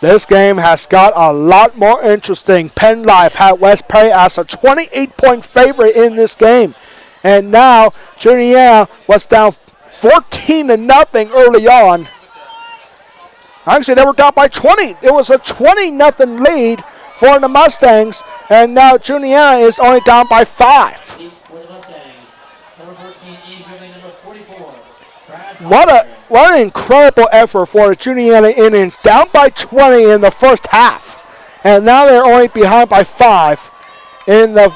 This game has got a lot more interesting. Penn Life had West Perry as a 28-point favorite in this game. And now Juniata was down 14-0 early on. Actually, they were down by 20. It was a 20-0 lead for the Mustangs, and now Juniata is only down by 5. What an incredible effort for the Juniata Indians, down by 20 in the first half, and now they're only behind by 5 in the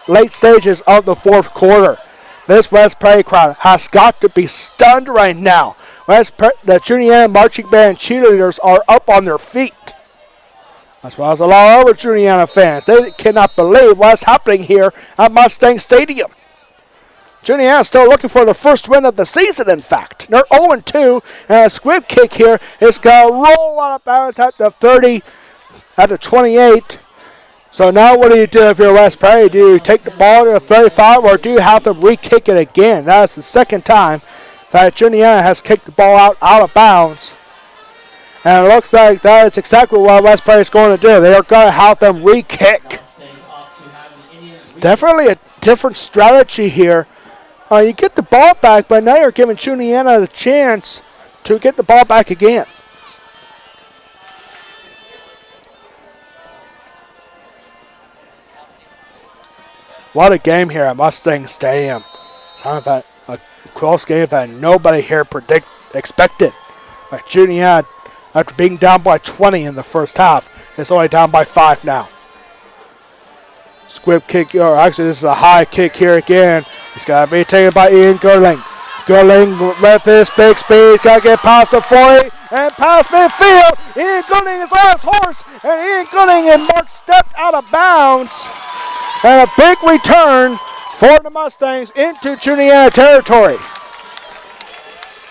late stages of the 4th quarter. This West Prairie crowd has got to be stunned right now. The Juniata marching band cheerleaders are up on their feet. As well as a lot of other Juniata fans. They cannot believe what's happening here at Mustang Stadium. Juniata still looking for the first win of the season, in fact. They're 0-2, and a squib kick here is going to roll out of bounds at the 30, at the 28. So now what do you do if you're West Prairie? Do you take the ball to the 35, or do you have to re-kick it again? That's the second time that Juniata has kicked the ball out of bounds. And it looks like that is exactly what West Prairie is going to do. They are going to have them re-kick. Definitely a different strategy here. You get the ball back, but now you're giving Juniata the chance to get the ball back again. What a game here at Mustang Stadium. It's kind of a close game that nobody here expected. But Juniata, after being down by 20 in the first half, is only down by 5 now. Squib kick, or actually this is a high kick here again. It's got to be taken by Ian Gerling. Gerling with his big speed, got to get past the 40 and past midfield. Ian Gerling is on his horse, and Ian Gerling and Mark stepped out of bounds. And a big return for the Mustangs into Juniata territory.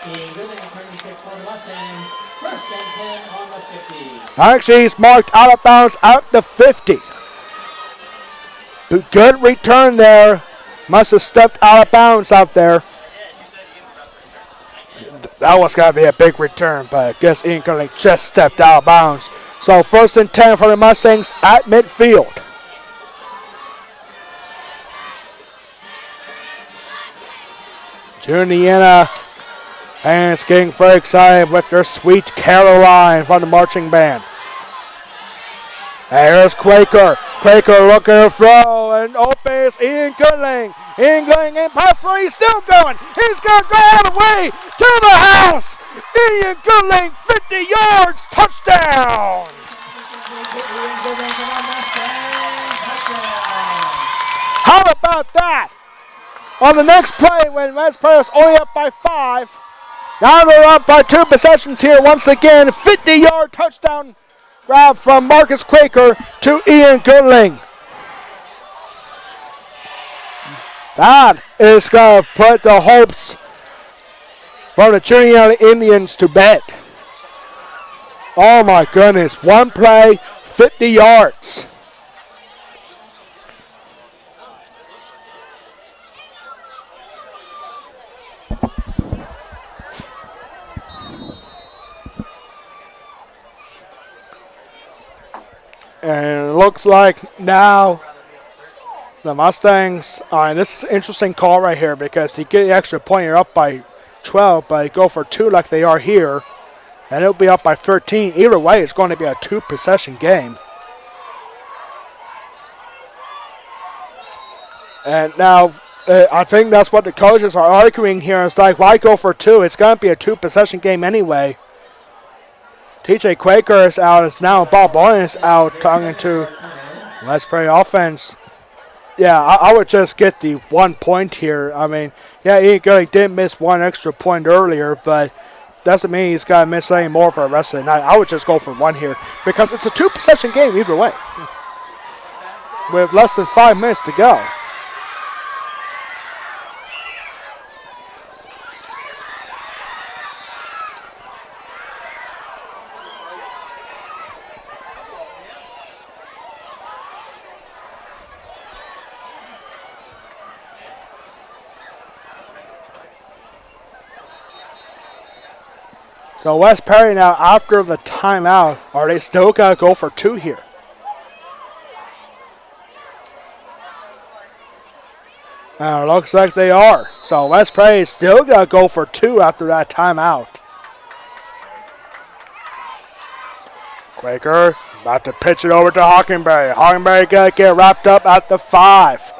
Ian Gooding returning kick for the Mustangs. First and 10 on the 50. Actually, he's marked out of bounds at the 50. Good return there. Must have stepped out of bounds out there. That was got to be a big return, but I guess Ian Gooding just stepped out of bounds. So first and 10 for the Mustangs at midfield. Juniata fans getting very excited with their Sweet Caroline from the marching band. And here's Quaker. Quaker looking to throw and opens Ian Goodling. Ian Goodling in pass throw. He's still going. He's going to go all the way to the house. Ian Goodling, 50 yards, touchdown. How about that? On the next play, when West Prairie is only up by 5, now they're up by 2 possessions here once again. 50-yard touchdown grab from Marcus Quaker to Ian Goodling. That is going to put the hopes for the Juniata Indians to bed. Oh my goodness, one play, 50 yards. And it looks like now the Mustangs, this is an interesting call right here because you get the extra point, you're up by 12, but you go for 2 like they are here, and it'll be up by 13. Either way, it's going to be a 2-possession game. And now, I think that's what the coaches are arguing here. It's like, why go for 2? It's going to be a 2-possession game anyway. TJ Quaker is out. It's now Bob Bowen is out, talking to West Prairie offense. Yeah, I would just get the 1 point here. I mean, yeah, Ian Gooding did miss 1 extra point earlier, but doesn't mean he's got to miss any more for the rest of the night. I would just go for 1 here because it's a 2-possession game either way with less than 5 minutes to go. So West Prairie now, after the timeout, are they still going to go for 2 here? And it looks like they are. So West Prairie is still going to go for 2 after that timeout. Quaker about to pitch it over to Hockenberry. Hockenberry going to get wrapped up at the 5.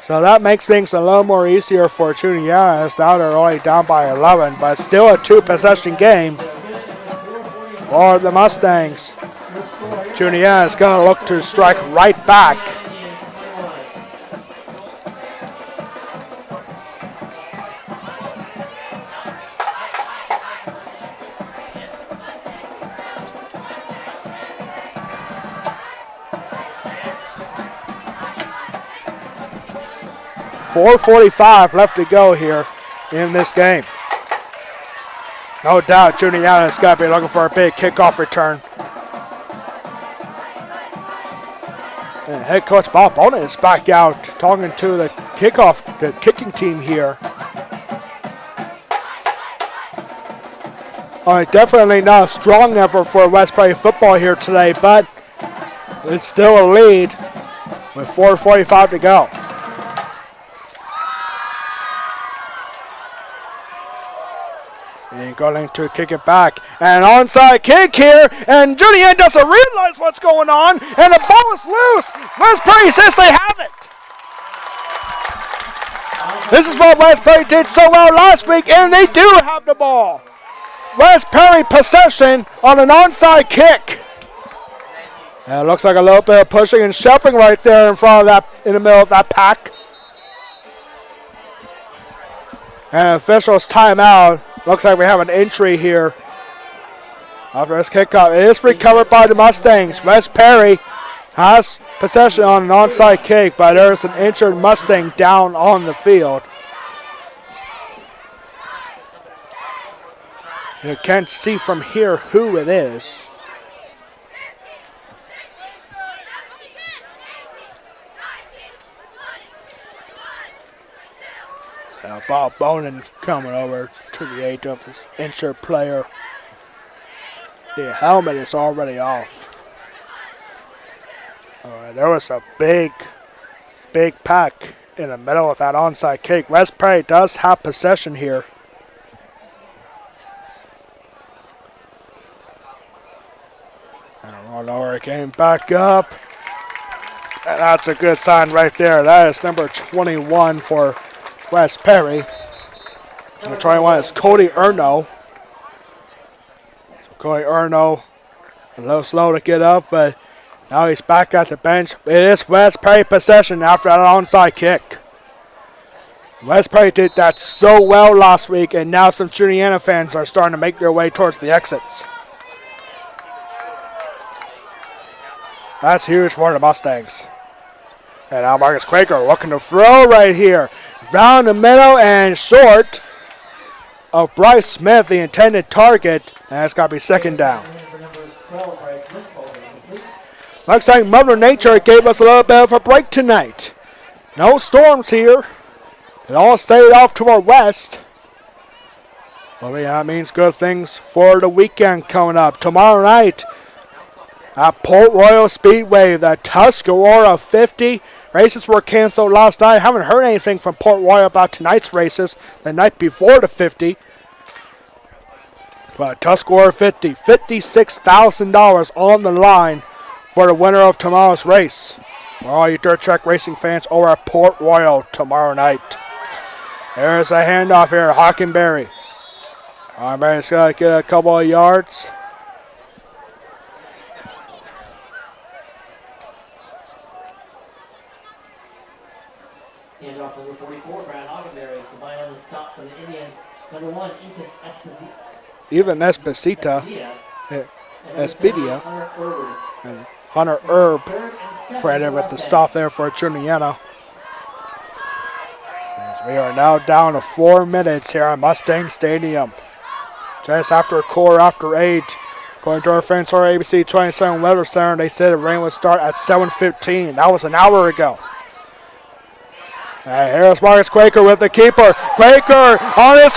So that makes things a little more easier for Juniata, as now they're only down by 11, but still a 2-possession game for the Mustangs. Juniata is going to look to strike right back. .445 left to go here in this game. No doubt Juniata is going to be looking for a big kickoff return. And head coach Bob Bonin is back out talking to the kicking team here. Definitely not a strong effort for West Prairie football here today, but it's still a lead with 4:45 to go. And going to kick it back. And onside kick here. And Juniata doesn't realize what's going on. And the ball is loose. West Prairie says they have it. This is what West Prairie did so well last week, and they do have the ball. West Prairie possession on an onside kick. And it looks like a little bit of pushing and shoving right there in front of that, in the middle of that pack. And officials timeout. Looks like we have an entry here. After this kickoff, it is recovered by the Mustangs. West Prairie has possession on an onside kick, but there's an injured Mustang down on the field. You can't see from here who it is. Bob Bonin coming over to the aid of his injured player. The helmet is already off. There was a big pack in the middle of that onside kick. West Prairie does have possession here. And roll over again, back up. And that's a good sign right there. That is number 21 for West Prairie. Number 21 is Cody Erno. Cody Erno, a little slow to get up, but now he's back at the bench. It is West Prairie possession after that onside kick. West Prairie did that so well last week, and now some Juniata fans are starting to make their way towards the exits. That's huge for the Mustangs. And now Marcus Quaker looking to throw right here. Down the middle and short of Bryce Smith, the intended target. And it's got to be second down. Looks like Mother Nature gave us a little bit of a break tonight. No storms here. It all stayed off to our west. Well, yeah, that means good things for the weekend coming up. Tomorrow night at Port Royal Speedway, the Tuscarora 50. Races were canceled last night. Haven't heard anything from Port Royal about tonight's races. The night before the 50. But Tuscarora 50, $56,000 on the line for the winner of tomorrow's race. For all you dirt track racing fans over at Port Royal tomorrow night. There's a handoff here, Hockenberry. Hockenberry's got to get a couple of yards. Handoff number 44, Brad Hockenberry is the line on the stop for the Indians. Number 1, Ethan Esposito. Even Esposita. Espidia. And Hunter Erb credited with the stop there for Juniata. As we are now down to 4 minutes here at Mustang Stadium. Just after 8. According to our friends on ABC 27 Weather Center, they said the rain would start at 7:15. That was an hour ago. And here's Marcus Quaker with the keeper. Quaker on his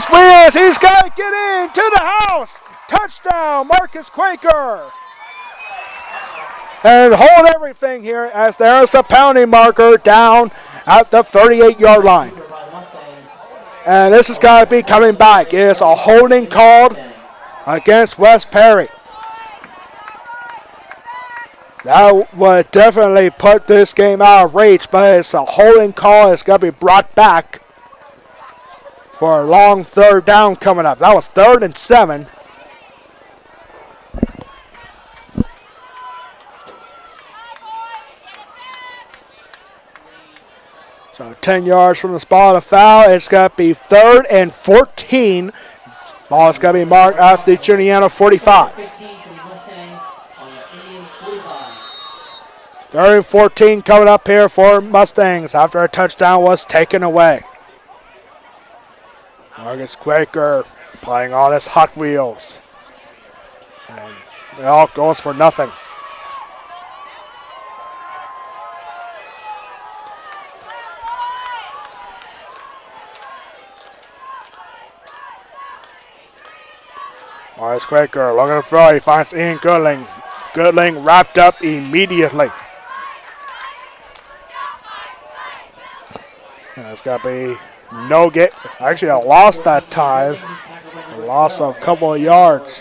wheels. He's got to get into the house. Touchdown, Marcus Quaker. And hold everything here as there's the pounding marker down at the 38-yard line. And this has got to be coming back. It is a holding called against West Prairie. That would definitely put this game out of reach, but it's a holding call. It's going to be brought back for a long third down coming up. That was 3rd and 7. So 10 yards from the spot of foul. It's going to be 3rd and 14. Ball is going to be marked at the Juniata 45. 3rd and 14 coming up here for Mustangs after a touchdown was taken away. Marcus Quaker playing on his Hot Wheels. And it all goes for nothing. There's Quaker looking to throw. He finds Ian Goodling. Goodling wrapped up immediately. And it's got to be no get. Actually, I lost that time. A loss of a couple of yards.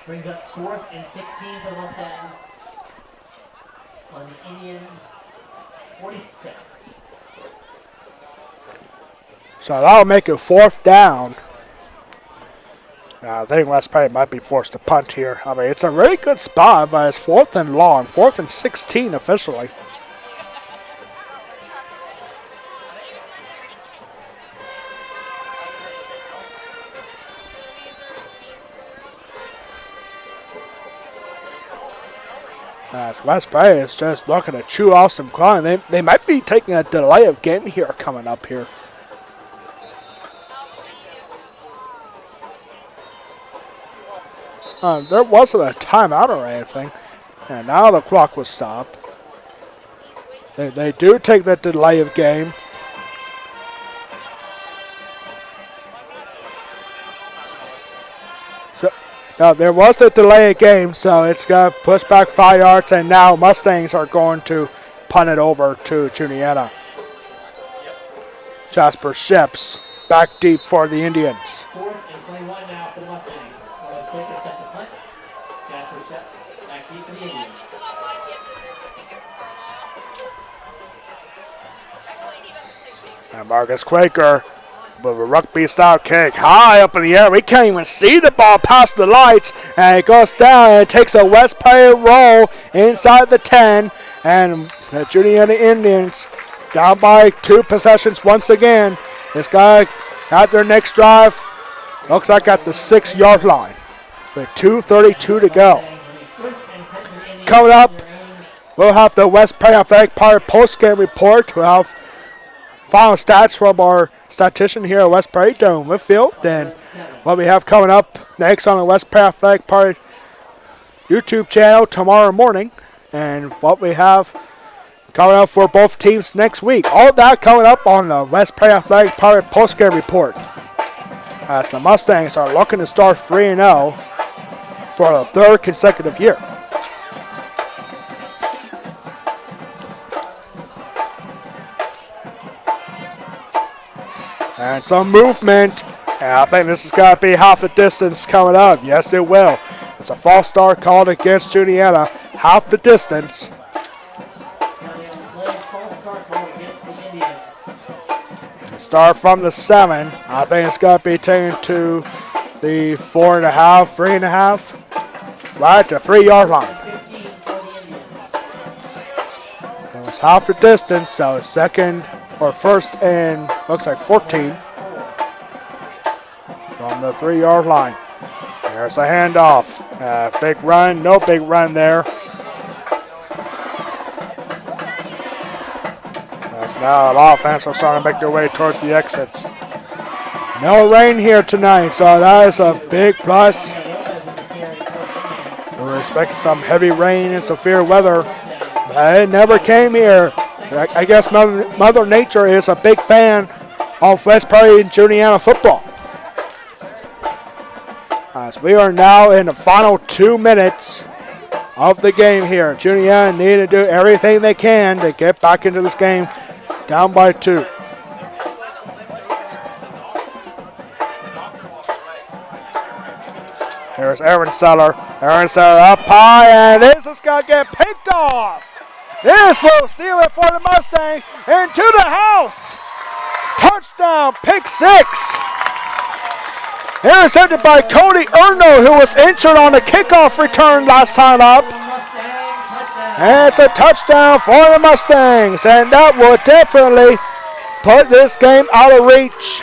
Brings up 4th and 16 for the Mustangs on the Indians' 46. So that'll make it 4th down. I think West Prairie might be forced to punt here. I mean, it's a really good spot, but it's 4th and long. 4th and 16 officially. West Prairie is just looking to chew off some clock. They might be taking a delay of game here coming up here. There wasn't a timeout or anything. And now the clock will stop. They do take that delay of game. So, there was a delay of game, so it's got pushed back 5 yards, and now Mustangs are going to punt it over to Juniata. Jasper Ships back deep for the Indians. 4th and 21 now for the Mustangs. Quaker set to punt. Jasper Sheps back deep for the Indians. And Marcus Quaker with a rugby-style kick high up in the air. We can't even see the ball past the lights. And it goes down and it takes a West Prairie roll inside the 10. And the Juniata Indians down by 2 possessions once again. This guy at their next drive looks like at the 6-yard line with 2:32 to go. Coming up, we'll have the West Prairie Athletic Park post-game report. We'll have final stats from our statistician here at West Prairie, Dylan Whitfield. And what we have coming up next on the West Prairie Athletic Park YouTube channel tomorrow morning. And what we have coming up for both teams next week. All that coming up on the West Prairie Athletic Park postgame report. As the Mustangs are looking to start 3-0 for the 3rd consecutive year. And some movement. And I think this is going to be half the distance coming up. Yes, it will. It's a false start called against Juniata. Half the distance. Start from the 7. I think it's going to be taken to the 4.5, 3.5. Right to 3-yard line. It was half the distance, so it's 2nd or 1st and looks like 14 from the 3-yard line. There's a handoff. Big run, no big run there. Now the offense will start to make their way towards the exits. No rain here tonight, so that is a big plus. We're expecting some heavy rain and severe weather, but it never came here. I guess Mother Nature is a big fan of West Prairie and Juniata football. As we are now in the final 2 minutes of the game here. Juniata need to do everything they can to get back into this game. Down by 2. Here's Aaron Seller. Aaron Seller up high, and this is going to get picked off. This will seal it for the Mustangs. Into the house. Touchdown, pick 6. Intercepted by Cody Erno, who was injured on the kickoff return last time up. And it's a touchdown for the Mustangs, and that will definitely put this game out of reach.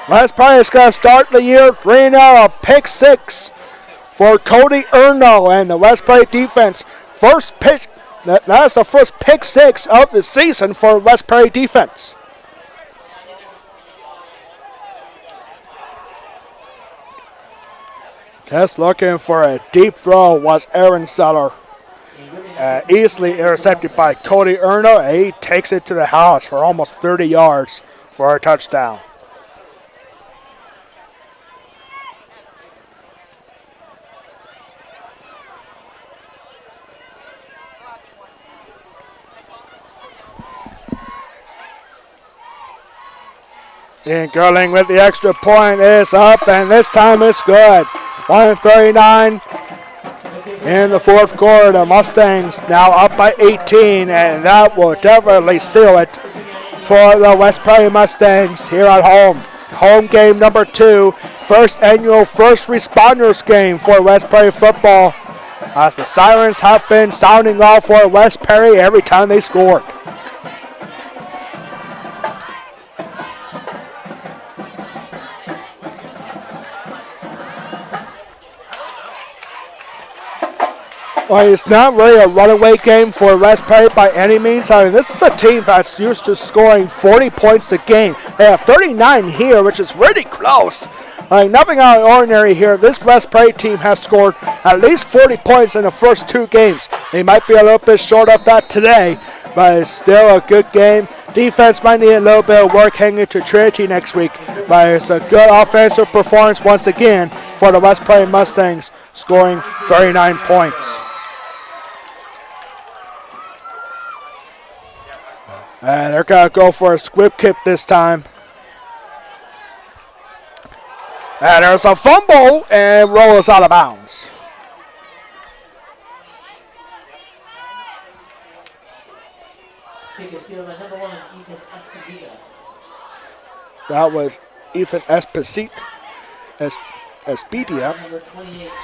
West Prairie is going to start the year 3-0, a pick 6 for Cody Erno and the West Prairie defense. First pitch, that's the first pick 6 of the season for West Prairie defense. Just looking for a deep throw was Aaron Seller. Easily intercepted by Cody Erno. He takes it to the house for almost 30 yards for a touchdown. And Gerling with the extra point is up, and this time it's good. 139 in the fourth quarter. The Mustangs now up by 18, and that will definitely seal it for the West Prairie Mustangs here at home. Home game number 2, first annual First Responders game for West Prairie football, as the sirens have been sounding off for West Prairie every time they scored. Well, it's not really a runaway game for West Prairie by any means. I mean, this is a team that's used to scoring 40 points a game. They have 39 here, which is really close. Like, nothing out of the ordinary here. This West Prairie team has scored at least 40 points in the first 2 games. They might be a little bit short of that today, but it's still a good game. Defense might need a little bit of work hanging to Trinity next week, but it's a good offensive performance once again for the West Prairie Mustangs, scoring 39 points. And they're going to go for a squib kick this time. And there's a fumble, and rolls out of bounds. That was Ethan Esposito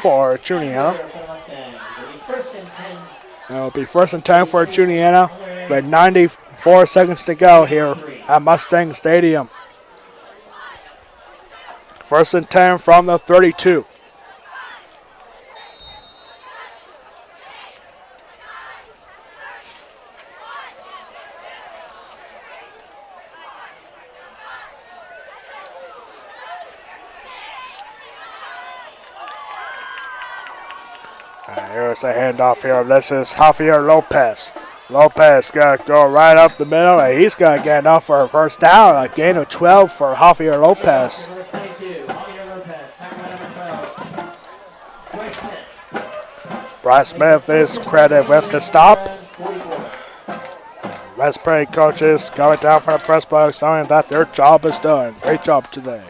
for Juniata. It'll be first and 10 for Juniata with 94 seconds to go here at Mustang Stadium. First and 10 from the 32. Here's a handoff here. This is Javier Lopez. Lopez got to go right up the middle, and he's going to get enough for a first down. A gain of 12 for Javier Lopez. Bryce Smith is credited with the stop. West Prairie coaches going down from the press box knowing that their job is done. Great job today.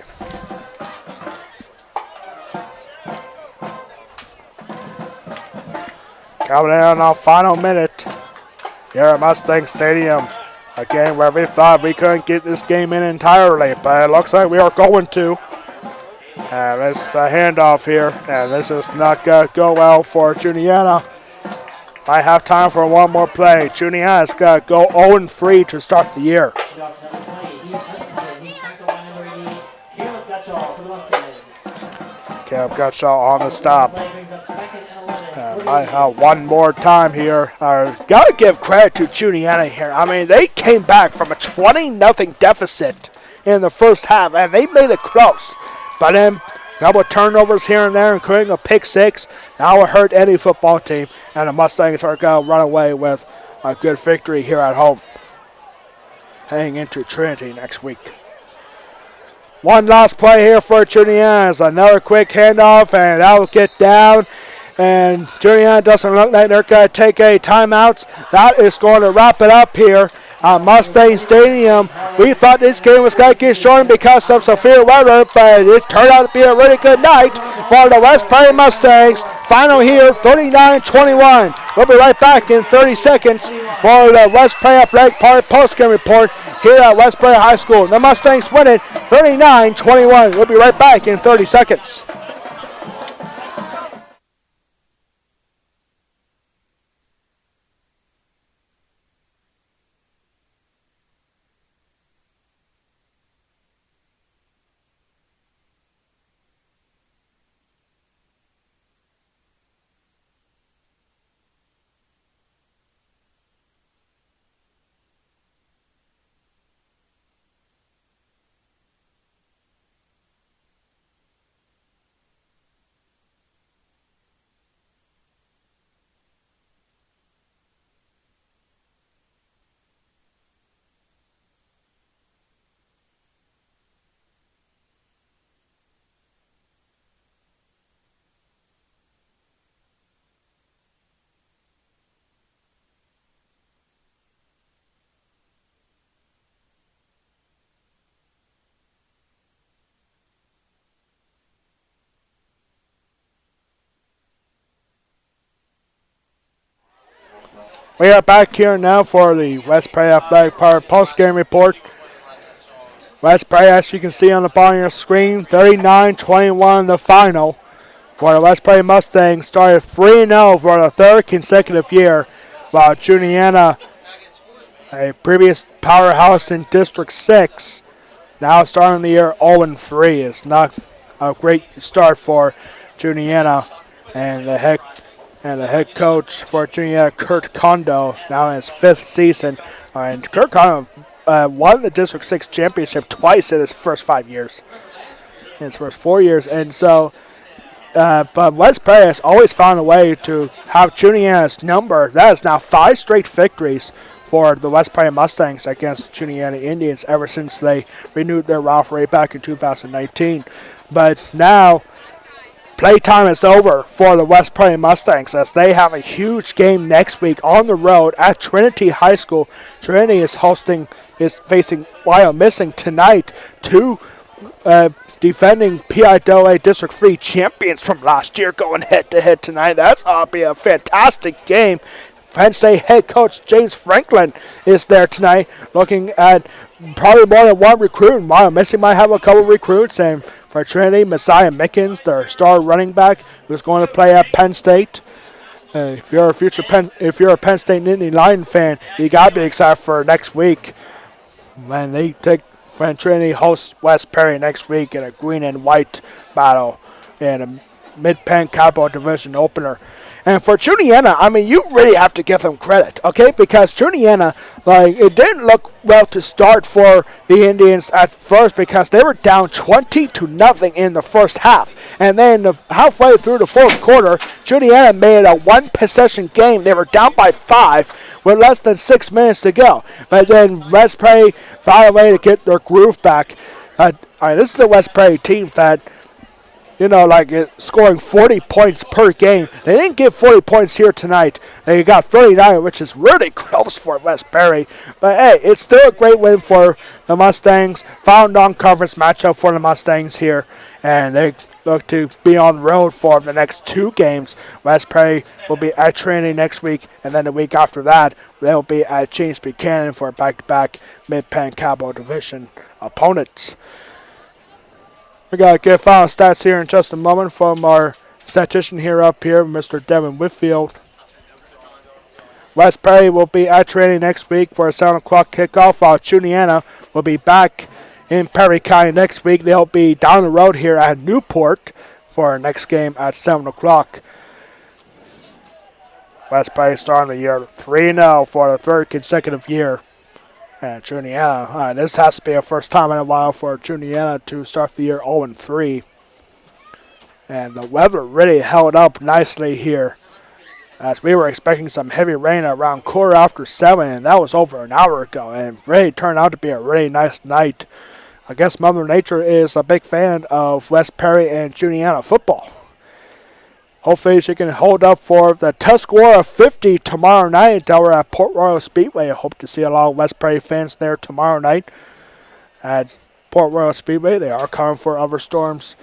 Coming in on our final minute here at Mustang Stadium. A game where we thought we couldn't get this game in entirely, but it looks like we are going to. And this is a handoff here, and this is not going to go well for Juniata. Might have time for one more play. Juniata's got to go 0-3 to start the year. Caleb Gutshaw on the stop. Might have one more time here. Got to give credit to Juniata here. I mean, they came back from a 20-0 deficit in the first half, and they made it close. But then, couple of turnovers here and there, including a pick 6. Now it hurt any football team, and the Mustangs are going to run away with a good victory here at home, heading into Trinity next week. One last play here for Juniata. Another quick handoff, and that will get down. And Juniata doesn't look like they're going to take any timeouts. That is going to wrap it up here at Mustang Stadium. We thought this game was going to get shortened because of severe weather, but it turned out to be a really good night for the West Prairie Mustangs. Final here, 39-21. We'll be right back in 30 seconds for the West Prairie Athletic Park post-game report here at West Prairie High School. The Mustangs win it 39-21. We'll be right back in 30 seconds. We are back here now for the West Prairie Athletic Park post-game report. West Prairie, as you can see on the bottom of your screen, 39-21 the final. For the West Prairie Mustangs, started 3-0 for the third consecutive year, while Juniata, a previous powerhouse in District 6, now starting the year 0-3. It's not a great start for Juniata, and the head coach for Juniata, Kurt Kondo, now in his 5th season. And Kurt Kondo won the District 6 championship twice in his first 5 years, in his first 4 years. And so, but West Prairie has always found a way to have Juniata's number. That is now 5 straight victories for the West Prairie Mustangs against Juniata Indians ever since they renewed their rivalry back in 2019. But now, playtime is over for the West Prairie Mustangs as they have a huge game next week on the road at Trinity High School. Trinity is facing Wyomissing tonight, 2 defending PIAA District 3 champions from last year going head-to-head tonight. That's going to be a fantastic game. Penn State head coach James Franklin is there tonight, looking at probably more than one recruit. Wyomissing might have a couple recruits, and for Trinity, Messiah Mickens, their star running back, who's going to play at Penn State. If you're a Penn State Nittany Lion fan, you got to be excited for next week when Trinity hosts West Prairie next week in a green and white battle in a Mid-Penn Capital Division opener. And for Juniata, I mean, you really have to give them credit, okay? Because Juniata, it didn't look well to start for the Indians at first because they were down 20-0 in the first half. And then halfway through the fourth quarter, Juniata made it a 1-possession game. They were down by 5 with less than 6 minutes to go. But then West Prairie found a way to get their groove back. This is a West Prairie team that, scoring 40 points per game. They didn't get 40 points here tonight. They got 39, which is really close for West Prairie. But, hey, it's still a great win for the Mustangs. Final non-conference matchup for the Mustangs here. And they look to be on the road for the next 2 games. West Prairie will be at Trinity next week. And then the week after that, they'll be at James Buchanan for back-to-back Mid-Penn Capital Division opponents. We got to get final stats here in just a moment from our statistician up here, Mr. Devin Whitfield. West Prairie will be at Trinity next week for a 7 o'clock kickoff, while Juniata will be back in Perry County next week. They'll be down the road here at Newport for our next game at 7 o'clock. West Prairie starting the year 3-0 for the 3rd consecutive year. And Juniata, this has to be a first time in a while for Juniata to start the year 0-3. And the weather really held up nicely here, as we were expecting some heavy rain around quarter after 7, and that was over an hour ago, and really turned out to be a really nice night. I guess Mother Nature is a big fan of West Prairie and Juniata football. Hopefully she can hold up for the Tuscarora 50 tomorrow night over at Port Royal Speedway. I hope to see a lot of West Prairie fans there tomorrow night at Port Royal Speedway. They are coming for other storms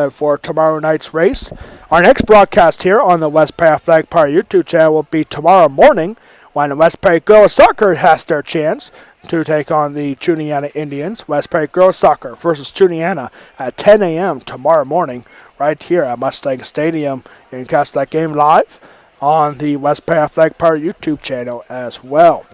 for tomorrow night's race. Our next broadcast here on the West Prairie Athletic Park YouTube channel will be tomorrow morning when the West Prairie Girls Soccer has their chance to take on the Juniata Indians. West Prairie Girls Soccer versus Juniata at 10 a.m. tomorrow morning, right here at Mustang Stadium. You can catch that game live on the West Prairie Athletic Park YouTube channel as well.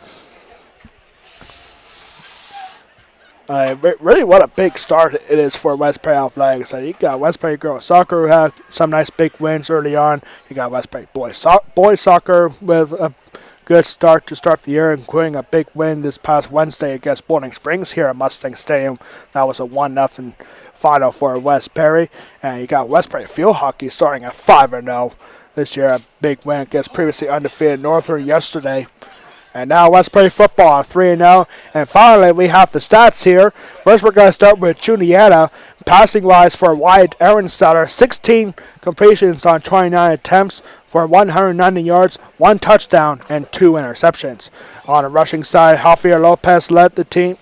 Really, what a big start it is for West Prairie Athletics. You got West Prairie Girls Soccer, who had some nice big wins early on. You got West Prairie Boys Soccer with a good start to start the year, including a big win this past Wednesday against Bowling Springs here at Mustang Stadium. That was a 1-0 final for West Prairie. And you got West Prairie Field Hockey starting at 5-0 this year. A big win against previously undefeated Northern yesterday. And now West Prairie football 3-0. And finally, we have the stats here. First, we're going to start with Juniata. Passing-wise for Wyatt Ehrenstetter, 16 completions on 29 attempts for 190 yards, 1 touchdown, and 2 interceptions. On the rushing side, Javier Lopez led the team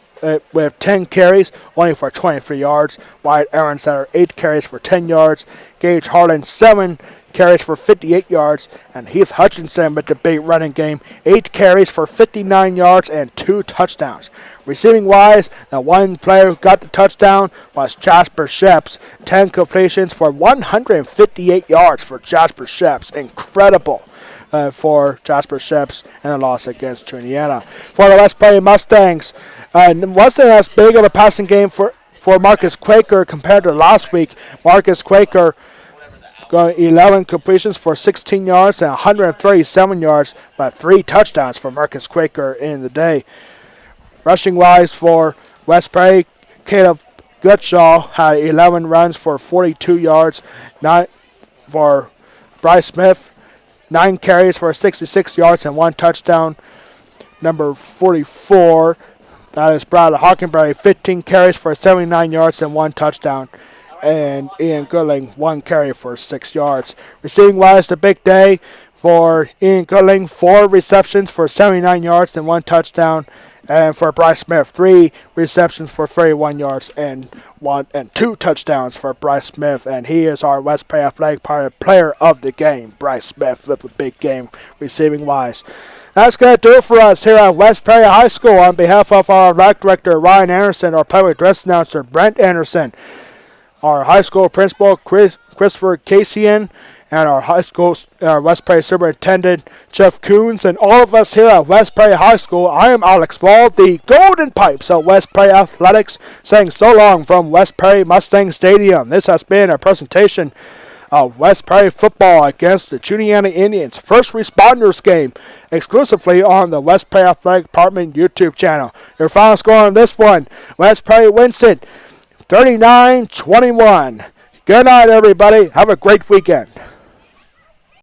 with 10 carries, only for 23 yards. Wyatt Ehrenstetter, 8 carries for 10 yards. Gage Harlan, 7 carries for 58 yards. And Heath Hutchinson with the big running game, 8 carries for 59 yards and 2 touchdowns. Receiving wise, the one player who got the touchdown was Jasper Sheps. 10 completions for 158 yards for Jasper Sheps. Incredible for Jasper Sheps and a loss against Juniata. For the West Prairie Mustangs, wasn't as big of a passing game for Marcus Quaker compared to last week. Marcus Quaker got 11 completions for 16 yards and 137 yards, but 3 touchdowns for Marcus Quaker in the day. Rushing wise for West Prairie, Caleb Gutshaw had 11 runs for 42 yards. 9 for Bryce Smith, 9 carries for 66 yards and 1 touchdown. Number 44, that is Brad Hockenberry, 15 carries for 79 yards and 1 touchdown. And Ian Goodling, 1 carry for 6 yards. Receiving wise, the big day for Ian Goodling, 4 receptions for 79 yards and 1 touchdown. And for Bryce Smith, 3 receptions for 31 yards and 2 touchdowns for Bryce Smith. And he is our West Prairie Athletic player of the game. Bryce Smith with a big game receiving wise. That's going to do it for us here at West Prairie High School. On behalf of our athletic director, Ryan Anderson, our public address announcer, Brent Anderson, our high school principal, Christopher Casian, and our West Prairie Superintendent, Jeff Coons, and all of us here at West Prairie High School, I am Alex Wall, the Golden Pipes of West Prairie Athletics, saying so long from West Prairie Mustang Stadium. This has been a presentation of West Prairie football against the Juniata Indians First Responders game, exclusively on the West Prairie Athletic Department YouTube channel. Your final score on this one, West Prairie wins it 39-21. Good night, everybody. Have a great weekend.